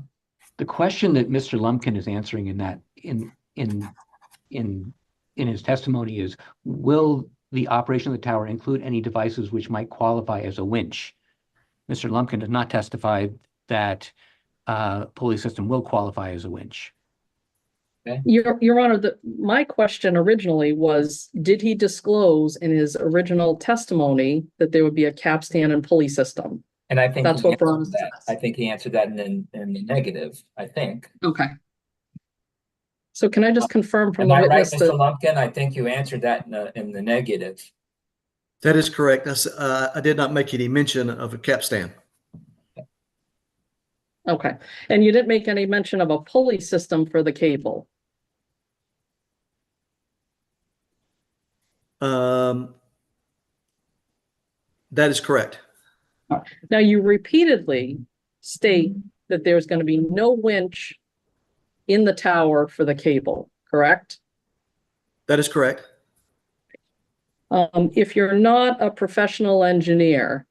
The question that Mr. Lumpkin is answering in his testimony is, will the operation of the tower include any devices which might qualify as a winch? Mr. Lumpkin does not testify that pulley system will qualify as a winch. Okay. Your Honor, my question originally was, did he disclose in his original testimony that there would be a capstan and pulley system? And I think That's he what brought answered us to that. this. I think he answered that in the negative, I think. Okay. So can I just confirm from Am the I right, witness Mr. that, Lumpkin? I think you answered that in the negative. That is correct. I did not make any mention of a capstan. okay, and you didn't make any mention of a pulley system for the cable? That is correct. Now, you repeatedly state that there's going to be no winch in the tower for the cable, correct? That is correct. If you're not a professional engineer,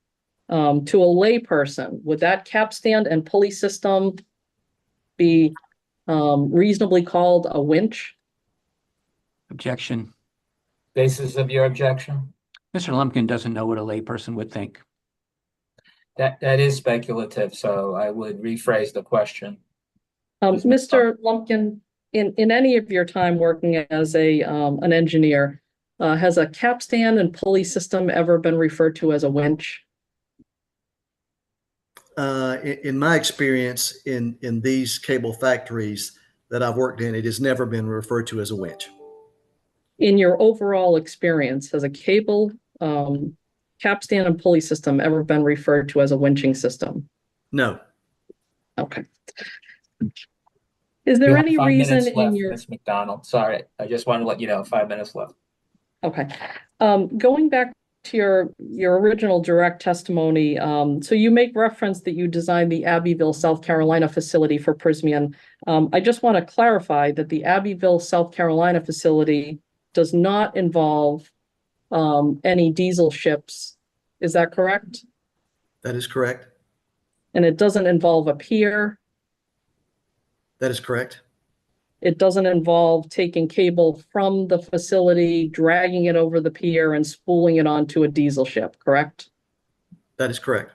to a layperson, would that capstan and pulley system be reasonably called a winch? Objection. Basis of your objection? Mr. Lumpkin doesn't know what a layperson would think. That is speculative, so I would rephrase the question. Mr. Lumpkin, in any of your time working as an engineer, has a capstan and pulley system ever been referred to as a winch? In my experience in these cable factories that I've worked in, it has never been referred to as a winch. In your overall experience, has a cable capstan and pulley system ever been referred to as a winching system? No. Okay. Is You there have any 5 reason minutes left, in your... Ms. McDonald. Sorry, I just want to let you know, 5 minutes left. Okay. Going back to your original direct testimony, so you make reference that you designed the Abbeville, South Carolina facility for Prysmian. I just want to clarify that the Abbeville, South Carolina facility does not involve any diesel ships. Is that correct? That is correct. And it doesn't involve a pier? That is correct. it doesn't involve taking cable from the facility, dragging it over the pier and spooling it onto a diesel ship, correct? That is correct.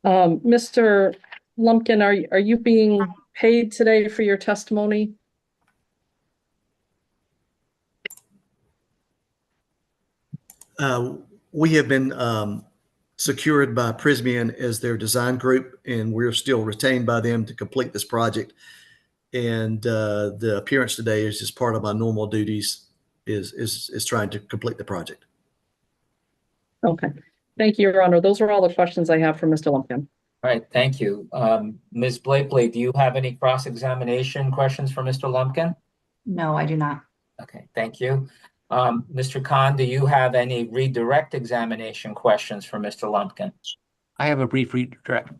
Mr. Lumpkin, are you being paid today for your testimony? We have been secured by Prysmian as their design group, and we're still retained by them to complete this project. And the appearance today is just part of my normal duties, is trying to complete the project. Okay, thank you, Your Honor. Those are all the questions I have for Mr. Lumpkin. All right, thank you. Ms. Blakely, do you have any cross-examination questions for Mr. Lumpkin? No, I do not. Okay, thank you. Mr. Khan, do you have any redirect examination questions for Mr. Lumpkin? I have a brief redirect.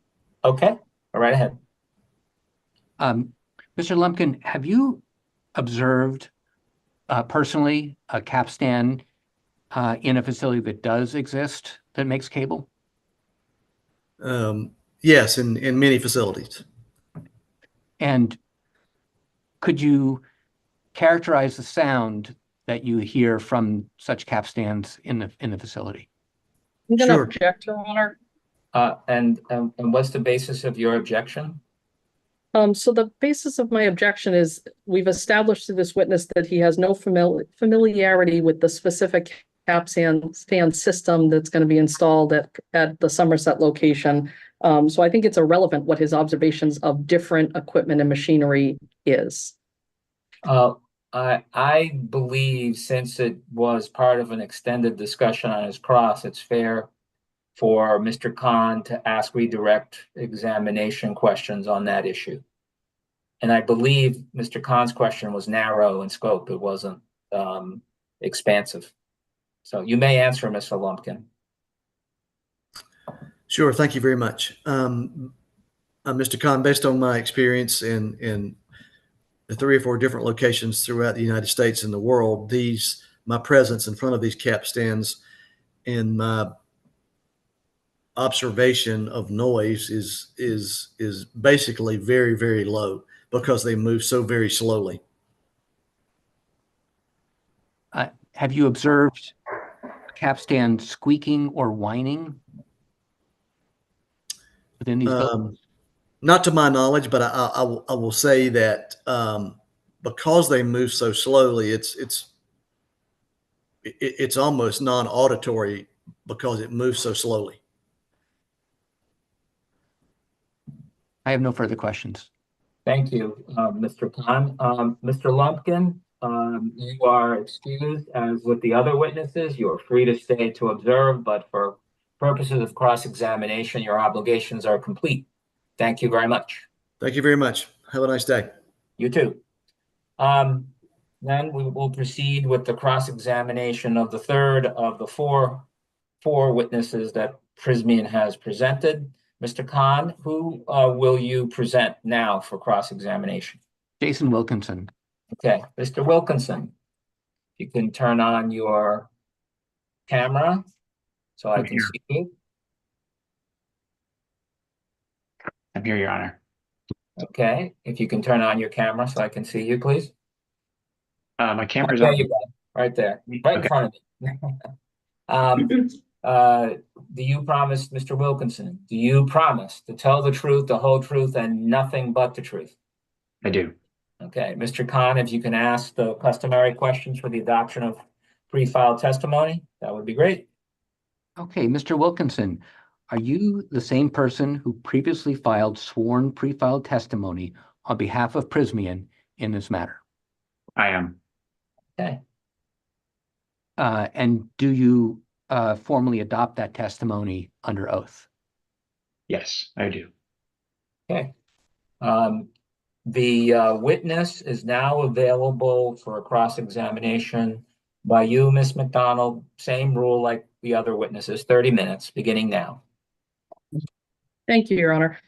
Okay, all right ahead. Mr. Lumpkin, have you observed personally a capstan in a facility that does exist that makes cable? Yes, in many facilities. And could you characterize the sound that you hear from such capstans in the facility? I'm going to Sure. object, Your Honor. And what's the basis of your objection? So the basis of my objection is we've established to this witness that he has no familiarity with the specific capstan system that's going to be installed at the Somerset location. So I think it's irrelevant what his observations of different equipment and machinery is. I believe since it was part of an extended discussion on his cross, it's fair for Mr. Khan to ask redirect examination questions on that issue. And I believe Mr. Khan's question was narrow in scope. It wasn't expansive. So you may answer, Mr. Lumpkin. Sure. Thank you very much. Mr. Khan, based on my experience in the 3 or 4 different locations throughout the United States and the world, my presence in front of these capstans and my observation of noise is basically very, very low because they move so very slowly. Have you observed a capstan squeaking or whining within these buildings? Not to my knowledge, but I will say that because they move so slowly, it's almost non-auditory because it moves so slowly. I have no further questions. Thank you, Mr. Khan. Mr. Lumpkin, you are excused as with the other witnesses. You are free to stay to observe, but for purposes of cross-examination, your obligations are complete. Thank you very much. Thank you very much. Have a nice day. You too. Then we will proceed with the cross-examination of the third of the four witnesses that Prysmian has presented. Mr. Khan, who will you present now for cross-examination? Jason Wilkinson. Okay, Mr. Wilkinson, you can turn on your camera so I can see you. I'm here, Your Honor. Okay, if you can turn on your camera so I can see you, please. My camera's There on. you go, right there, right in front of me. Do you promise, Mr. Wilkinson, do you promise to tell the truth, the whole truth, and nothing but the truth? I do. Okay, Mr. Khan, if you can ask the customary questions for the adoption of pre-filed testimony, that would be great. Okay, Mr. Wilkinson, are you the same person who previously filed sworn pre-filed testimony on behalf of Prysmian in this matter? I am. Okay. And do you formally adopt that testimony under oath? Yes, I do. Okay. The witness is now available for a cross-examination by you, Ms. McDonald. Same rule like the other witnesses, 30 minutes, beginning now. Thank you, Your Honor.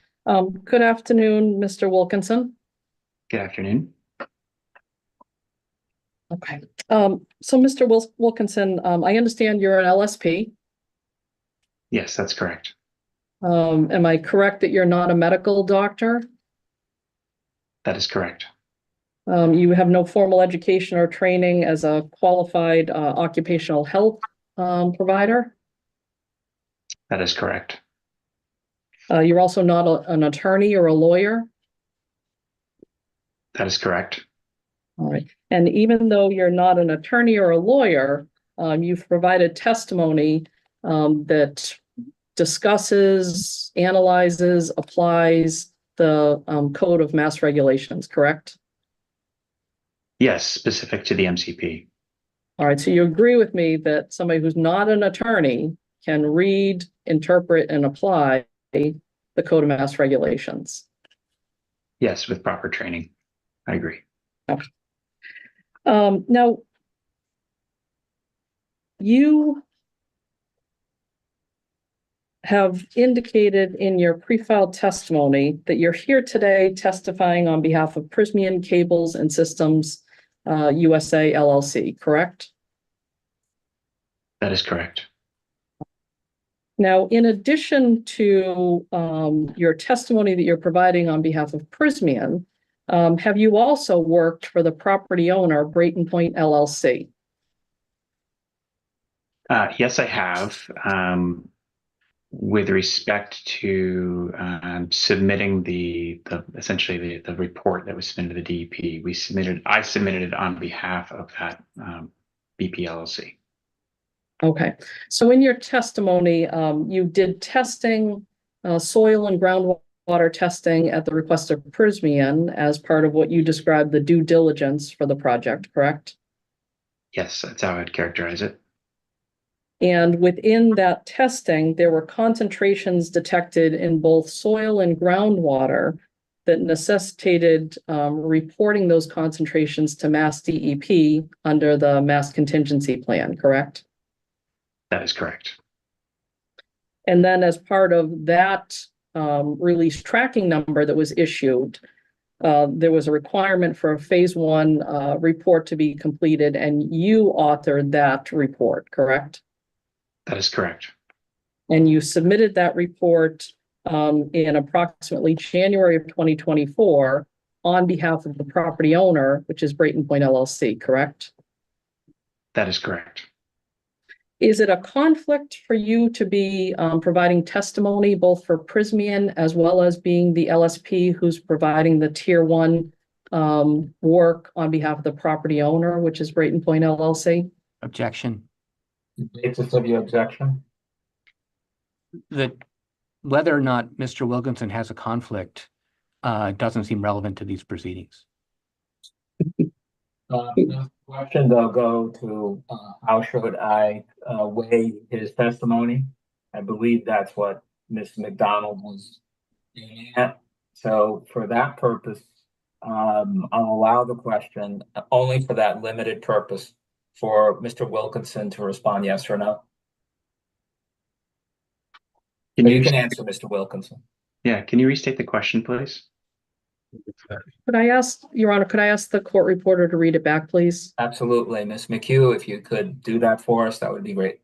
Good afternoon, Mr. Wilkinson. Good afternoon. Okay. So Mr. Wilkinson, I understand you're an LSP. Yes, that's correct. Am I correct that you're not a medical doctor? That is correct. You have no formal education or training as a qualified occupational health provider? That is correct. You're also not an attorney or a lawyer? That is correct. All right. And even though you're not an attorney or a lawyer, you've provided testimony that discusses, analyzes, applies the Code of Mass Regulations, correct? Yes, specific to the MCP. All right. So you agree with me that somebody who's not an attorney can read, interpret, and apply the Code of Mass Regulations? Yes, with proper training. I agree. Okay. Now, you have indicated in your pre-filed testimony that you're here today testifying on behalf of Prysmian Cables and Systems USA LLC, correct? That is correct. Now, in addition to your testimony that you're providing on behalf of Prysmian, have you also worked for the property owner, Brayton Point LLC? Yes, I have. With respect to submitting the essentially the report that was submitted to the DEP, I submitted it on behalf of that BP LLC. Okay, so in your testimony, you did testing, soil and groundwater testing at the request of Prysmian as part of what you described the due diligence for the project, correct? Yes, that's how I'd characterize it. And within that testing, there were concentrations detected in both soil and groundwater that necessitated reporting those concentrations to Mass DEP under the Mass Contingency Plan, correct? That is correct. And then as part of that release tracking number that was issued, there was a requirement for a phase 1 report to be completed, and you authored that report, correct? That is correct. And you submitted that report in approximately January of 2024 on behalf of the property owner, which is Brayton Point LLC, correct? That is correct. Is it a conflict for you to be providing testimony both for Prysmian as well as being the LSP who's providing the tier 1 work on behalf of the property owner, which is Brayton Point LLC? Objection. Basis of your objection? That whether or not Mr. Wilkinson has a conflict doesn't seem relevant to these proceedings. The question will go to how should I weigh his testimony? I believe that's what Ms. McDonald was getting at. So for that purpose, I'll allow the question only for that limited purpose for Mr. Wilkinson to respond yes or no. You can answer, Mr. Wilkinson. Yeah, can you restate the question, please? Could I ask, Your Honor, could I ask the court reporter to read it back, please? Absolutely. Ms. McHugh, if you could do that for us, that would be great.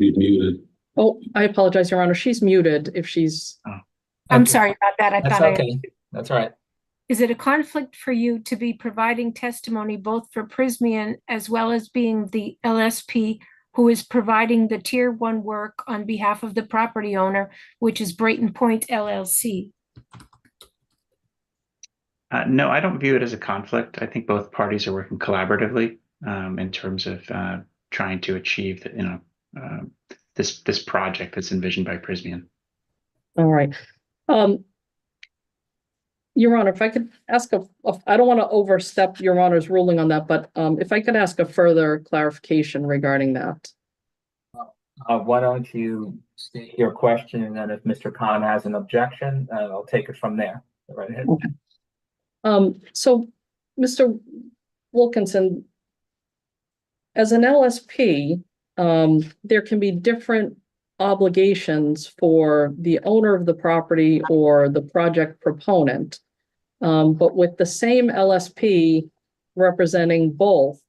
You're muted. Oh, I apologize, Your Honor. She's muted if she's. I'm Okay. sorry about that. I That's thought okay. That's all right. Is it a conflict for you to be providing testimony both for Prysmian as well as being the LSP who is providing the tier 1 work on behalf of the property owner, which is Brayton Point LLC? No, I don't view it as a conflict. I think both parties are working collaboratively in terms of trying to achieve this project that's envisioned by Prysmian. All right. Your Honor, if I could ask I don't want to overstep Your Honor's ruling on that, but if I could ask a further clarification regarding that. Why don't you state your question, and then if Mr. Khan has an objection, I'll take it from there. Go right ahead. Okay. So, Mr. Wilkinson, as an LSP, there can be different obligations for the owner of the property or the project proponent. But with the same LSP representing both,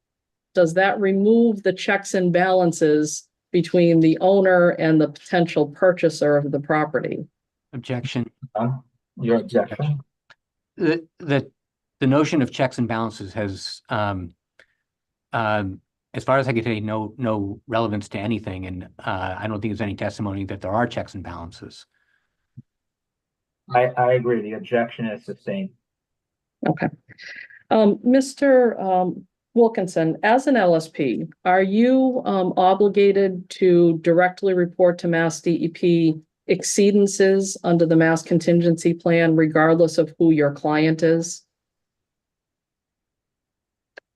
does that remove the checks and balances between the owner and the potential purchaser of the property? Objection. Your objection? The notion of checks and balances has, as far as I can tell, no relevance to anything, and I don't think there's any testimony that there are checks and balances. I agree. The objection is sustained. Okay. Mr. Wilkinson, as an LSP, are you obligated to directly report to Mass DEP exceedances under the Mass Contingency Plan, regardless of who your client is?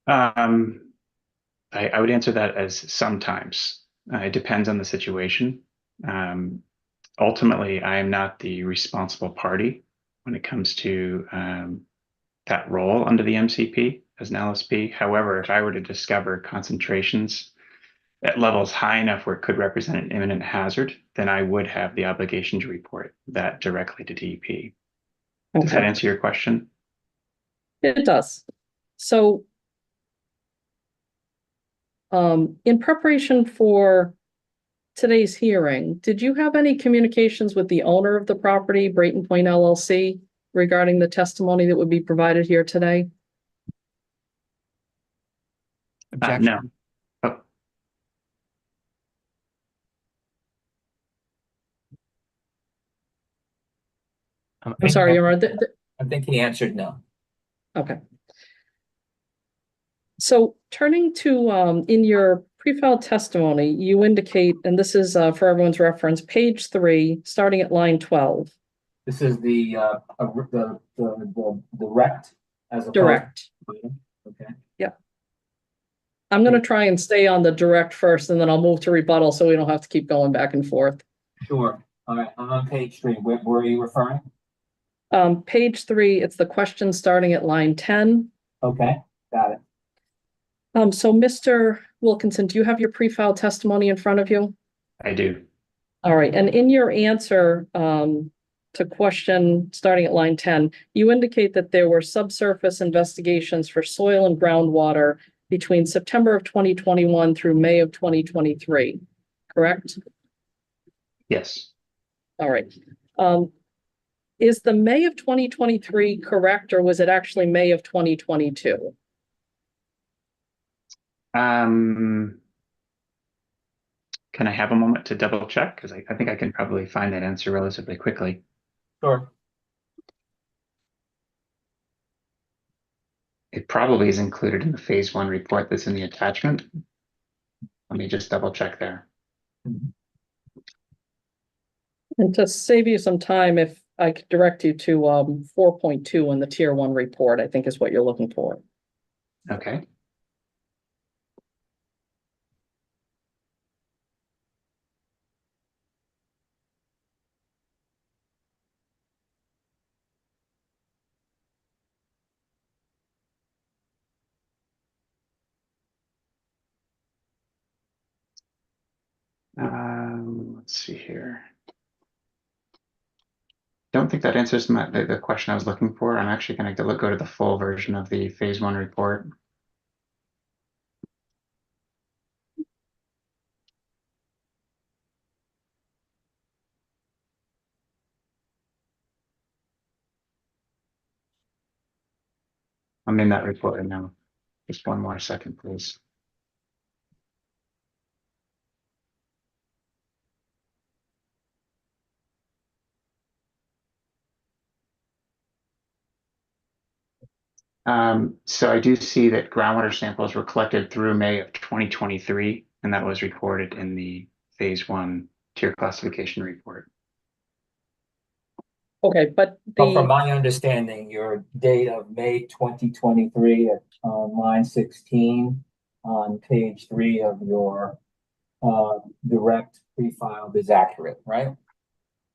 I would answer that as sometimes. It depends on the situation. Ultimately, I am not the responsible party when it comes to that role under the MCP as an LSP. However, if I were to discover concentrations at levels high enough where it could represent an imminent hazard, then I would have the obligation to report that directly to DEP. Does that answer your question? It does. So, in preparation for today's hearing, did you have any communications with the owner of the property, Brayton Point LLC, regarding the testimony that would be provided here today? Objection. No. Oh, I'm sorry, Your Honor. I think he answered no. Okay. So turning to, in your pre-filed testimony, you indicate, and this is for everyone's reference, page 3, starting at line 12. This is the direct as a Direct. Okay. I'm going to try and stay on the direct first, and then I'll move to rebuttal so we don't have to keep going back and forth. Sure. All right. I'm on page 3. Where are you referring? Page 3, it's the question starting at line 10. Okay. Got it. So Mr. Wilkinson, do you have your pre-filed testimony in front of you? I do. All right. And in your answer to question starting at line 10, you indicate that there were subsurface investigations for soil and groundwater between September of 2021 through May of 2023, correct? Yes. All right. Is the May of 2023 correct, or was it actually May of 2022? Can I have a moment to double check? Because I think I can probably find that answer relatively quickly. Sure. It probably is included in the phase 1 report that's in the attachment. Let me just double check there. And to save you some time, if I could direct you to 4.2 in the tier 1 report, I think is what you're looking for. Okay. Let's see here. Don't think that answers the question I was looking for. I'm actually going to go to the full version of the phase 1 report. I'm in that report right now. Just one more second, please. So I do see that groundwater samples were collected through May of 2023, and that was recorded in the phase 1 tier classification report. Okay, but From my understanding, your date of May 2023 at line 16 on page 3 of your direct pre-filed is accurate, right?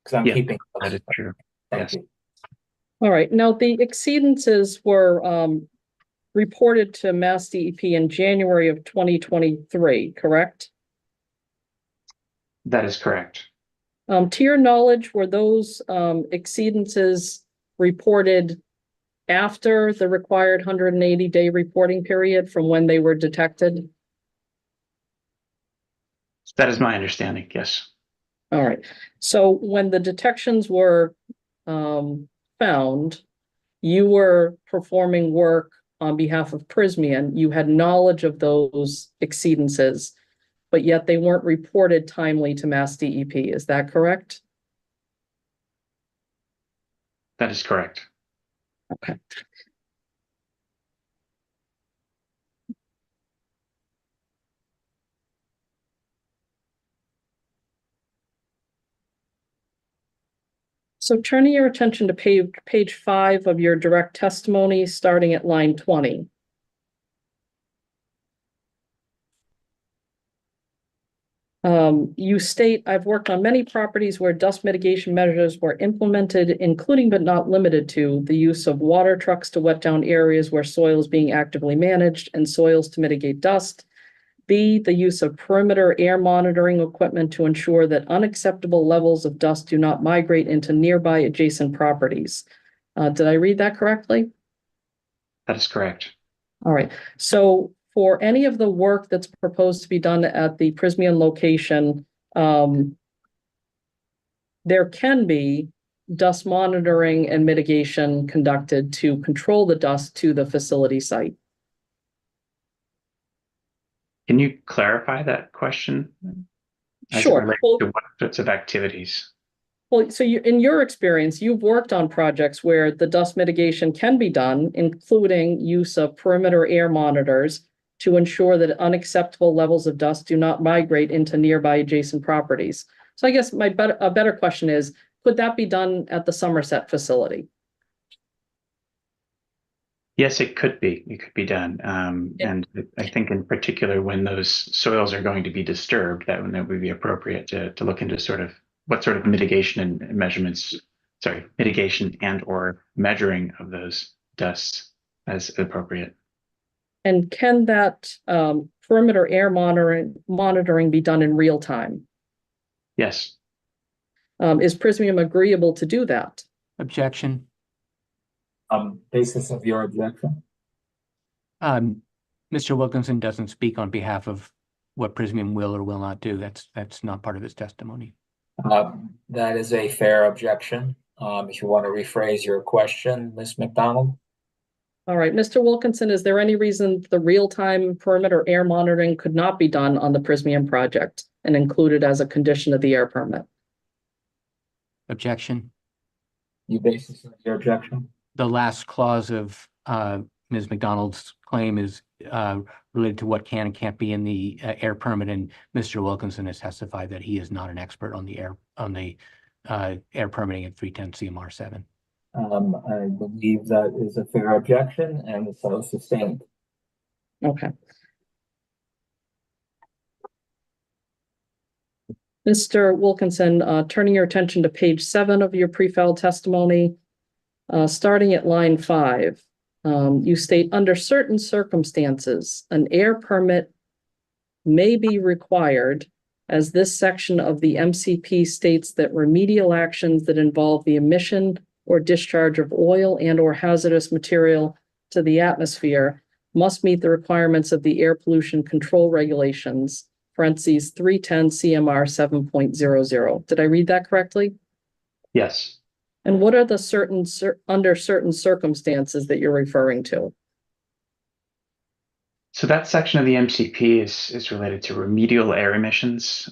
Because I'm keeping that is true. Thank you. All right. Now, the exceedances were reported to Mass DEP in January of 2023, correct? That is correct. To your knowledge, were those exceedances reported after the required 180-day reporting period from when they were detected? That is my understanding, yes. All right. So when the detections were found, you were performing work on behalf of Prysmian. You had knowledge of those exceedances, but yet they weren't reported timely to Mass DEP. Is that correct? That is correct. Okay. So turning your attention to page 5 of your direct testimony, starting at line 20. You state, I've worked on many properties where dust mitigation measures were implemented, including but not limited to the use of water trucks to wet down areas where soil is being actively managed and soils to mitigate dust. B, the use of perimeter air monitoring equipment to ensure that unacceptable levels of dust do not migrate into nearby adjacent properties. Did I read that correctly? That is correct. All right. So for any of the work that's proposed to be done at the Prysmian location, there can be dust monitoring and mitigation conducted to control the dust to the facility site. Can you clarify that question? As it Sure. relates Well, to what sorts of activities? Well, so in your experience, you've worked on projects where the dust mitigation can be done, including use of perimeter air monitors to ensure that unacceptable levels of dust do not migrate into nearby adjacent properties. So I guess a better question is, could that be done at the Somerset facility? Yes, it could be. It could be done. And I think in particular, when those soils are going to be disturbed, that would be appropriate to look into what sort of mitigation and mitigation and or measuring of those dusts as appropriate. And can that perimeter air monitoring be done in real time? Yes. Is Prysmian agreeable to do that? Objection. Basis of your objection? Mr. Wilkinson doesn't speak on behalf of what Prysmian will or will not do. That's not part of his testimony. That is a fair objection. If you want to rephrase your question, Ms. McDonald? All right, Mr. Wilkinson, is there any reason the real-time perimeter air monitoring could not be done on the Prysmian project and included as a condition of the air permit? Objection. You basis of your objection? The last clause of Ms. McDonald's claim is related to what can and can't be in the air permit, and Mr. Wilkinson has testified that he is not an expert on the air permitting at 310 CMR 7. I believe that is a fair objection and so sustained. Okay. Mr. Wilkinson, turning your attention to page 7 of your pre-filed testimony, starting at line 5, you state, under certain circumstances, an air permit may be required, as this section of the MCP states that remedial actions that involve the emission or discharge of oil and or hazardous material to the atmosphere must meet the requirements of the air pollution control regulations, parentheses 310 CMR 7.00. Did I read that correctly? Yes. And what are the under certain circumstances that you're referring to? So that section of the MCP is related to remedial air emissions.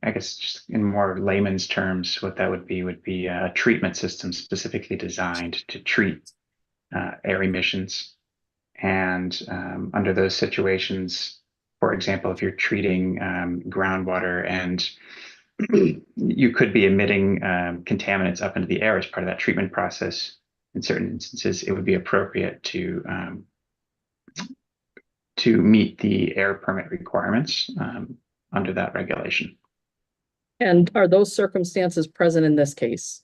I guess just in more layman's terms, what that would be a treatment system specifically designed to treat air emissions. And under those situations, for example, if you're treating groundwater and you could be emitting contaminants up into the air as part of that treatment process, in certain instances, it would be appropriate to meet the air permit requirements under that regulation. And are those circumstances present in this case?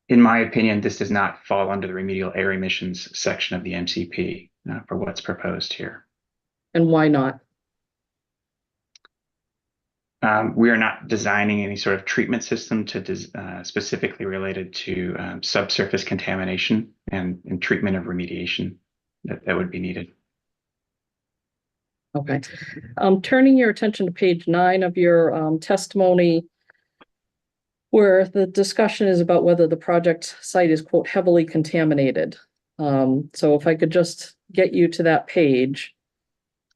In my opinion, this does not fall under the remedial air emissions section of the MCP for what's proposed here. And why not? We are not designing any sort of treatment system specifically related to subsurface contamination and treatment of remediation that would be needed. Okay. Turning your attention to page 9 of your testimony, where the discussion is about whether the project site is, quote, heavily contaminated. So if I could just get you to that page,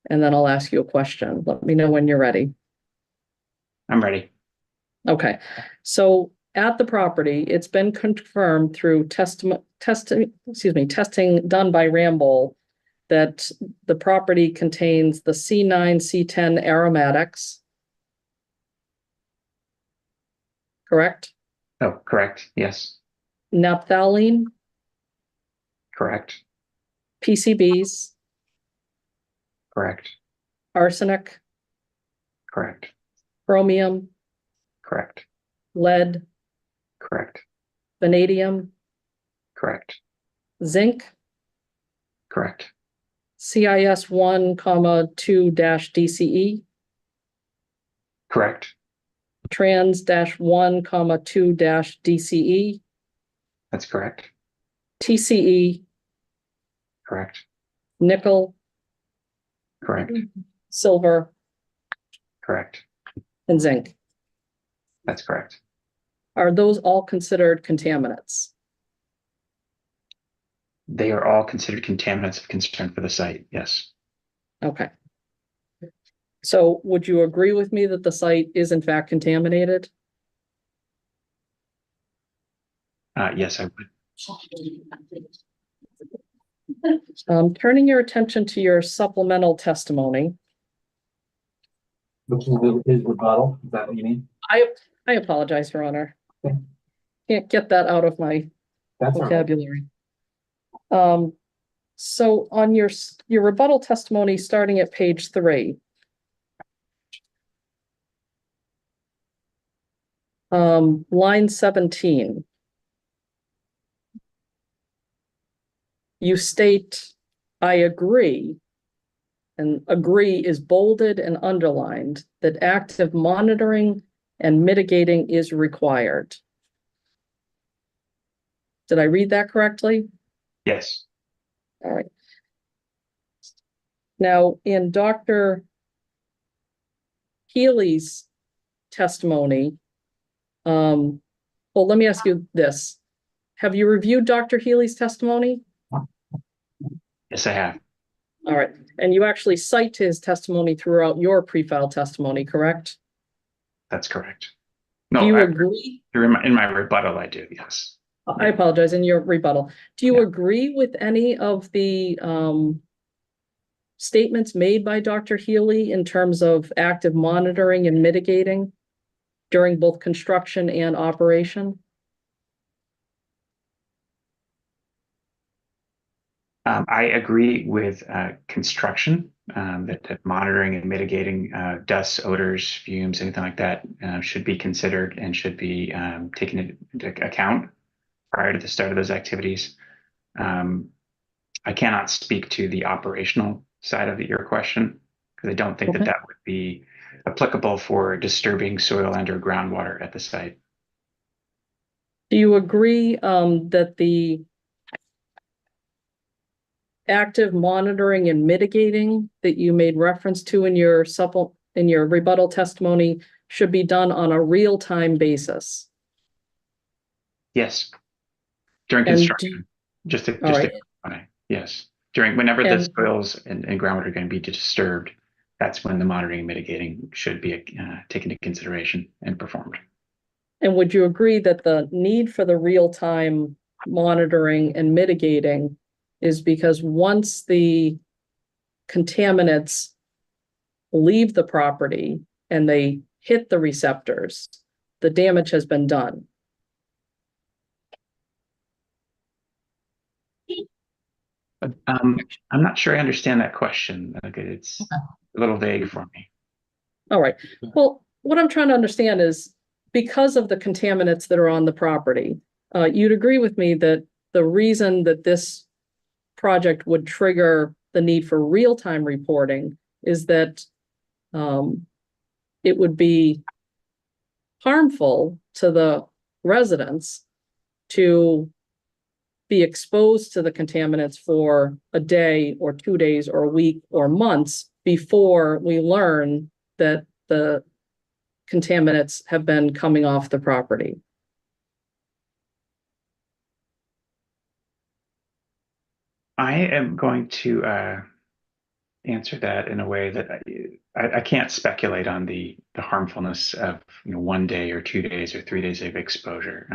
and then I'll ask you a question. Let me know when you're ready. I'm ready. Okay, so at the property, it's been confirmed through testing done by Ramboll that the property contains the C9, C10 aromatics. Correct? Oh, correct. Yes. Naphthalene, Correct. PCBs, Correct. arsenic, Correct. chromium, Correct. lead, Correct. vanadium, Correct. zinc, Correct. CIS 1,2-DCE, Correct. trans-1,2-DCE, That's correct. TCE, Correct. nickel, Correct. silver, Correct. and zinc. That's correct. Are those all considered contaminants? They are all considered contaminants of concern for the site. Yes. Okay. So would you agree with me that the site is in fact contaminated? Yes, I would. Turning your attention to your supplemental testimony. Which is his rebuttal, is that what you mean? I apologize, Your Honor. Okay. Can't get that out of my That's all right. vocabulary. So on your rebuttal testimony, starting at page 3. Line 17. You state, I agree, and agree is bolded and underlined, that active monitoring and mitigating is required. Did I read that correctly? Yes. All right. Now, in Dr. Healey's testimony, well, let me ask you this. Have you reviewed Dr. Healey's testimony? Yes, I have. All right. And you actually cite his testimony throughout your pre-file testimony, correct? That's correct. Do No, you agree? in my rebuttal, I do. Yes. I apologize, in your rebuttal. Do you Yeah. agree with any of the statements made by Dr. Healey in terms of active monitoring and mitigating during both construction and operation? I agree with construction, that monitoring and mitigating dust, odors, fumes, anything like that should be considered and should be taken into account prior to the start of those activities. I cannot speak to the operational side of your question because I don't think that would be applicable for disturbing soil and or groundwater at the site. Do you agree that the active monitoring and mitigating that you made reference to in your rebuttal testimony should be done on a real-time basis? Yes. During construction. Yes. Whenever the soils and groundwater are going to be disturbed, that's when the monitoring and mitigating should be taken into consideration and performed. And would you agree that the need for the real-time monitoring and mitigating is because once the contaminants leave the property and they hit the receptors, the damage has been done? I'm not sure I understand that question. It's a little vague for me. All right. Well, what I'm trying to understand is because of the contaminants that are on the property, you'd agree with me that the reason that this project would trigger the need for real-time reporting is that it would be harmful to the residents to be exposed to the contaminants for a day or 2 days or a week or months before we learn that the contaminants have been coming off the property. I am going to answer that in a way that I can't speculate on the harmfulness of 1 day or 2 days or 3 days of exposure.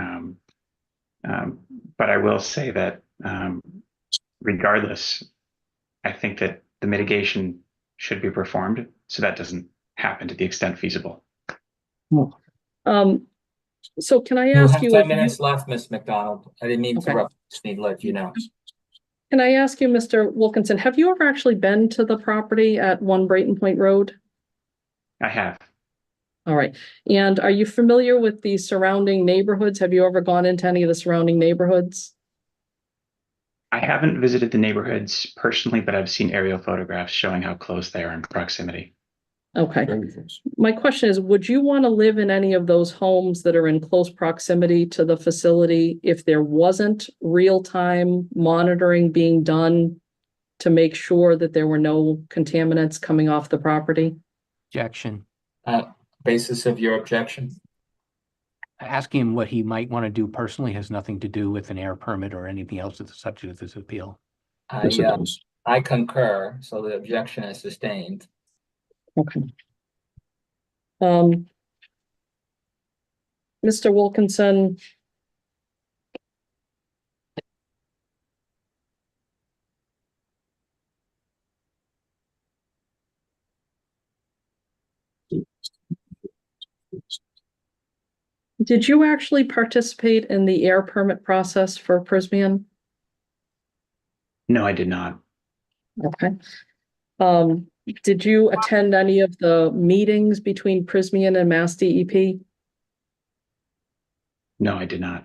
But I will say that regardless, I think that the mitigation should be performed so that doesn't happen to the extent feasible. So can I You ask have you 10 if minutes left, Ms. McDonald. I didn't mean to Okay. interrupt. Just need to let you know. Can I ask you, Mr. Wilkinson, have you ever actually been to the property at 1 Brayton Point Road? I have. All right. And are you familiar with the surrounding neighborhoods? Have you ever gone into any of the surrounding neighborhoods? I haven't visited the neighborhoods personally, but I've seen aerial photographs showing how close they are in proximity. Okay. My question is, would you want to live in any of those homes that are in close proximity to the facility if there wasn't real-time monitoring being done to make sure that there were no contaminants coming off the property? Objection. Basis of your objection? Asking him what he might want to do personally has nothing to do with an air permit or anything else that's the subject of this appeal. I concur, so the objection is sustained. Okay. Mr. Wilkinson. Did you actually participate in the air permit process for Prysmian? No, I did not. Okay. Did you attend any of the meetings between Prysmian and Mass DEP? No, I did not.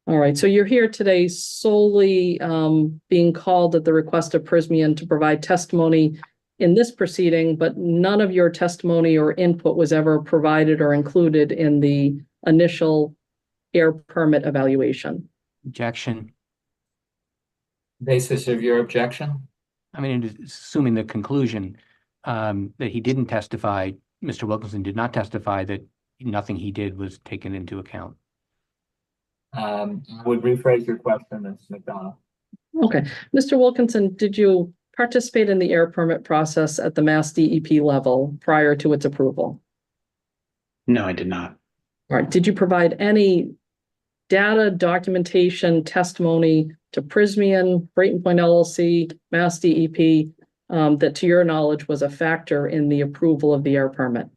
All right, so you're here today solely being called at the request of Prysmian to provide testimony in this proceeding, but none of your testimony or input was ever provided or included in the initial air permit evaluation. Objection. Basis of your objection? I mean, assuming the conclusion that he didn't testify, Mr. Wilkinson did not testify that nothing he did was taken into account. Would rephrase your question, Ms. McDonald. Okay, Mr. Wilkinson, did you participate in the air permit process at the Mass DEP level prior to its approval? No, I did not. All right, did you provide any data, documentation, testimony to Prysmian, Brayton Point LLC, Mass DEP, that to your knowledge was a factor in the approval of the air permit?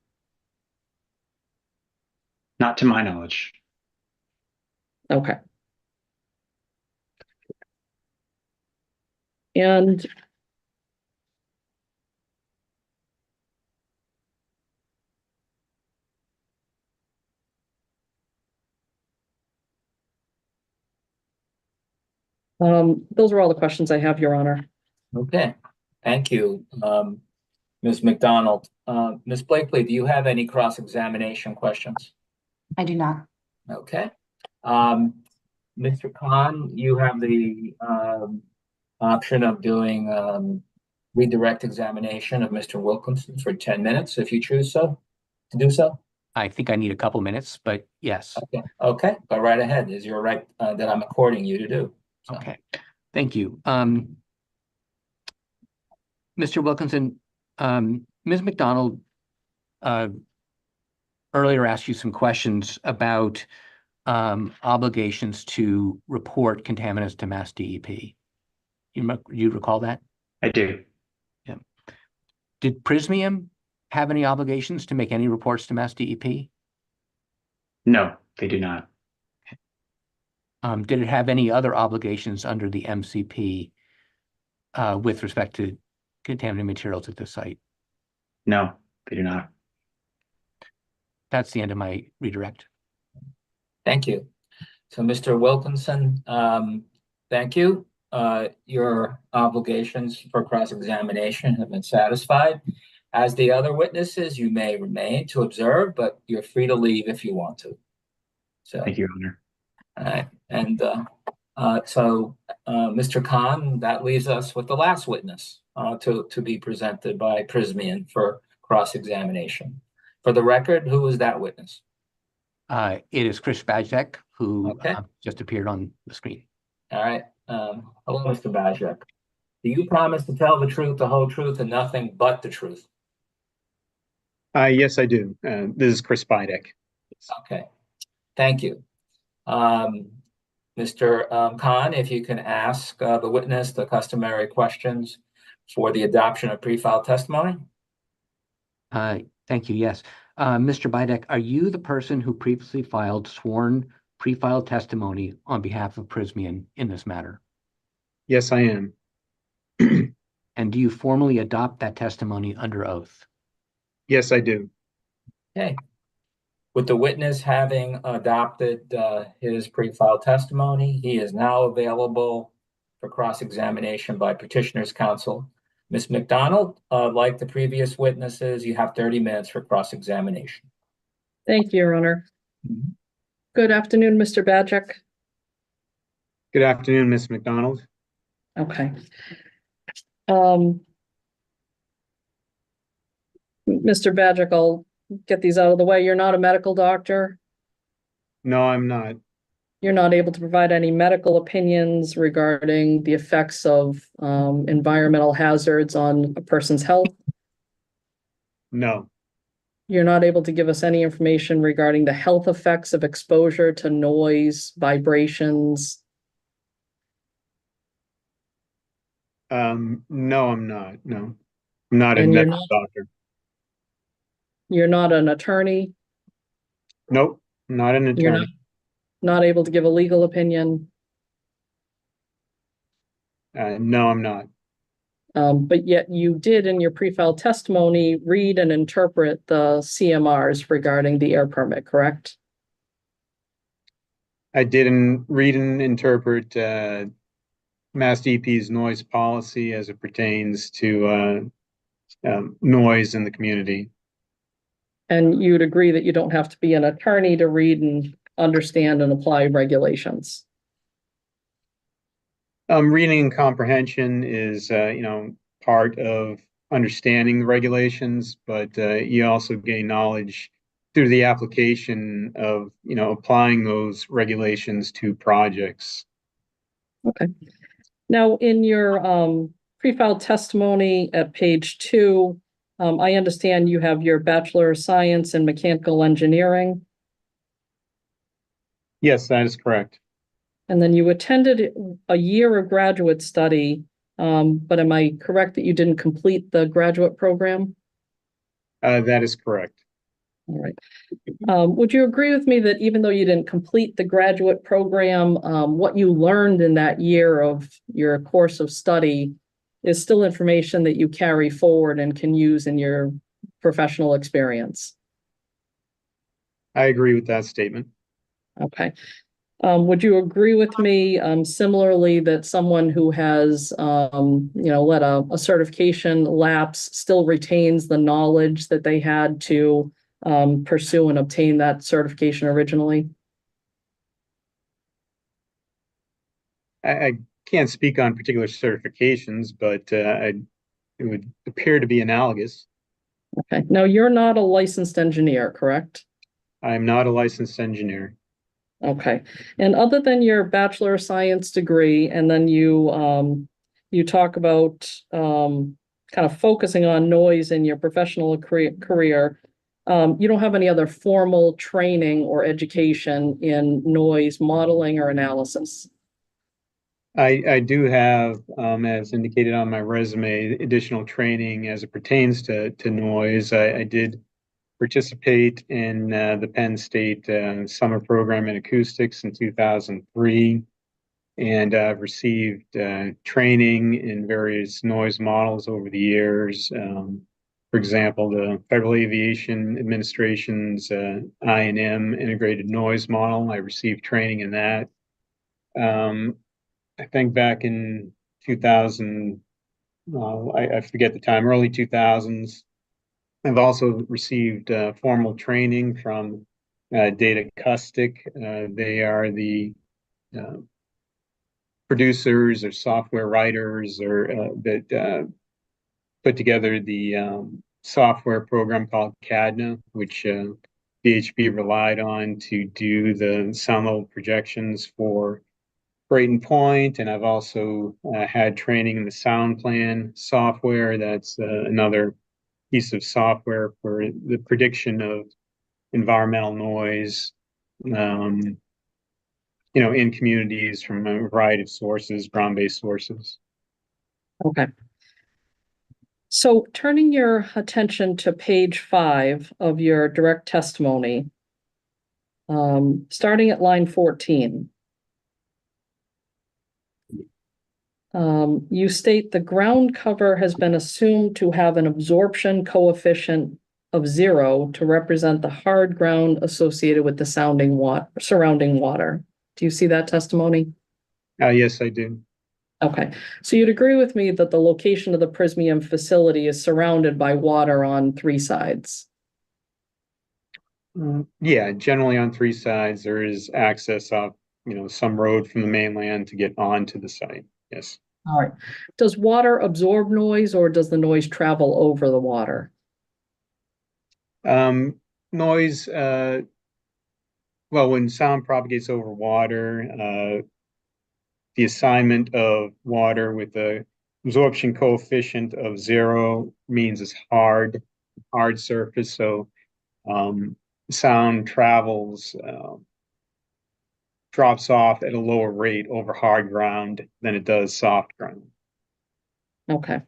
Not to my knowledge. Okay. And those are all the questions I have, Your Honor. Okay, thank you, Ms. McDonald. Ms. Blakely, do you have any cross-examination questions? I do not. Okay. Mr. Khan, you have the option of doing redirect examination of Mr. Wilkinson for 10 minutes if you choose to do so. I think I need a couple minutes, but yes. Okay, go right ahead. Is your right that I'm according you to do. So. Okay, thank you. Mr. Wilkinson, Ms. McDonald earlier asked you some questions about obligations to report contaminants to Mass DEP. You recall that? I do. Yeah. Did Prysmian have any obligations to make any reports to Mass DEP? No, they do not. Did it have any other obligations under the MCP with respect to contaminated materials at the site? No, they do not. That's the end of my redirect. Thank you. So, Mr. Wilkinson, thank you. Your obligations for cross-examination have been satisfied. As the other witnesses, you may remain to observe, but you're free to leave if you want to. So, Thank you, Your Honor. all right, and Mr. Khan, that leaves us with the last witness to be presented by Prysmian for cross-examination. For the record, who is that witness? It is Chris Bajek, who Okay. just appeared on the screen. All right. Hello, Mr. Bajek. Do you promise to tell the truth, the whole truth, and nothing but the truth? Yes, I do. This is Chris Bajek. Okay. Thank you. Mr. Khan, if you can ask the witness the customary questions for the adoption of pre-filed testimony. Thank you. Yes. Mr. Bajek, are you the person who previously filed sworn pre-filed testimony on behalf of Prysmian in this matter? Yes, I am. And do you formally adopt that testimony under oath? Yes, I do. Okay. With the witness having adopted his pre-filed testimony, he is now available for cross-examination by petitioner's counsel. Ms. McDonald, like the previous witnesses, you have 30 minutes for cross-examination. Thank you, Your Honor. Good afternoon, Mr. Bajek. Good afternoon, Ms. McDonald. Okay. Mr. Bajek, I'll get these out of the way. You're not a medical doctor. No, I'm not. You're not able to provide any medical opinions regarding the effects of environmental hazards on a person's health. No. You're not able to give us any information regarding the health effects of exposure to noise, vibrations. No, I'm not. No, I'm not a And you're medical doctor. You're not an attorney. Nope, not an You're attorney. not able to give a legal opinion. No, I'm not. But yet you did in your pre-filed testimony read and interpret the CMRs regarding the air permit, correct? I didn't read and interpret Mass DEP's noise policy as it pertains to noise in the community. And you'd agree that you don't have to be an attorney to read and understand and apply regulations. Reading and comprehension is, part of understanding the regulations, but you also gain knowledge through the application of, applying those regulations to projects. Okay. Now, in your pre-filed testimony at page 2, I understand you have your Bachelor of Science in Mechanical Engineering. Yes, that is correct. And then you attended a year of graduate study, but am I correct that you didn't complete the graduate program? That is correct. All right. Would you agree with me that even though you didn't complete the graduate program, what you learned in that year of your course of study is still information that you carry forward and can use in your professional experience? I agree with that statement. Okay. Would you agree with me similarly that someone who has, let a certification lapse still retains the knowledge that they had to pursue and obtain that certification originally? I can't speak on particular certifications, but it would appear to be analogous. Okay. Now, you're not a licensed engineer, correct? I'm not a licensed engineer. Okay. And other than your Bachelor of Science degree, and then you talk about kind of focusing on noise in your professional career, you don't have any other formal training or education in noise modeling or analysis? I do have, as indicated on my resume, additional training as it pertains to noise. I did participate in the Penn State summer program in acoustics in 2003, and I've received training in various noise models over the years. For example, the Federal Aviation Administration's I&M integrated noise model. I received training in that. I think back in 2000, I forget the time, early 2000s, I've also received formal training from Data Custic. They are the producers or software writers or that put together the software program called CADNA, which VHB relied on to do the sound level projections for Brayton Point. And I've also had training in the sound plan software. That's another piece of software for the prediction of environmental noise, in communities from a variety of sources, ground-based sources. Okay. So turning your attention to page 5 of your direct testimony, starting at line 14. You state the ground cover has been assumed to have an absorption coefficient of 0 to represent the hard ground associated with the surrounding water. Do you see that testimony? Yes, I do. Okay, so you'd agree with me that the location of the Prysmian facility is surrounded by water on 3 sides? Yeah, generally on 3 sides, there is access off, some road from the mainland to get onto the site. Yes. All right. Does water absorb noise or does the noise travel over the water? Noise, well, when sound propagates over water, the assignment of water with the absorption coefficient of 0 means it's hard surface. So sound travels, drops off at a lower rate over hard ground than it does soft ground. Okay.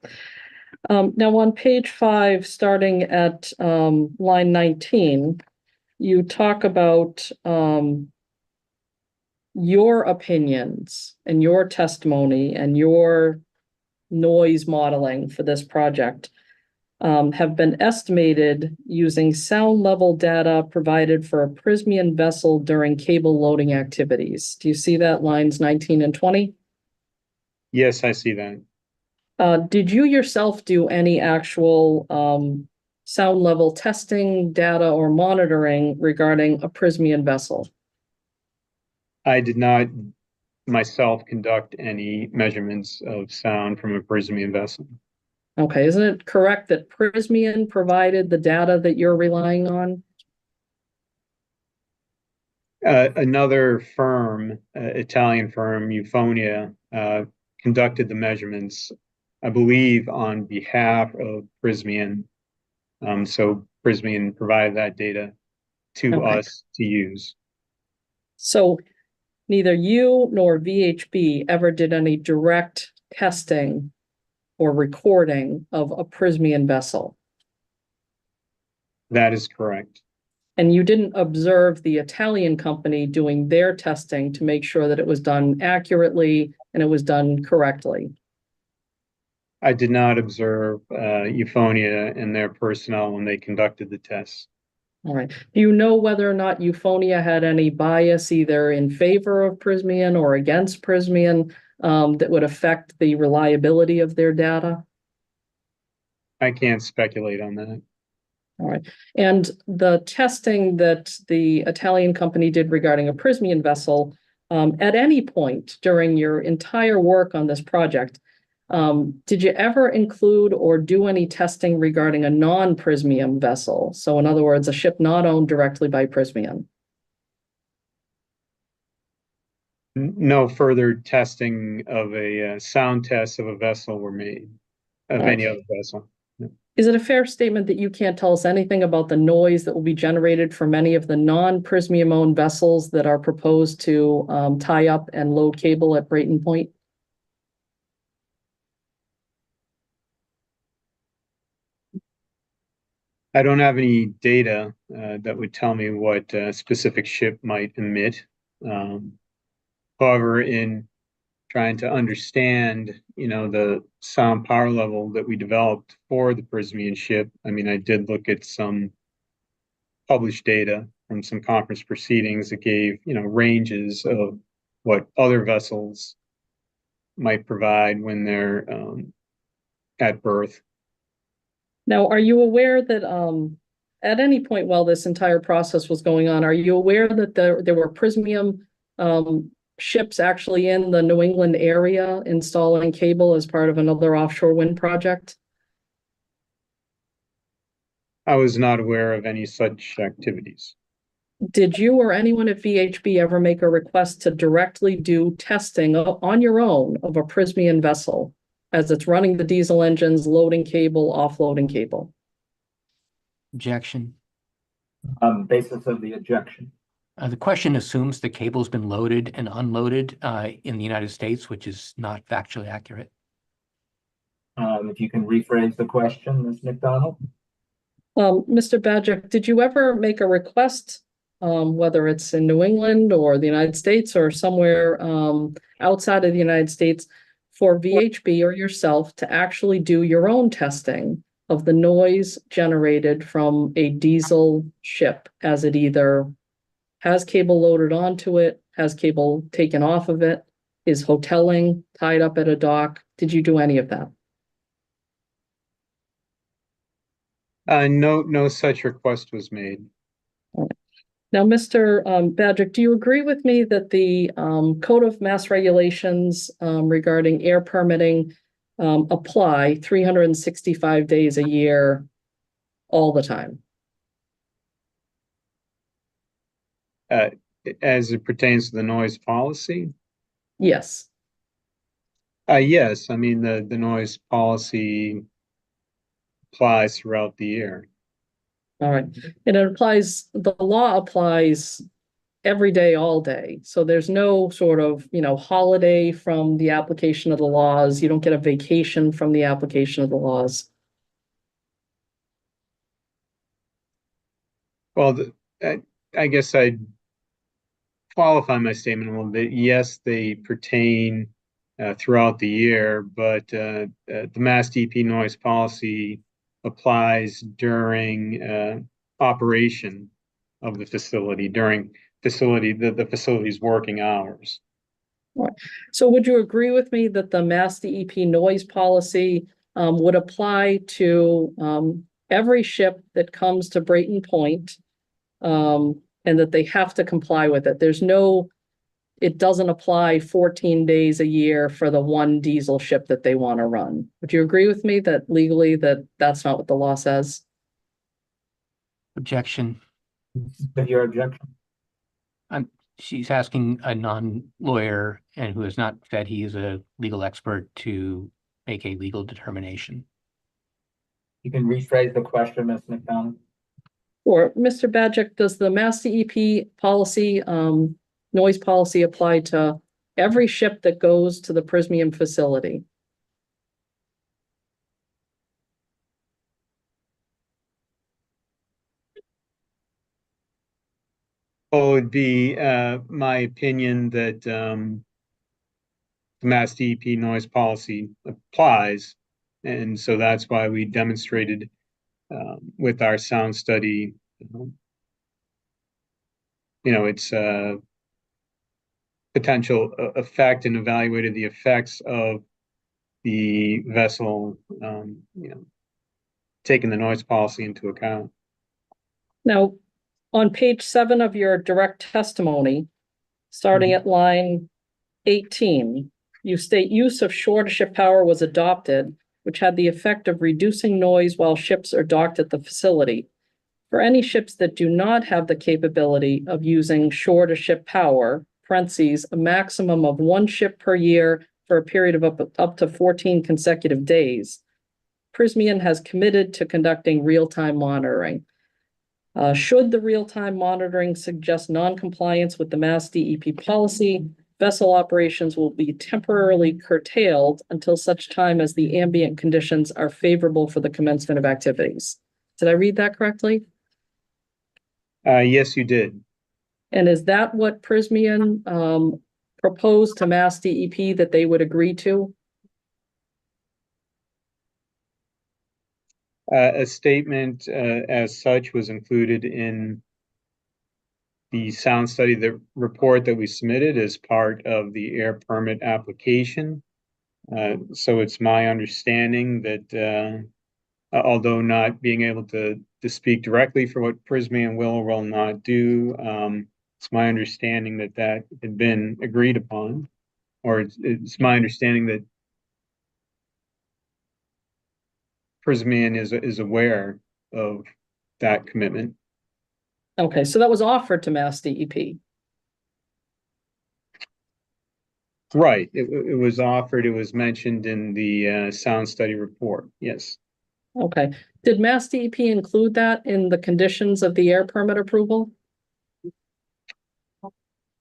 Now on page 5, starting at line 19, you talk about your opinions and your testimony and your noise modeling for this project have been estimated using sound level data provided for a Prysmian vessel during cable loading activities. Do you see that, lines 19 and 20? Yes, I see that. Did you yourself do any actual sound level testing, data, or monitoring regarding a Prysmian vessel? I did not myself conduct any measurements of sound from a Prysmian vessel. Okay, isn't it correct that Prysmian provided the data that you're relying on? Another firm, Italian firm, Euphonia, conducted the measurements, I believe, on behalf of Prysmian. So Prysmian provided that data to us to use. So neither you nor VHB ever did any direct testing or recording of a Prysmian vessel. That is correct. And you didn't observe the Italian company doing their testing to make sure that it was done accurately and it was done correctly. I did not observe Euphonia and their personnel when they conducted the tests. All right. Do you know whether or not Euphonia had any bias either in favor of Prysmian or against Prysmian that would affect the reliability of their data? I can't speculate on that. All right. And the testing that the Italian company did regarding a Prysmian vessel, at any point during your entire work on this project, did you ever include or do any testing regarding a non-Prysmian vessel? So in other words, a ship not owned directly by Prysmian? No further testing of a sound test of a vessel were made, of any other vessel. Is it a fair statement that you can't tell us anything about the noise that will be generated from any of the non-Prysmian owned vessels that are proposed to tie up and load cable at Brayton Point? I don't have any data that would tell me what a specific ship might emit. However, in trying to understand, the sound power level that we developed for the Prysmian ship, I mean, I did look at some published data from some conference proceedings that gave, ranges of what other vessels might provide when they're at berth. Now, are you aware that at any point while this entire process was going on, are you aware that there were Prysmian ships actually in the New England area installing cable as part of another offshore wind project? I was not aware of any such activities. Did you or anyone at VHB ever make a request to directly do testing on your own of a Prysmian vessel as it's running the diesel engines, loading cable, offloading cable? Objection. Basis of the objection. The question assumes the cable's been loaded and unloaded in the United States, which is not factually accurate. If you can rephrase the question, Ms. McDonald? Mr. Bajek, did you ever make a request, whether it's in New England or the United States or somewhere outside of the United States, for VHB or yourself to actually do your own testing of the noise generated from a diesel ship as it either has cable loaded onto it, has cable taken off of it, is hoteling, tied up at a dock? Did you do any of that? No such request was made. Now, Mr. Bajek, do you agree with me that the Code of Mass Regulations regarding air permitting apply 365 days a year all the time? As it pertains to the noise policy? Yes. Yes, I mean, the noise policy applies throughout the year. All right. And it applies, the law applies every day, all day. So there's no sort of, holiday from the application of the laws. You don't get a vacation from the application of the laws. Well, I guess I'd qualify my statement a little bit. Yes, they pertain throughout the year, but the Mass DP noise policy applies during operation of the facility, during the facility's working hours. Right. So would you agree with me that the Mass DEP noise policy would apply to every ship that comes to Brayton Point, and that they have to comply with it? It doesn't apply 14 days a year for the one diesel ship that they want to run. Would you agree with me that legally that's not what the law says? Objection. With your objection? She's asking a non-lawyer and who has not said he is a legal expert to make a legal determination. You can rephrase the question, Ms. McDonald. Or Mr. Bajek, does the Mass DEP policy, noise policy apply to every ship that goes to the Prysmian facility? Well, it would be my opinion that the Mass DEP noise policy applies. And so that's why we demonstrated with our sound study, its potential effect, and evaluated the effects of the vessel, taking the noise policy into account. Now, on page 7 of your direct testimony, starting at line 18, you state use of shore-to-ship power was adopted, which had the effect of reducing noise while ships are docked at the facility. For any ships that do not have the capability of using shore-to-ship power, parentheses, a maximum of 1 ship per year for a period of up to 14 consecutive days, Prysmian has committed to conducting real-time monitoring. Should the real-time monitoring suggest non-compliance with the Mass DEP policy, vessel operations will be temporarily curtailed until such time as the ambient conditions are favorable for the commencement of activities. Did I read that correctly? Yes, you did. And is that what Prysmian proposed to Mass DEP that they would agree to? A statement as such was included in the sound study, the report that we submitted as part of the air permit application. So it's my understanding that although not being able to speak directly for what Prysmian will or will not do. It's my understanding that that had been agreed upon, or it's my understanding that Prysmian is aware of that commitment. Okay, so that was offered to Mass DEP. Right. It was offered. It was mentioned in the sound study report. Yes. Okay. Did Mass DEP include that in the conditions of the air permit approval?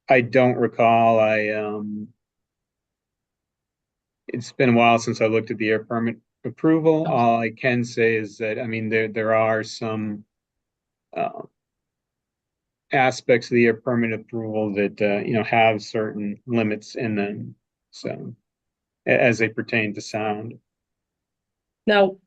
I don't recall. It's been a while since I looked at the air permit approval. All I can say is that, I mean, there are some aspects of the air permit approval that, have certain limits in them. So as they pertain to sound. Now,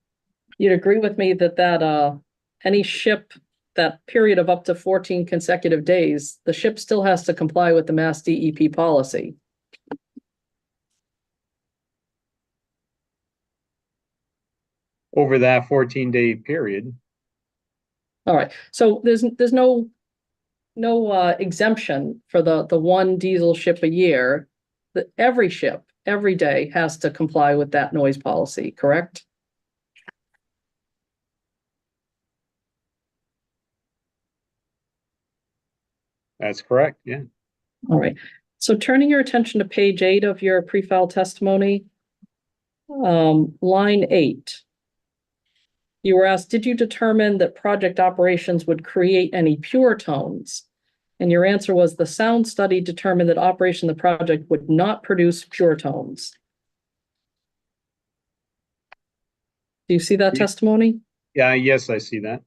you'd agree with me that any ship, that period of up to 14 consecutive days, the ship still has to comply with the Mass DEP policy. Over that 14-day period. All right, so there's no exemption for the one diesel ship a year. Every ship, every day has to comply with that noise policy, correct? That's correct, yeah. All right, so turning your attention to page 8 of your pre-file testimony, line 8. You were asked, did you determine that project operations would create any pure tones? And your answer was the sound study determined that operation of the project would not produce pure tones. Do you see that testimony? Yeah, yes, I see that.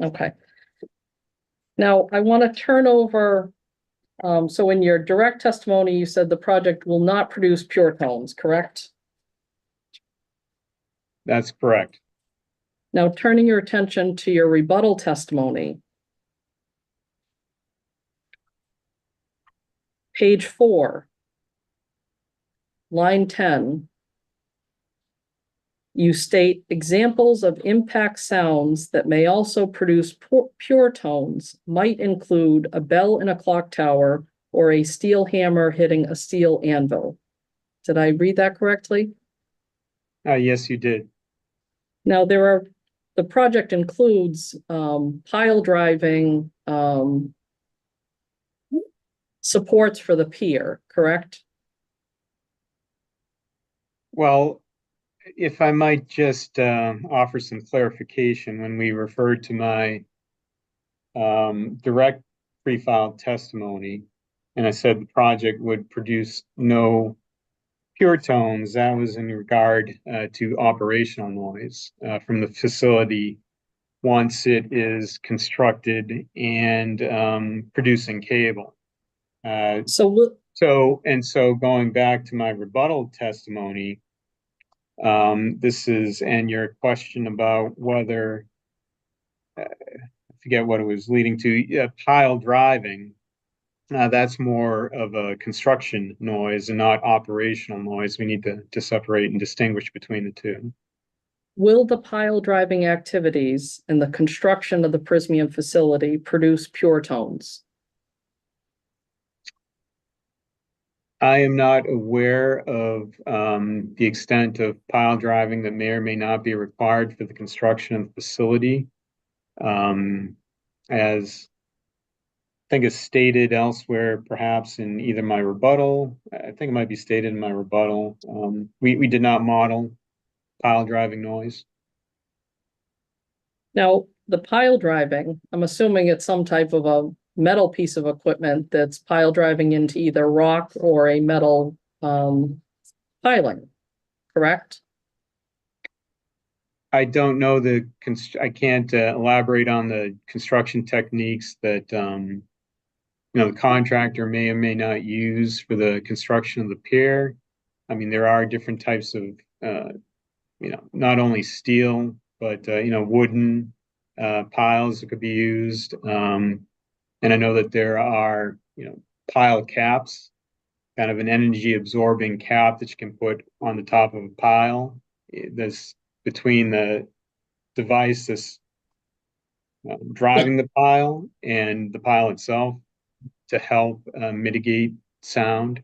Okay. Now I want to turn over, so in your direct testimony, you said the project will not produce pure tones, correct? That's correct. Now turning your attention to your rebuttal testimony. Page 4, line 10. You state examples of impact sounds that may also produce pure tones might include a bell in a clock tower or a steel hammer hitting a steel anvil. Did I read that correctly? Yes, you did. Now the project includes pile driving, supports for the pier, correct? Well, if I might just offer some clarification, when we referred to my direct pre-filed testimony, and I said the project would produce no pure tones, that was in regard to operational noise from the facility once it is constructed and producing cable. So going back to my rebuttal testimony, this is, and your question about whether, I forget what it was leading to, pile driving, that's more of a construction noise and not operational noise. We need to separate and distinguish between the two. Will the pile driving activities and the construction of the Prysmian facility produce pure tones? I am not aware of the extent of pile driving that may or may not be required for the construction of the facility. As I think is stated elsewhere, perhaps in either my rebuttal, I think it might be stated in my rebuttal, we did not model pile driving noise. Now, the pile driving, I'm assuming it's some type of a metal piece of equipment that's pile driving into either rock or a metal piling, correct? I don't know I can't elaborate on the construction techniques that the contractor may or may not use for the construction of the pier. I mean, there are different types of not only steel but wooden piles that could be used. And I know that there are, pile caps, kind of an energy absorbing cap that you can put on the top of a pile. That's between the device, this driving the pile and the pile itself to help mitigate sound.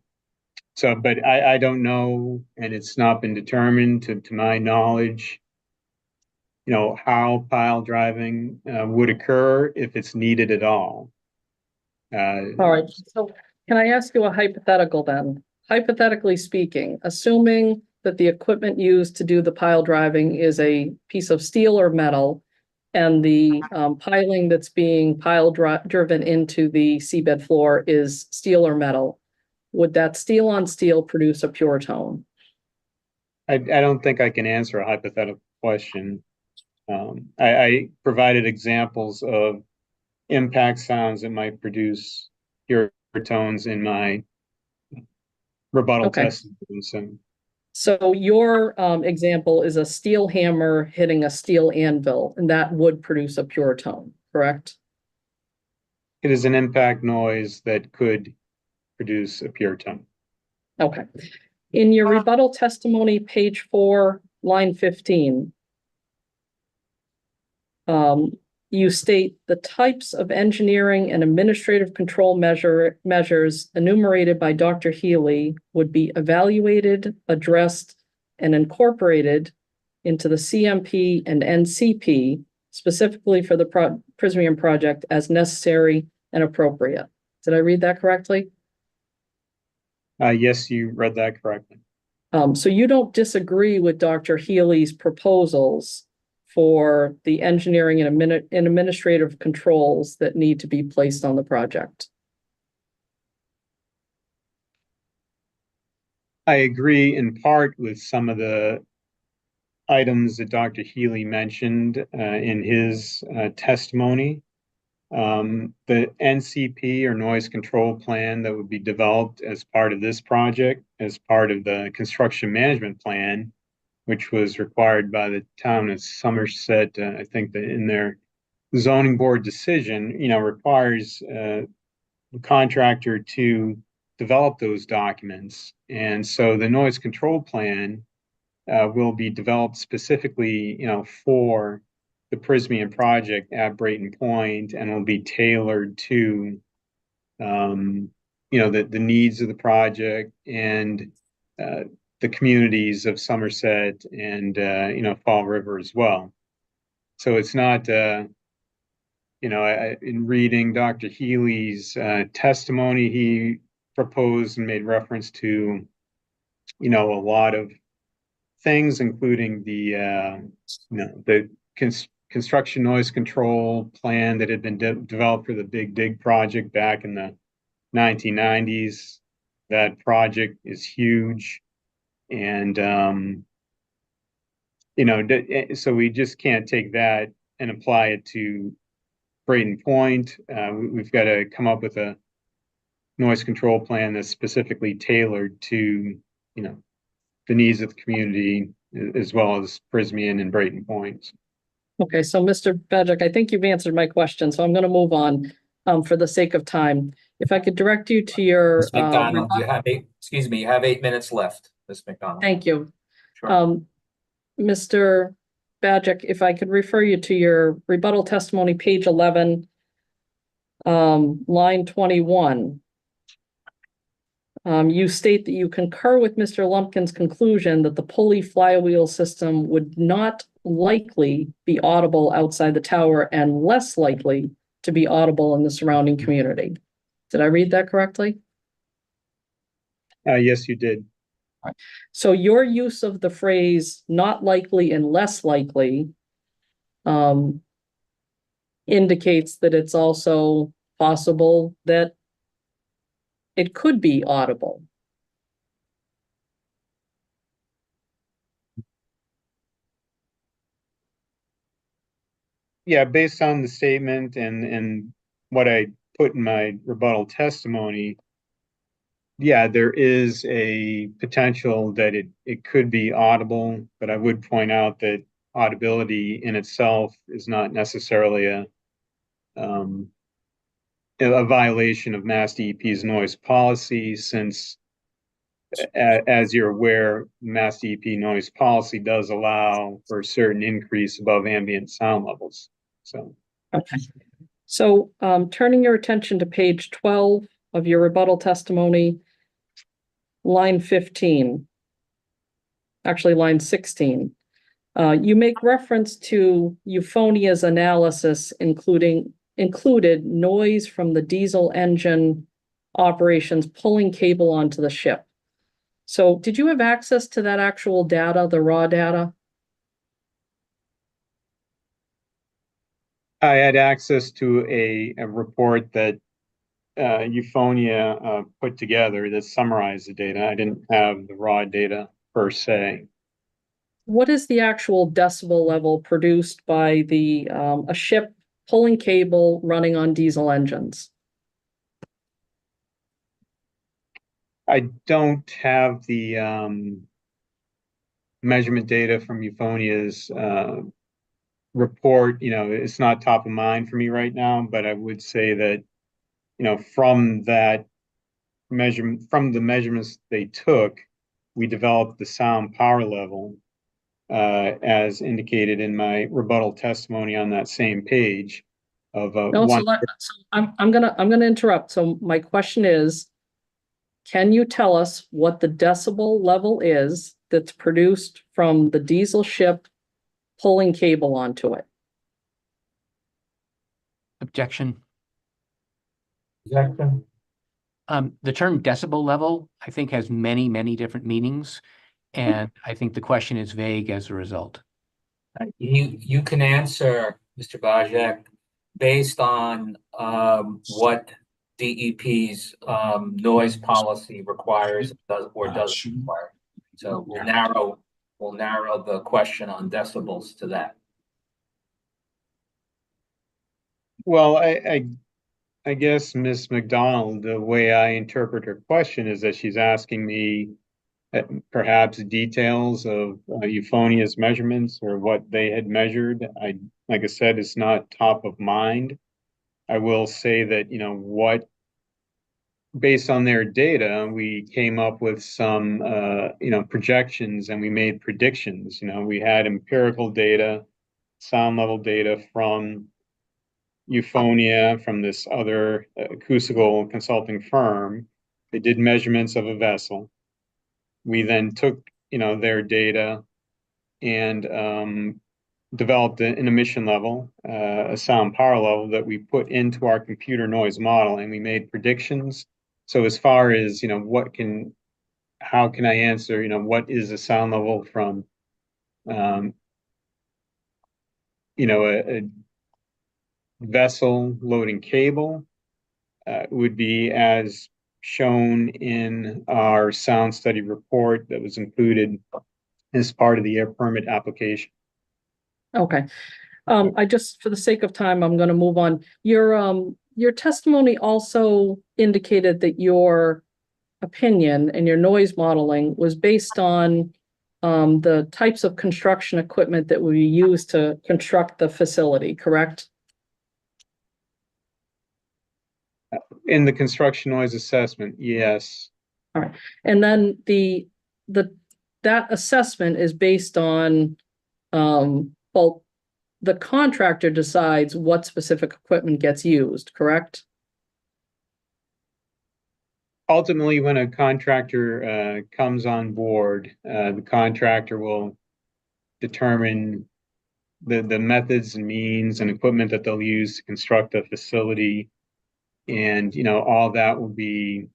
So, but I don't know, and it's not been determined to my knowledge, how pile driving would occur if it's needed at all. All right, so can I ask you a hypothetical then? Hypothetically speaking, assuming that the equipment used to do the pile driving is a piece of steel or metal, and the piling that's being driven into the seabed floor is steel or metal, would that steel on steel produce a pure tone? I don't think I can answer a hypothetical question. I provided examples of impact sounds that might produce pure tones in my rebuttal testimony. So your example is a steel hammer hitting a steel anvil, and that would produce a pure tone, correct? It is an impact noise that could produce a pure tone. Okay. In your rebuttal testimony, page 4, line 15, you state the types of engineering and administrative control measures enumerated by Dr. Healey would be evaluated, addressed, and incorporated into the CMP and NCP, specifically for the Prysmian project, as necessary and appropriate. Did I read that correctly? Yes, you read that correctly. So you don't disagree with Dr. Healey's proposals for the engineering and administrative controls that need to be placed on the project? I agree in part with some of the items that Dr. Healey mentioned in his testimony. The NCP, or noise control plan, that would be developed as part of this project, as part of the construction management plan, which was required by the town of Somerset, I think that in their zoning board decision, requires the contractor to develop those documents. And so the noise control plan will be developed specifically, for the Prysmian project at Brayton Point, and will be tailored to, the needs of the project and the communities of Somerset and, Fall River as well. So it's not, in reading Dr. Healey's testimony, he proposed and made reference to, a lot of things, including the construction noise control plan that had been developed for the Big Dig project back in the 1990s. That project is huge. And, so we just can't take that and apply it to Brayton Point. We've got to come up with a noise control plan that's specifically tailored to, the needs of the community, as well as Prysmian and Brayton Point. Okay, so Mr. Bajek, I think you've answered my question, so I'm going to move on for the sake of time. If I could direct you to your... Ms. McDonald, you have 8 minutes left, Ms. McDonald. Thank you. Sure. Mr. Bajek, if I could refer you to your rebuttal testimony, page 11, line 21. You state that you concur with Mr. Lumpkin's conclusion that the pulley flywheel system would not likely be audible outside the tower and less likely to be audible in the surrounding community. Did I read that correctly? Yes, you did. So your use of the phrase not likely and less likely indicates that it's also possible that it could be audible. Yeah, based on the statement and what I put in my rebuttal testimony, yeah, there is a potential that it could be audible, but I would point out that audibility in itself is not necessarily a violation of Mass DEP's noise policy, since as you're aware, Mass DEP noise policy does allow for a certain increase above ambient sound levels. So, Okay. So, turning your attention to page 12 of your rebuttal testimony, line 15, actually line 16. You make reference to euphonia's analysis, included noise from the diesel engine operations pulling cable onto the ship. So did you have access to that actual data, the raw data? I had access to a report that Euphonia put together that summarized the data. I didn't have the raw data per se. What is the actual decibel level produced by the a ship pulling cable running on diesel engines? I don't have the measurement data from Euphonia's report. It's not top of mind for me right now, but I would say that, from that measurement, from the measurements they took, we developed the sound power level as indicated in my rebuttal testimony on that same page of No, one. so I'm gonna interrupt. So my question is, can you tell us what the decibel level is that's produced from the diesel ship pulling cable onto it? Objection. Objection. The term decibel level, I think, has many, many different meanings, and I think the question is vague as a result. You can answer, Mr. Bajek, based on what DEP's noise policy requires or doesn't require. So we'll narrow the question on decibels to that. Well, I guess Ms. McDonald, the way I interpret her question is that she's asking me perhaps details of Euphonia's measurements or what they had measured. Like I said, it's not top of mind. I will say that, based on their data, we came up with some, projections, and we made predictions. We had empirical data, sound level data from Euphonia, from this other acoustical consulting firm. They did measurements of a vessel. We then took, their data and developed an emission level, a sound power level that we put into our computer noise model, and we made predictions. So as far as, how can I answer, what is a sound level from, a vessel loading cable, would be as shown in our sound study report that was included as part of the air permit application. Okay. I just, for the sake of time, I'm going to move on. Your testimony also indicated that your opinion and your noise modeling was based on the types of construction equipment that we use to construct the facility, correct? In the construction noise assessment, yes. All right. And then that assessment is based on, well, the contractor decides what specific equipment gets used, correct? Ultimately, when a contractor comes on board, the contractor will determine the methods and means and equipment that they'll use to construct a facility. And, all that will be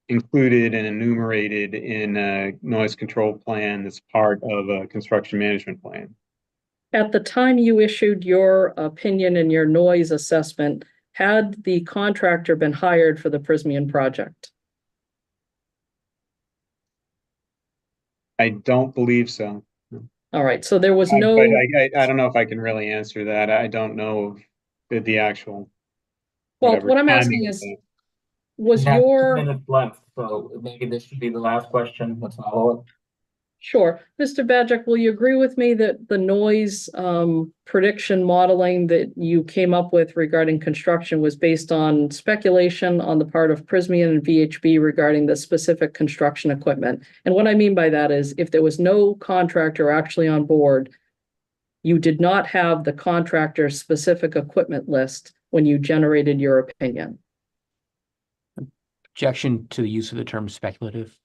included and enumerated in a noise control plan that's part of a construction management plan. At the time you issued your opinion and your noise assessment, had the contractor been hired for the Prysmian project? I don't believe so. All right, so there was no. But I don't know if I can really answer that. I don't know the actual. Well, what I'm asking is, was We have 2 your. minutes left, so maybe this should be the last question. Let's follow it. Sure. Mr. Bajek, will you agree with me that the noise prediction modeling that you came up with regarding construction was based on speculation on the part of Prysmian and VHB regarding the specific construction equipment? And what I mean by that is if there was no contractor actually on board, you did not have the contractor's specific equipment list when you generated your opinion. Objection to the use of the term speculative.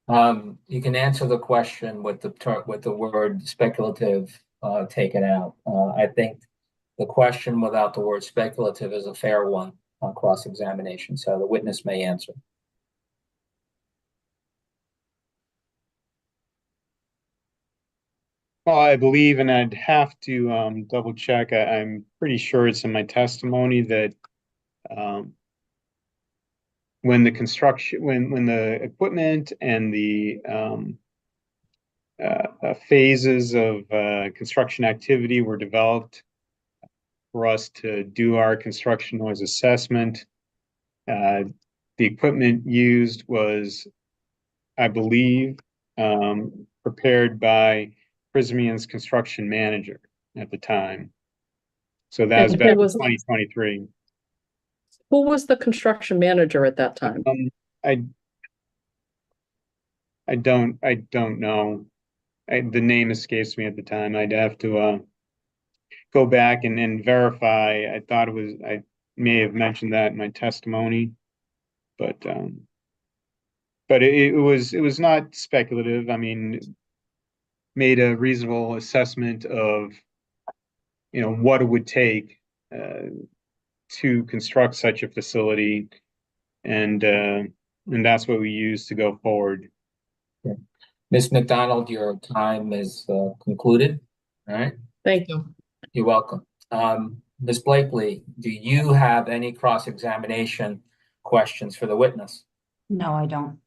You can answer the question with the word speculative taken out. I think the question without the word speculative is a fair one on cross-examination, so the witness may answer. Well, I believe, and I'd have to double check. I'm pretty sure it's in my testimony that when the equipment and the phases of construction activity were developed for us to do our construction noise assessment, the equipment used was, I believe, prepared by Prysmian's construction manager at the time. So that was back in 2023. Who was the construction manager at that time? I don't know. The name escapes me at the time. I'd have to go back and verify. I thought I may have mentioned that in my testimony, but it was not speculative. I mean, made a reasonable assessment of, what it would take to construct such a facility, and that's what we use to go forward. Okay. Ms. McDonald, your time is concluded. All right. Thank you. You're welcome. Ms. Blakely, do you have any cross-examination questions for the witness? No, I don't.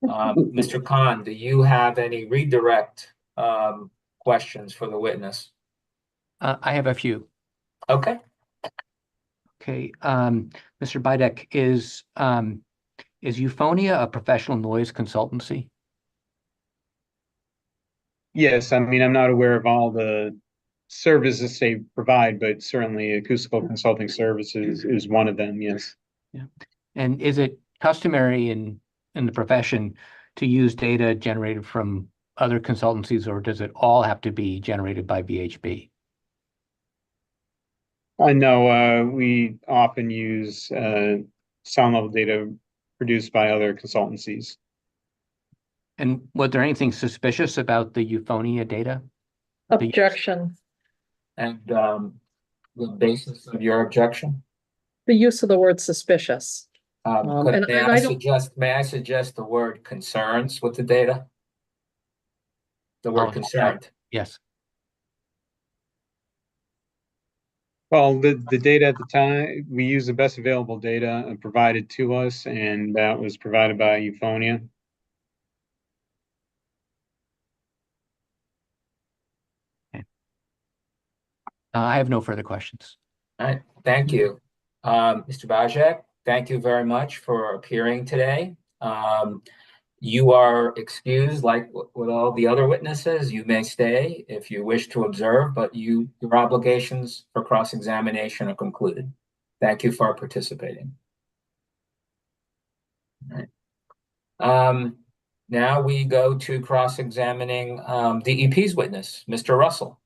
Mr. Khan, do you have any redirect questions for the witness? I have a few. Okay. Okay, Mr. Bajek, is Euphonia a professional noise consultancy? Yes, I mean, I'm not aware of all the services they provide, but certainly acoustical consulting services is one of them, yes. Yeah. And is it customary in the profession to use data generated from other consultancies, or does it all have to be generated by VHB? I know we often use sound level data produced by other consultancies. And was there anything suspicious about the Euphonia data? Objection. And the basis of your objection? The use of the word suspicious. May I suggest the word concerns with the data? The word concerned. Yes. Well, the data at the time, we used the best available data provided to us, and that was provided by Euphonia. Okay. I have no further questions. All right, thank you. Mr. Bajek, thank you very much for appearing today. You are excused, like with all the other witnesses. You may stay if you wish to observe, but your obligations for cross-examination are concluded. Thank you for participating. All right. Now we go to cross-examining DEP's witness, Mr. Russell.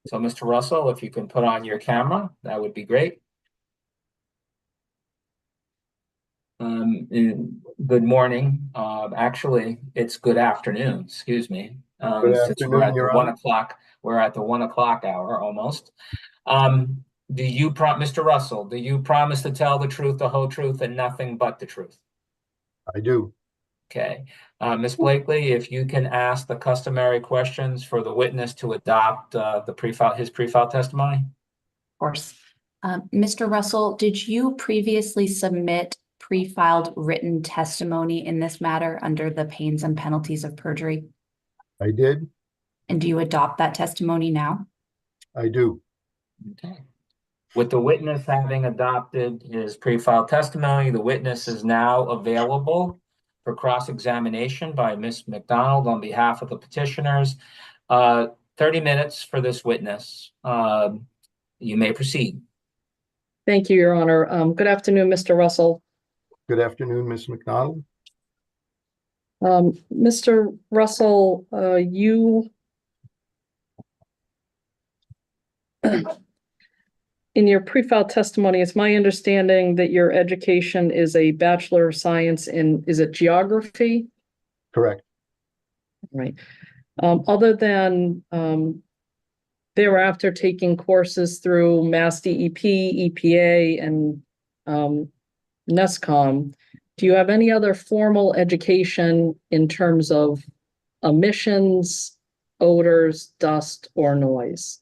So, Mr. Russell, if you can put on your camera, that would be great. Good morning. Actually, it's good afternoon. Excuse me. Good afternoon, Your Honor. We're at the 1 o'clock hour almost. Mr. Russell, do you promise to tell the truth, the whole truth, and nothing but the truth? I do. Okay. Ms. Blakely, if you can ask the customary questions for the witness to adopt his pre-file testimony. Of course. Mr. Russell, did you previously submit pre-filed written testimony in this matter under the pains and penalties of perjury? I did. And do you adopt that testimony now? I do. Okay. With the witness having adopted his pre-filed testimony, the witness is now available for cross-examination by Ms. McDonald on behalf of the petitioners. 30 minutes for this witness. You may proceed. Thank you, Your Honor. Good afternoon, Mr. Russell. Good afternoon, Ms. McDonald. Mr. Russell, you in your pre-filed testimony, it's my understanding that your education is a Bachelor of Science in, is it geography? Correct. Right. Other than thereafter taking courses through Mass DEP, EPA, and NESCOM, do you have any other formal education in terms of emissions, odors, dust, or noise?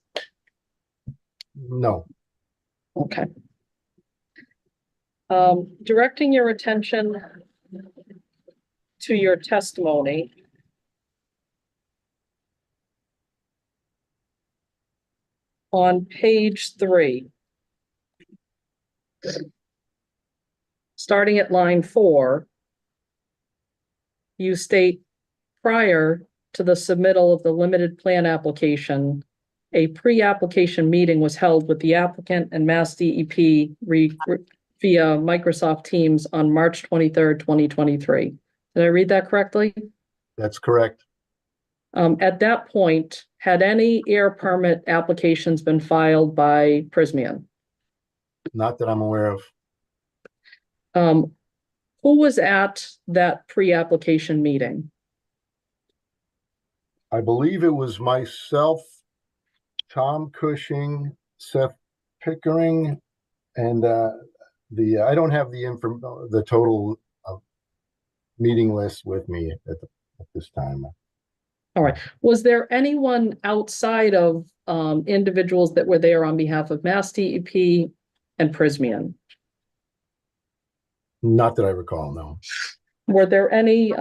No. Okay. Directing your attention to your testimony. On page 3. Starting at line 4, you state prior to the submittal of the limited plan application, a pre-application meeting was held with the applicant and Mass DEP via Microsoft Teams on March 23rd, 2023. Did I read that correctly? That's correct. At that point, had any air permit applications been filed by Prysmian? Not that I'm aware of. Who was at that pre-application meeting? I believe it was myself, Tom Cushing, Seth Pickering, and I don't have the total meeting list with me at this time. All right. Was there anyone outside of individuals that were there on behalf of Mass DEP and Prysmian? Not that I recall, no. Were there any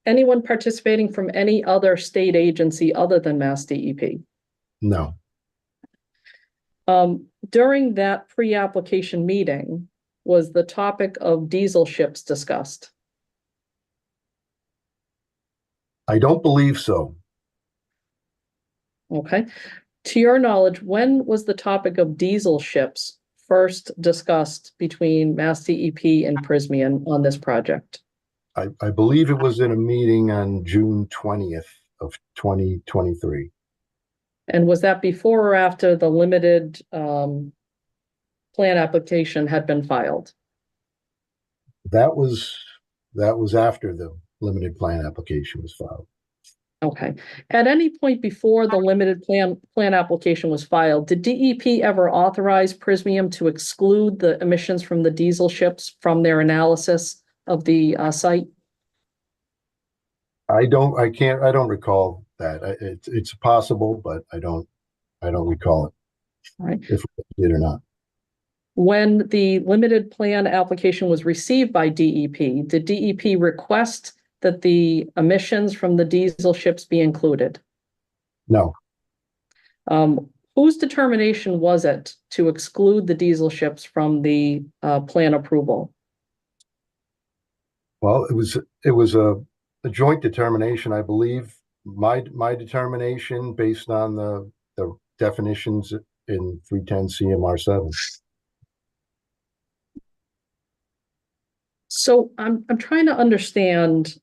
anyone participating from any other state agency other than Mass DEP? No. During that pre-application meeting, was the topic of diesel ships discussed? I don't believe so. Okay. To your knowledge, when was the topic of diesel ships first discussed between Mass DEP and Prysmian on this project? I believe it was in a meeting on June 20th of 2023. And was that before or after the limited plan application had been filed? That was after the limited plan application was filed. Okay. At any point before the limited plan application was filed, did DEP ever authorize Prysmian to exclude the emissions from the diesel ships from their analysis of the site? I don't recall that. It's possible, but I don't recall it. All right. If it did or not. When the limited plan application was received by DEP, did DEP request that the emissions from the diesel ships be included? No. Whose determination was it to exclude the diesel ships from the plan approval? Well, it was a joint determination, I believe. My determination based on the definitions in 310 CMR 7. So I'm trying to understand,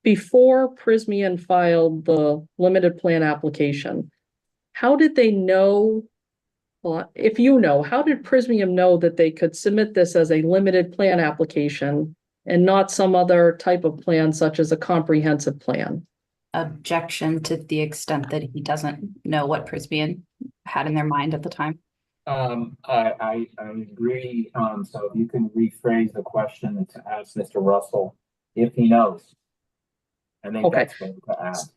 before Prysmian filed the limited plan application, how did they know, well, if you know, how did Prysmian know that they could submit this as a limited plan application and not some other type of plan such as a comprehensive plan? Objection to the extent that he doesn't know what Prysmian had in their mind at the time. I agree. So if you can rephrase the question to ask Mr. Russell if he knows. I think Okay. that's fair to ask,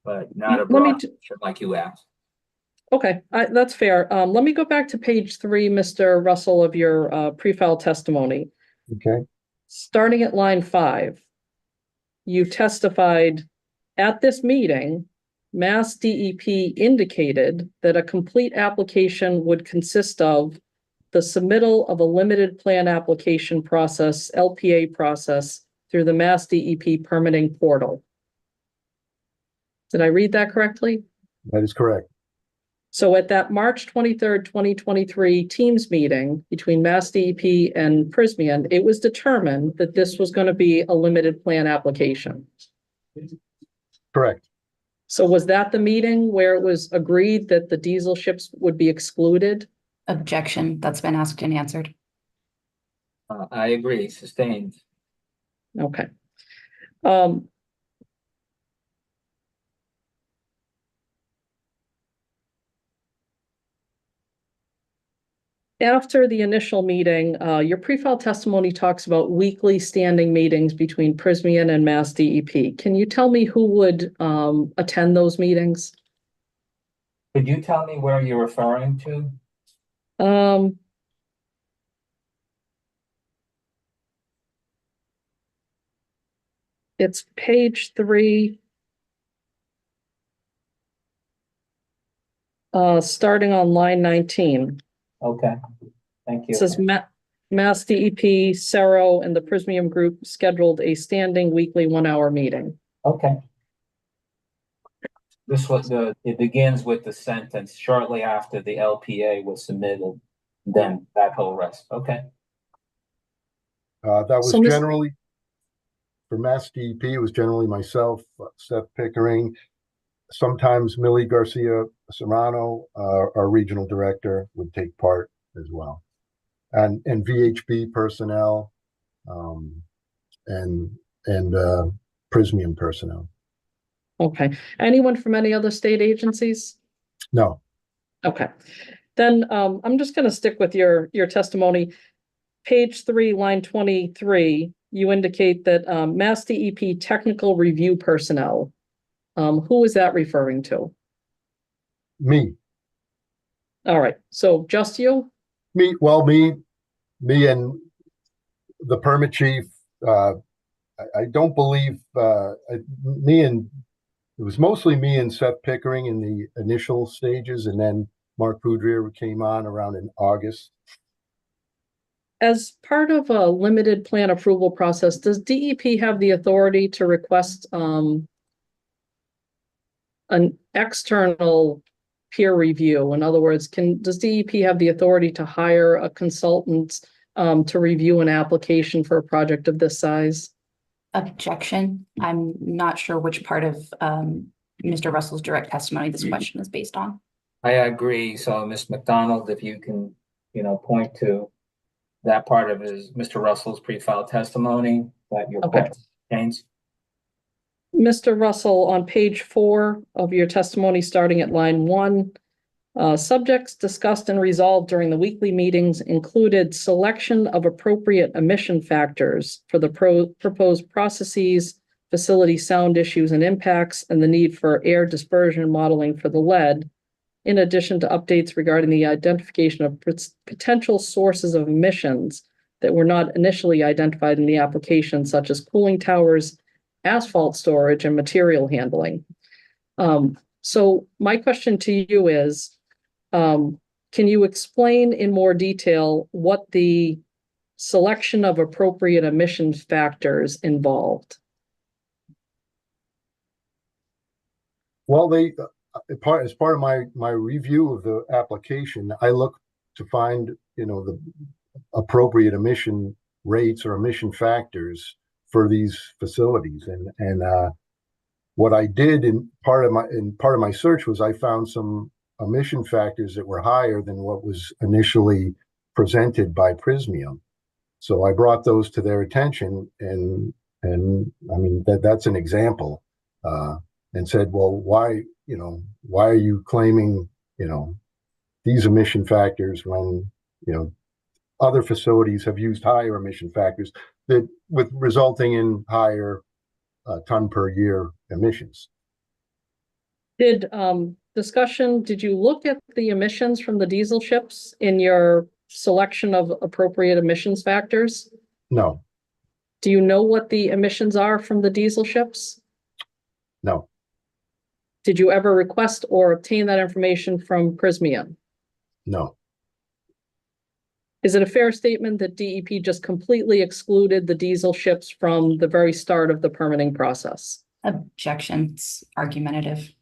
but not a Let me broad question like you asked. Okay, that's fair. Let me go back to page 3, Mr. Russell, of your pre-file testimony. Okay. Starting at line 5, you testified at this meeting, Mass DEP indicated that a complete application would consist of the submittal of a limited plan application process, LPA process, through the Mass DEP permitting portal. Did I read that correctly? That is correct. So at that March 23rd, 2023 Teams meeting between Mass DEP and Prysmian, it was determined that this was going to be a limited plan application. Correct. So was that the meeting where it was agreed that the diesel ships would be excluded? Objection. That's been asked and answered. I agree, sustained. Okay. After the initial meeting, your pre-file testimony talks about weekly standing meetings between Prysmian and Mass DEP. Can you tell me who would attend those meetings? Could you tell me where you're referring to? It's page 3. Starting on line 19. Okay, thank you. It says Mass DEP, Cerro, and the Prysmian Group scheduled a standing weekly 1-hour meeting. Okay. This was it begins with the sentence shortly after the LPA was submitted, then that whole rest. Okay. That was So, generally, for Mass DEP, it was generally myself, Seth Pickering, sometimes Millie Garcia Serrano, our regional director, would take part as well. And VHB personnel, and Prysmian personnel. Okay. Anyone from any other state agencies? No. Okay. Then I'm just going to stick with your testimony. Page 3, line 23, you indicate that Mass DEP technical review personnel. Who is that referring to? Me. All right. So just you? Me and the permit chief. I don't believe it was mostly me and Seth Pickering in the initial stages, and then Mark Boudreau came on around in August. As part of a limited plan approval process, does DEP have the authority to request an external peer review? In other words, does DEP have the authority to hire a consultant to review an application for a project of this size? Objection. I'm not sure which part of Mr. Russell's direct testimony this question is based on. I agree. So Ms. McDonald, if you can, point to that part of Mr. Russell's pre-filed testimony that your question contains. Mr. Russell, on page 4 of your testimony, starting at line 1, subjects discussed and resolved during the weekly meetings included selection of appropriate emission factors for the proposed processes, facility sound issues and impacts, and the need for air dispersion modeling for the lead, in addition to updates regarding the identification of potential sources of emissions that were not initially identified in the application, such as cooling towers, asphalt storage, and material handling. So my question to you is, can you explain in more detail what the selection of appropriate emission factors involved? Well, as part of my review of the application, I look to find, the appropriate emission rates or emission factors for these facilities. And what I did in part of my search was I found some emission factors that were higher than what was initially presented by Prysmian. So I brought those to their attention, and I mean that's an example, and said, well, why are you claiming these emission factors when other facilities have used higher emission factors that resulting in higher ton per year emissions. Did you look at the emissions from the diesel ships in your selection of appropriate emissions factors? No. Do you know what the emissions are from the diesel ships? No. Did you ever request or obtain that information from Prysmian? No. Is it a fair statement that DEP just completely excluded the diesel ships from the very start of the permitting process? Objections, argumentative.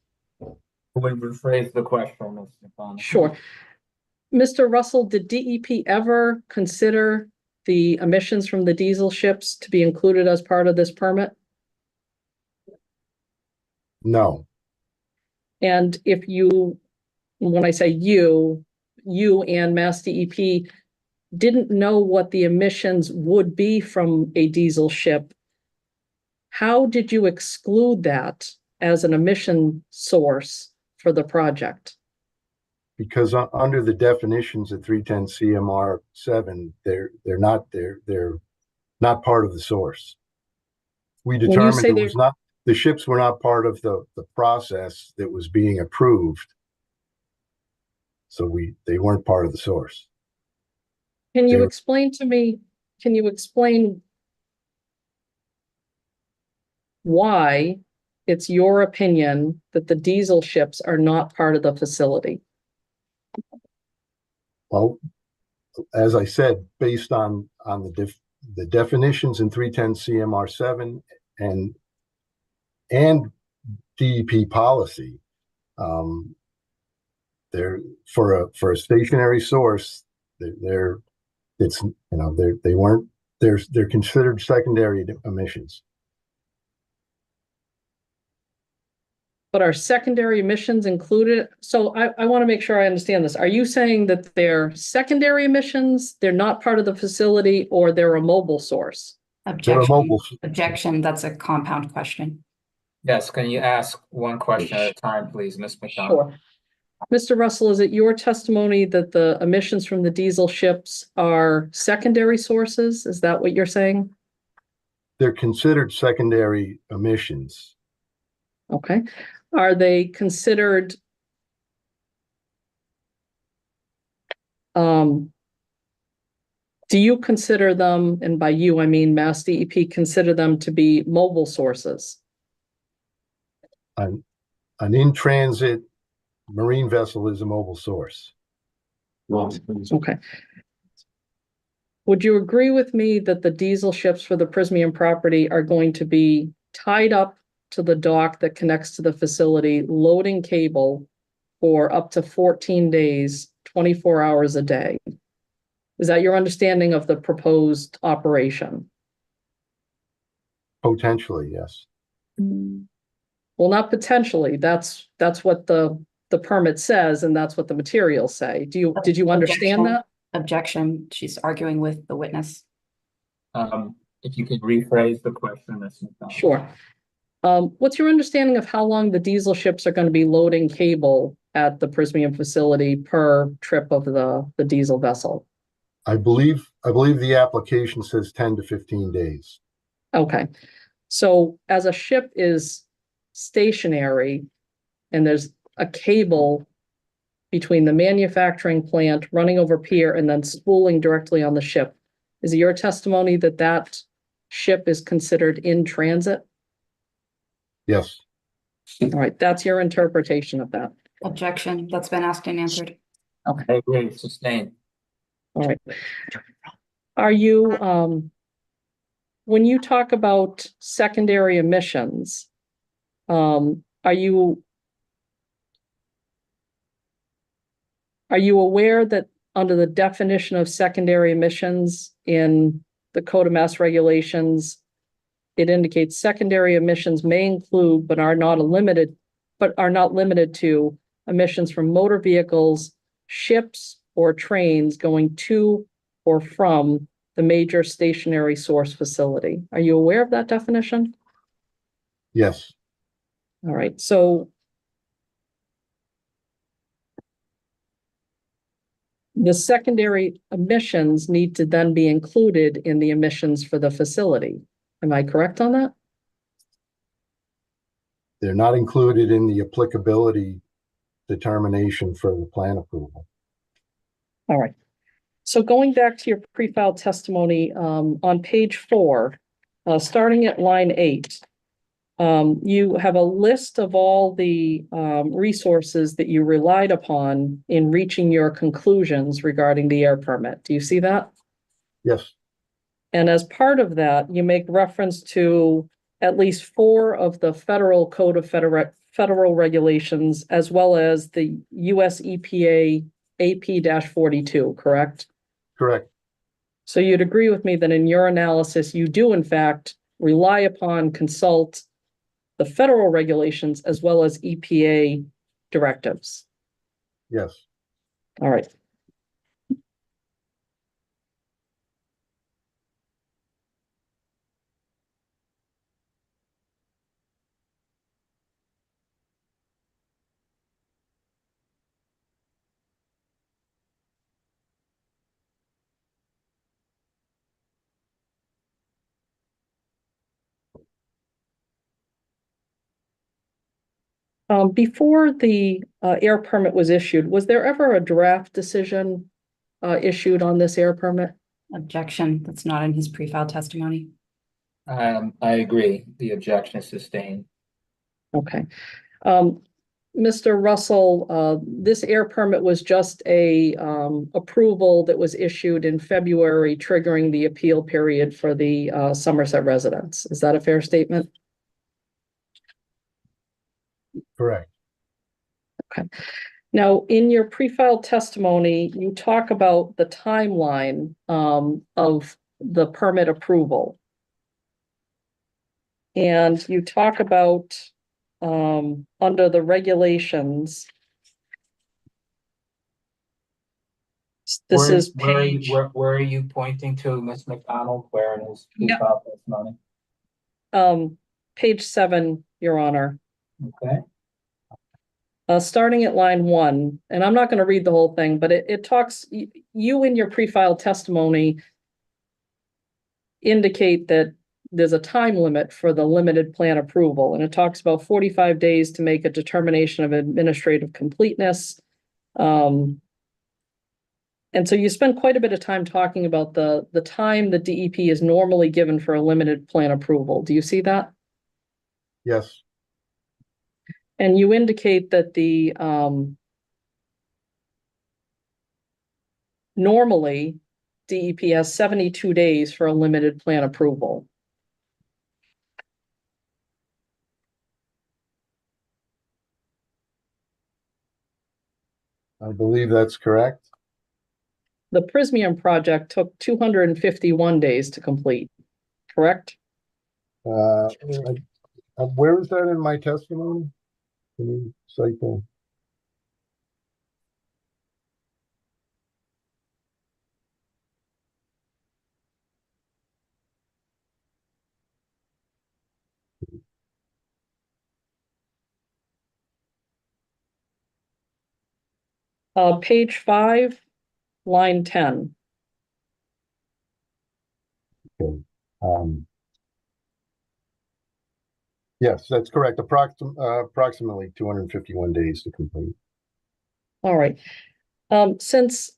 Would rephrase the question, Mr. Conley. Sure. Mr. Russell, did DEP ever consider the emissions from the diesel ships to be included as part of this permit? No, And if you, when I say you and Mass DEP didn't know what the emissions would be from a diesel ship, how did you exclude that as an emission source for the project? because under the definitions of 310 CMR 7, they're not part of the source. We you determined say the ships were not part of the process that was being approved. So they weren't part of the source. Can you They're- explain to me, can you explain why it's your opinion that the diesel ships are not part of the facility? Well, as I said, based on the definitions in 310 CMR 7 and DEP policy, they're for a stationary source, they're considered secondary emissions. But are secondary emissions included? So I want to make sure I understand this. Are you saying that they're secondary emissions, they're not part of the facility, or they're a mobile source? Objection, that's a compound question. Yes, can you ask one question at a time, please, Ms. McDonough? Sure. Mr. Russell, is it your testimony that the emissions from the diesel ships are secondary sources? Is that what you're saying? They're considered secondary emissions. Okay. Are they considered do you consider them, and by you I mean Mass DEP, consider them to be mobile sources? An in-transit marine vessel is a mobile source. Okay. Would you agree with me that the diesel ships for the Prysmian property are going to be tied up to the dock that connects to the facility, loading cable for up to 14 days, 24 hours a day? Is that your understanding of the proposed operation? Potentially, yes. Well, not potentially. That's what the permit says, and that's what the materials say. Did you understand that? Objection, she's arguing with the witness. If you could rephrase the question, Ms. McDonough. Sure. What's your understanding of how long the diesel ships are going to be loading cable at the Prysmian facility per trip of the diesel vessel? I believe the application says 10 to 15 days. Okay. So as a ship is stationary and there's a cable between the manufacturing plant running over pier and then spooling directly on the ship, is it your testimony that that ship is considered in transit? Yes. All right, that's your interpretation of that. Objection, that's been asked and answered. Okay. I agree, sustained. All right. Are you, when you talk about secondary emissions, are you aware that under the definition of secondary emissions in the Code of Mass Regulations, it indicates secondary emissions may include but are not limited to emissions from motor vehicles, ships, or trains going to or from the major stationary source facility. Are you aware of that definition? Yes. All right, so the secondary emissions need to then be included in the emissions for the facility. Am I correct on that? They're not included in the applicability determination for the plan approval. All right. So going back to your pre-filed testimony, on page 4, starting at line 8, You have a list of all the resources that you relied upon in reaching your conclusions regarding the air permit. Do you see that? Yes, And as part of that, you make reference to at least 4 of the Federal Code of Federal Regulations, as well as the US EPA AP-42, correct? correct. So you'd agree with me that in your analysis, you do in fact rely upon, consult the federal regulations as well as EPA directives. Yes. All right. Before the air permit was issued, was there ever a draft decision issued on this air permit? Objection, that's not in his pre-filed testimony. I agree. The objection is sustained. Okay. Mr. Russell, this air permit was just a approval that was issued in February, triggering the appeal period for the Somerset residents. Is that a fair statement? Correct. Okay. Now, in your pre-filed testimony, you talk about the timeline of the permit approval. And you talk about under the regulations. This is page. Where are you pointing to, Ms. McDonald? Where in his Yep. testimony? Page 7, Your Honor. Okay. Starting at line 1, and I'm not going to read the whole thing, but it talks, you in your pre-filed testimony indicate that there's a time limit for the limited plan approval, and it talks about 45 days to make a determination of administrative completeness. And so you spend quite a bit of time talking about the time the DEP is normally given for a limited plan approval. Do you see that? Yes. And you indicate that the normally DEP has 72 days for a limited plan approval. I believe that's correct. The Prysmian project took 251 days to complete, correct? Where is that in my testimony? Can you cite that? Page 5, line 10. Okay. Yes, that's correct. Approximately 251 days to complete. All right. Since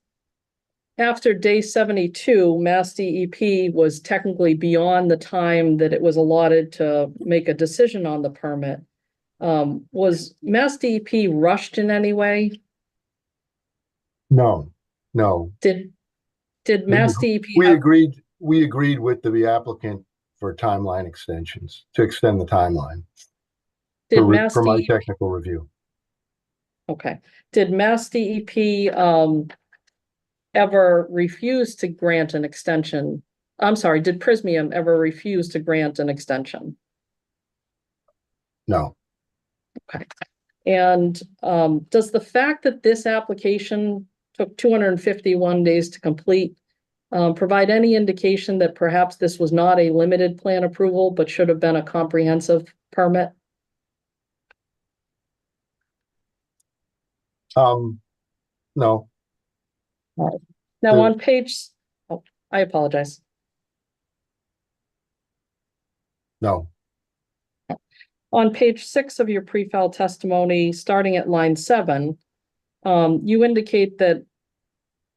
after day 72, Mass DEP was technically beyond the time that it was allotted to make a decision on the permit, was Mass DEP rushed in any way? No. Did Mass DEP We agreed with the applicant for timeline extensions, to extend the timeline for my technical review. Okay. Did Mass DEP ever refuse to grant an extension? I'm sorry, did Prysmian ever refuse to grant an extension? No. Okay. And does the fact that this application took 251 days to complete provide any indication that perhaps this was not a limited plan approval, but should have been a comprehensive permit? No. All right. Now on page, oh, I apologize. No. On page 6 of your pre-filed testimony, starting at line 7, you indicate that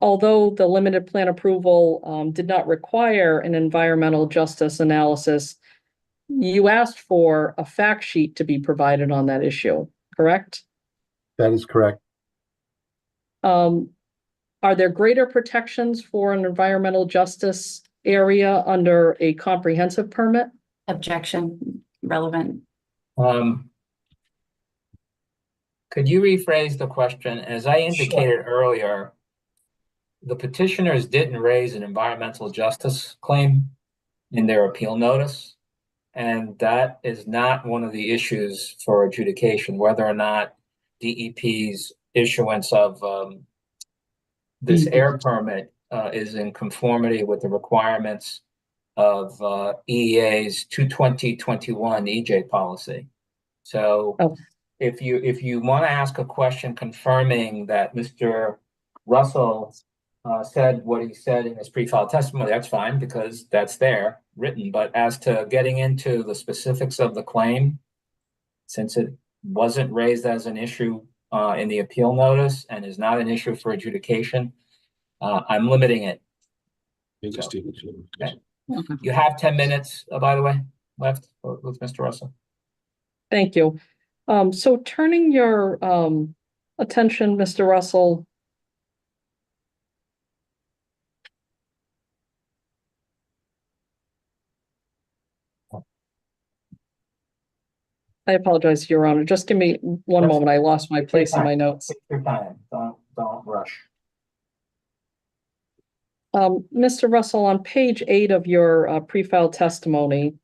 although the limited plan approval did not require an environmental justice analysis, you asked for a fact sheet to be provided on that issue, correct? That is correct. Are there greater protections for an environmental justice area under a comprehensive permit? Objection, relevant. Could you rephrase the question? As I indicated earlier, the petitioners didn't raise an environmental justice claim in their appeal notice. And that is not one of the issues for adjudication, whether or not DEP's issuance of this air permit is in conformity with the requirements of EEA's 22021 EJ policy. So if you want to ask a question confirming that Mr. Russell said what he said in his pre-filed testimony, that's fine because that's there written. But as to getting into the specifics of the claim, since it wasn't raised as an issue in the appeal notice and is not an issue for adjudication, I'm limiting it. So, okay. You have 10 minutes, by the way, left with Mr. Russell. Thank you. So turning your attention, Mr. Russell, I apologize, Your Honor. Just give me one moment. I lost my place in my notes. Take your time. Don't rush. Mr. Russell, on page 8 of your pre-filed testimony,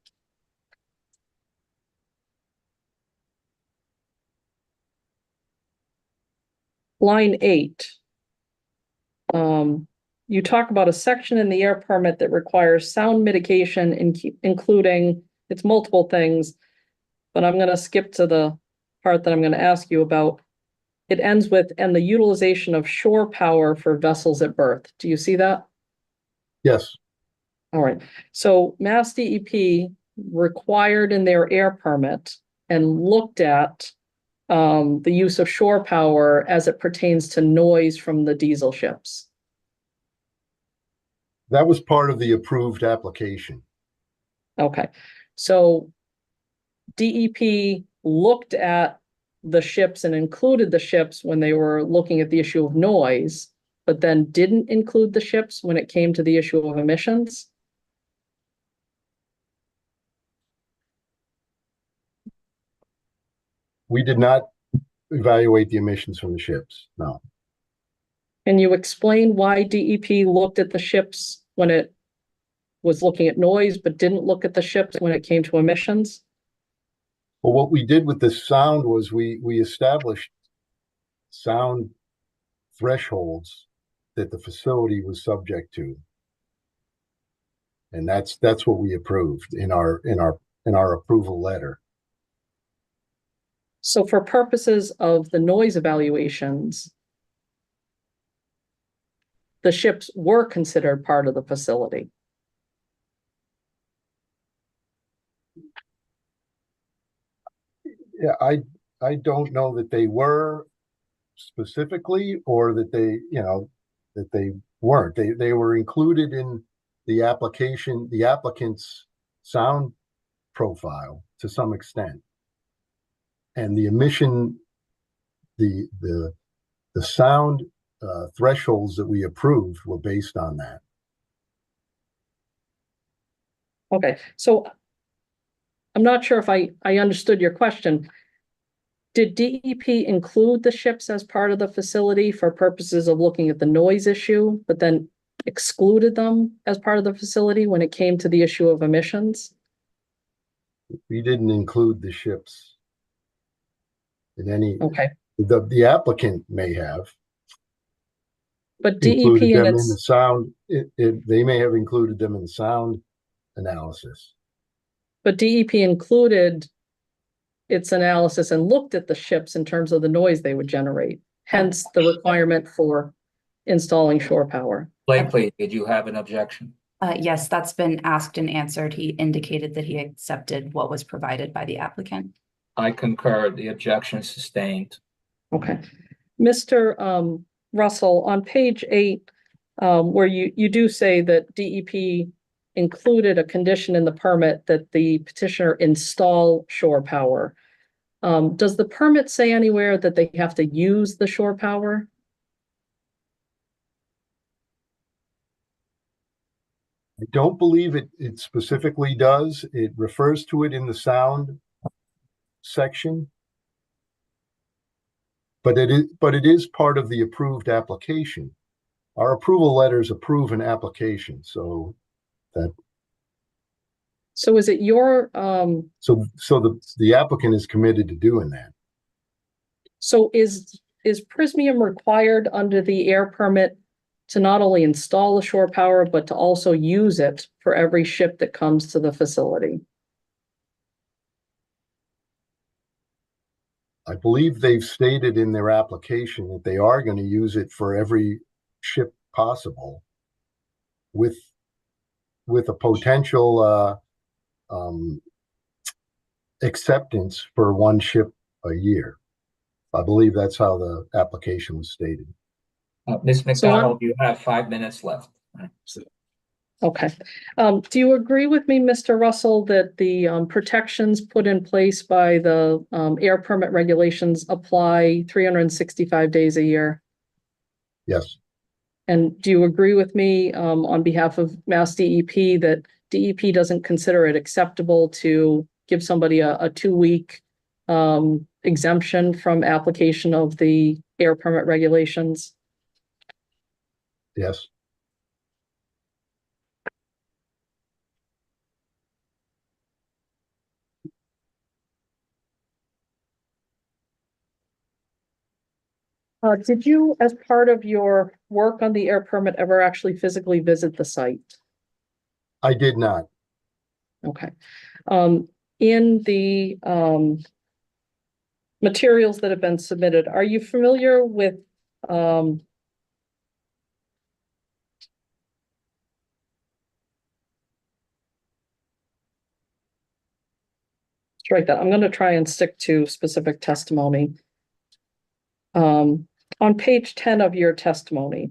line 8, you talk about a section in the air permit that requires sound mitigation, including, it's multiple things, but I'm going to skip to the part that I'm going to ask you about. It ends with, and the utilization of shore power for vessels at berth. Do you see that? Yes. All right. So Mass DEP required in their air permit and looked at the use of shore power as it pertains to noise from the diesel ships. That was part of the approved application. Okay. So DEP looked at the ships and included the ships when they were looking at the issue of noise, but then didn't include the ships when it came to the issue of emissions? We did not evaluate the emissions from the ships, no. Can you explain why DEP looked at the ships when it was looking at noise, but didn't look at the ships when it came to emissions? Well, what we did with the sound was we established sound thresholds that the facility was subject to. And that's what we approved in our approval letter. So for purposes of the noise evaluations, the ships were considered part of the facility. Yeah, I don't know that they were specifically, or that they weren't. They were included in the application, the applicant's sound profile to some extent. And the emission, the sound thresholds that we approved were based on that. Okay, so I'm not sure if I understood your question. Did DEP include the ships as part of the facility for purposes of looking at the noise issue, but then excluded them as part of the facility when it came to the issue of emissions? We didn't include the ships in any. Okay. The applicant may have. But DEP included them in in the sound. They may have included them in the sound analysis. But DEP included its analysis and looked at the ships in terms of the noise they would generate, hence the requirement for installing shore power. Blakely, did you have an objection? Yes, that's been asked and answered. He indicated that he accepted what was provided by the applicant. I concur. The objection is sustained. Okay. Mr. Russell, on page 8, where you do say that DEP included a condition in the permit that the petitioner install shore power. Does the permit say anywhere that they have to use the shore power? I don't believe it specifically does. It refers to it in the sound section. But it is part of the approved application. Our approval letters approve an application, so that. So is it your, So the applicant is committed to doing that. so is Prysmian required under the air permit to not only install the shore power, but to also use it for every ship that comes to the facility? I believe they've stated in their application that they are going to use it for every ship possible, with a potential acceptance for one ship a year. I believe that's how the application was stated. Ms. McDonald, you have 5 minutes left. Okay. Do you agree with me, Mr. Russell, that the protections put in place by the air permit regulations apply 365 days a year? Yes. And do you agree with me on behalf of Mass DEP that DEP doesn't consider it acceptable to give somebody a 2-week exemption from application of the air permit regulations? Yes. Did you, as part of your work on the air permit, ever actually physically visit the site? I did not. Okay. In the materials that have been submitted, are you familiar with strike that. I'm going to try and stick to specific testimony. On page 10 of your testimony,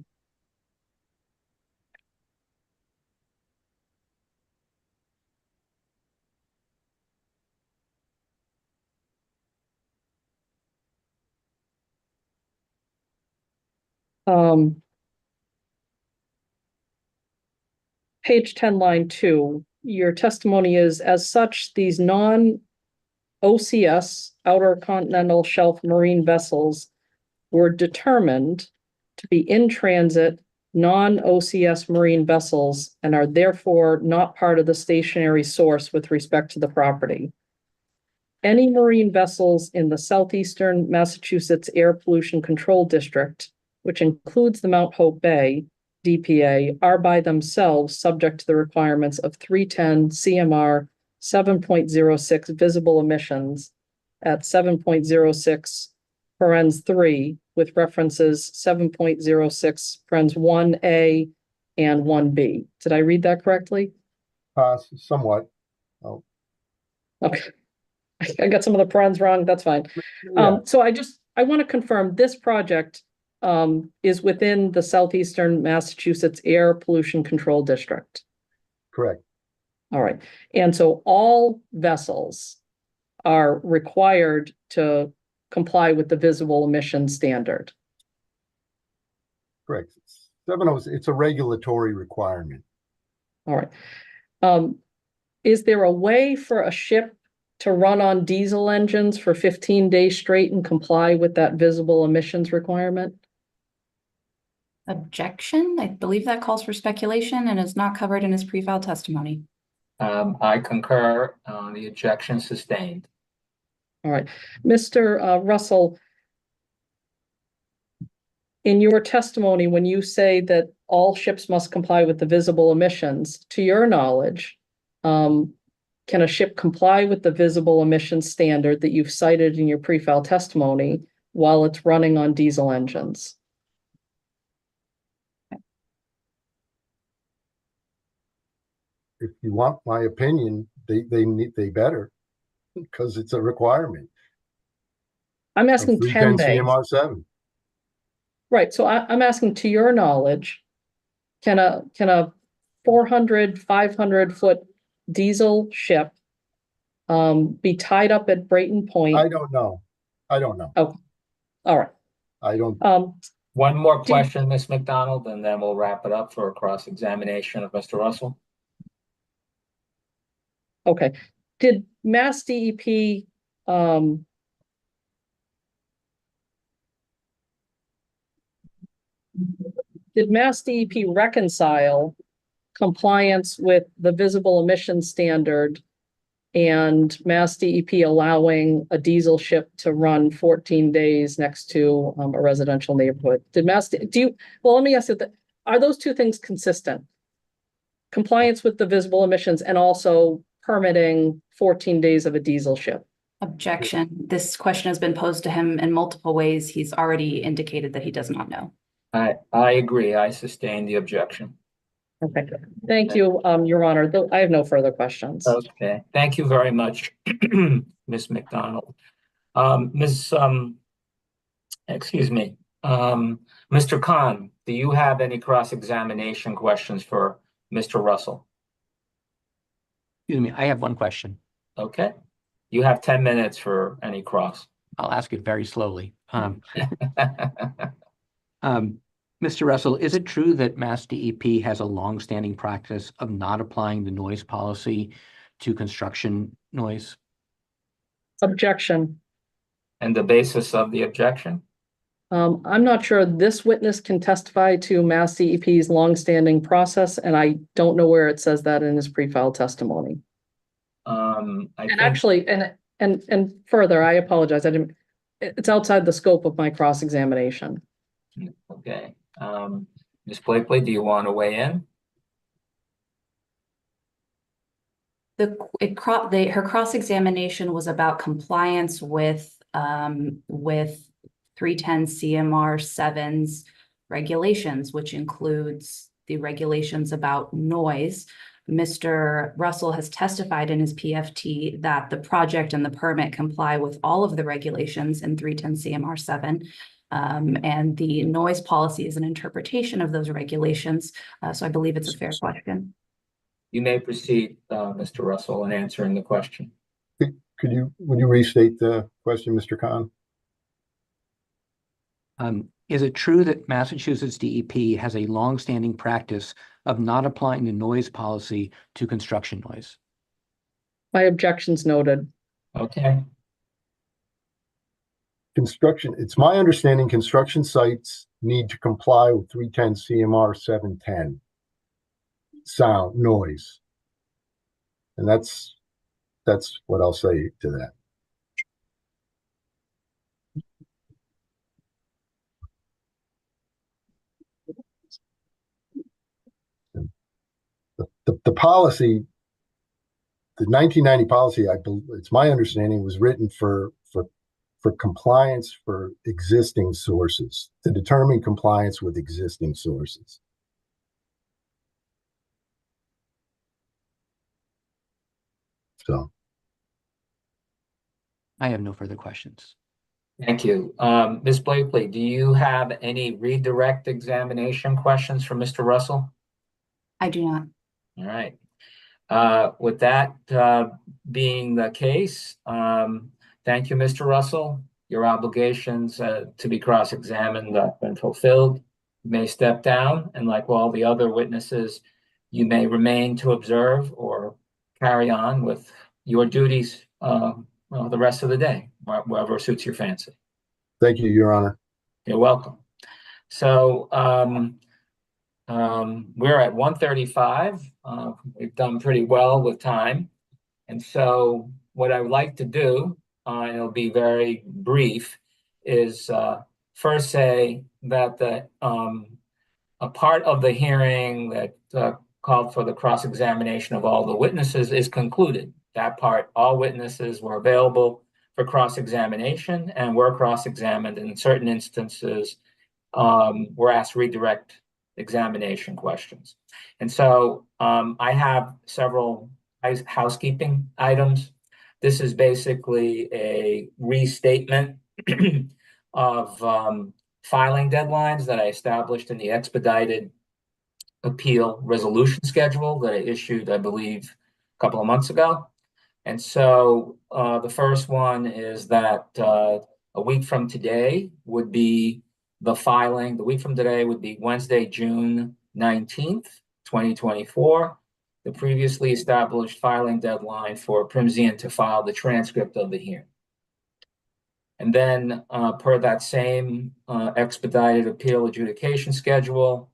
page 10, line 2, your testimony is, as such, these non-OCS, outer continental shelf marine vessels, were determined to be in transit non-OCS marine vessels and are therefore not part of the stationary source with respect to the property. Any marine vessels in the southeastern Massachusetts Air Pollution Control District, which includes the Mount Hope Bay DPA, are by themselves subject to the requirements of 310 CMR 7.06 visible emissions at 7.06 parens 3 with references 7.06 parens 1A and 1B. Did I read that correctly? Somewhat. Oh. Okay. I got some of the parens wrong. That's fine. Yeah. So I want to confirm this project is within the Southeastern Massachusetts Air Pollution Control District. Correct. All right. And so all vessels are required to comply with the visible emission standard. Correct. 706, it's a regulatory requirement. All right. Is there a way for a ship to run on diesel engines for 15 days straight and comply with that visible emissions requirement? Objection? I believe that calls for speculation and is not covered in his pre-filed testimony. I concur. The objection sustained. All right. Mr. Russell, in your testimony, when you say that all ships must comply with the visible emissions, to your knowledge, can a ship comply with the visible emissions standard that you've cited in your pre-filed testimony while it's running on diesel engines? If you want my opinion, they better, because it's a requirement. I'm asking 10 days. CMR 7. Right. So I'm asking, to your knowledge, can a 400, 500-foot diesel ship be tied up at Brayton Point? I don't know. I don't know. Oh, all right. I don't, One more Did- question, Ms. McDonald, and then we'll wrap it up for a cross-examination of Mr. Russell. Okay. Did Mass DEP reconcile compliance with the visible emission standard and Mass DEP allowing a diesel ship to run 14 days next to a residential neighborhood? Let me ask you that, are those two things consistent? Compliance with the visible emissions and also permitting 14 days of a diesel ship? Objection. This question has been posed to him in multiple ways. He's already indicated that he does not know. I agree. I sustain the objection. Okay, thank you, Your Honor. I have no further questions. Okay, thank you very much, Ms. McDonald. Excuse me, Mr. Khan, do you have any cross-examination questions for Mr. Russell? Excuse me, I have one question. Okay, you have 10 minutes for any cross. I'll ask it very slowly. Mr. Russell, is it true that Mass DEP has a longstanding practice of not applying the noise policy to construction noise? Objection. And the basis of the objection? I'm not sure this witness can testify to Mass DEP's longstanding process, and I don't know where it says that in his pre-filed testimony. Actually, further, I apologize. It's outside the scope of my cross-examination. Okay. Ms. Blakely, do you want to weigh in? Her cross-examination was about compliance with 310 CMR 7's regulations, which includes the regulations about noise. Mr. Russell has testified in his PFT that the project and the permit comply with all of the regulations in 310 CMR 7. And the noise policy is an interpretation of those regulations. So I believe it's a fair question. You may proceed, Mr. Russell, in answering the question. would you restate the question, Mr. Khan? Is it true that Massachusetts DEP has a longstanding practice of not applying the noise policy to construction noise? My objection's noted. Okay. It's my understanding construction sites need to comply with 310 CMR 710 sound noise. And that's what I'll say to that. The policy, the 1990 policy, I believe, it's my understanding, was written for compliance for existing sources, to determine compliance with existing sources. So. I have no further questions. Thank you. Ms. Blakely, do you have any redirect examination questions for Mr. Russell? I do not. All right. With that being the case, thank you, Mr. Russell. Your obligations to be cross-examined have been fulfilled. You may step down, and like all the other witnesses, you may remain to observe or carry on with your duties the rest of the day, wherever suits your fancy. Thank you, Your Honor. You're welcome. So we're at 1:35. We've done pretty well with time. And so what I would like to do, and it'll be very brief, is first say that a part of the hearing that called for the cross-examination of all the witnesses is concluded. That part, all witnesses were available for cross-examination and were cross-examined. In certain instances, were asked redirect examination questions. And so I have several housekeeping items. This is basically a restatement of filing deadlines that I established in the expedited appeal resolution schedule that I issued, I believe, a couple of months ago. And so the first one is that a week from today would be the filing. The week from today would be Wednesday, June 19th, 2024. The previously established filing deadline for Prysmian to file the transcript of the hearing. And then per that same expedited appeal adjudication schedule,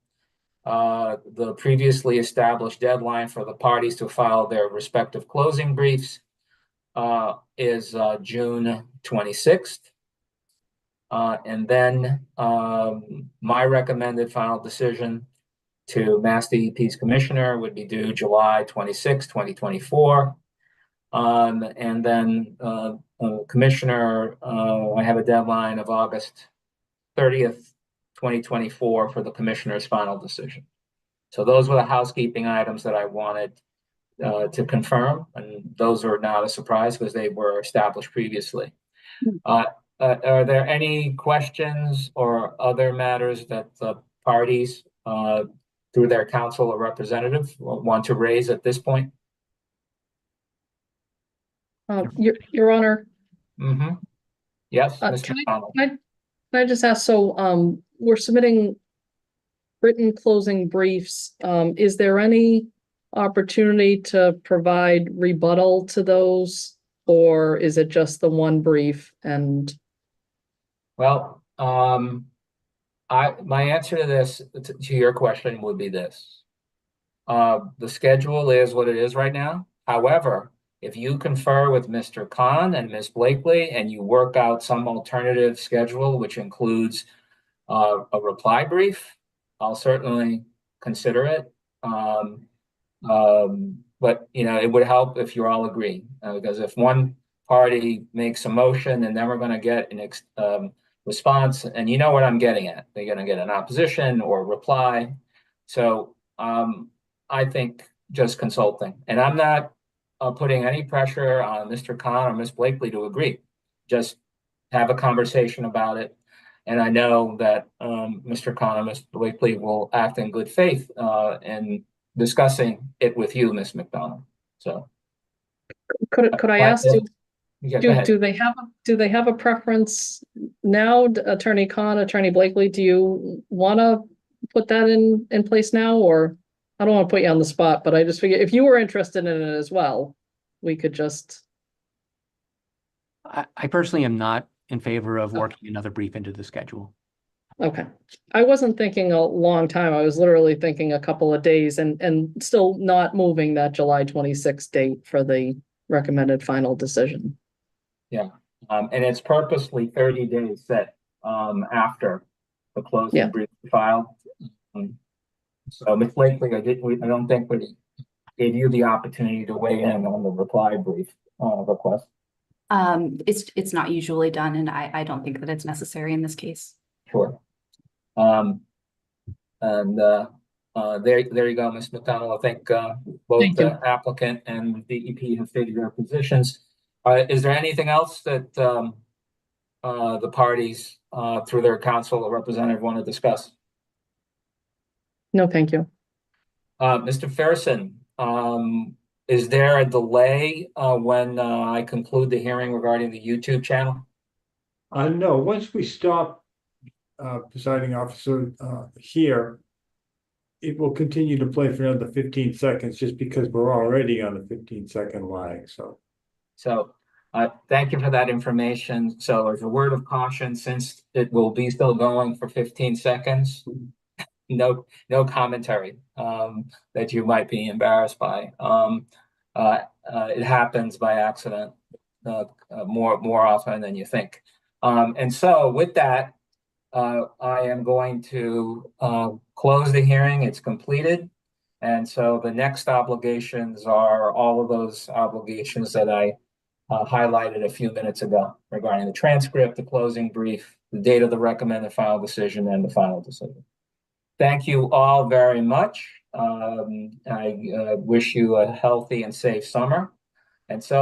the previously established deadline for the parties to file their respective closing briefs is June 26th. And then my recommended final decision to Mass DEP's commissioner would be due July 26, 2024. And then commissioner, I have a deadline of August 30th, 2024 for the commissioner's final decision. So those were the housekeeping items that I wanted to confirm, and those are not a surprise because they were established previously. Are there any questions or other matters that the parties, through their counsel or representative, want to raise at this point? Your Honor. Mm-hmm. Yes, Mr. Can Conley. can I just ask, so we're submitting written closing briefs. Is there any opportunity to provide rebuttal to those, or is it just the one brief? And well, my answer to this, to your question, would be this. The schedule is what it is right now. However, if you confer with Mr. Khan and Ms. Blakely and you work out some alternative schedule, which includes a reply brief, I'll certainly consider it. But it would help if you all agree, because if one party makes a motion and then we're going to get an response, and you know what I'm getting at, they're going to get an opposition or reply. So I think just consulting, and I'm not putting any pressure on Mr. Khan or Ms. Blakely to agree. Just have a conversation about it. And I know that Mr. Khan and Ms. Blakely will act in good faith in discussing it with you, Ms. McDonald. So could I ask, yeah, do they have a preference now, Attorney Khan, Attorney Blakely? Do you want to put that in place now, or I don't want to put you on the spot, but I just figure if you were interested in it as well, we could just. I personally am not in favor of working another brief into the schedule. Okay. I wasn't thinking a long time. I was literally thinking a couple of days and still not moving that July 26th date for the recommended final decision. Yeah. And it's purposely 30 days set after the closing brief filed. So Ms. Blakely, I don't think we gave you the opportunity to weigh in on the reply brief request. It's not usually done, and I don't think that it's necessary in this case. Sure. There you go, Ms. McDonald. I think both the applicant and DEP have stated their positions. Is there anything else that the parties through their counsel or representative want to discuss? No, thank you. Mr. Ferguson, is there a delay when I conclude the hearing regarding the YouTube channel? No, once we stop, presiding officer, here, it will continue to play for another 15 seconds just because we're already on a 15-second lag. So thank you for that information. So as a word of caution, since it will be still going for 15 seconds, no commentary that you might be embarrassed by. It happens by accident more often than you think. And so with that, I am going to close the hearing. It's completed. And so the next obligations are all of those obligations that I highlighted a few minutes ago regarding the transcript, the closing brief, the date of the recommended final decision, and the final decision. Thank you all very much. I wish you a healthy and safe summer. And so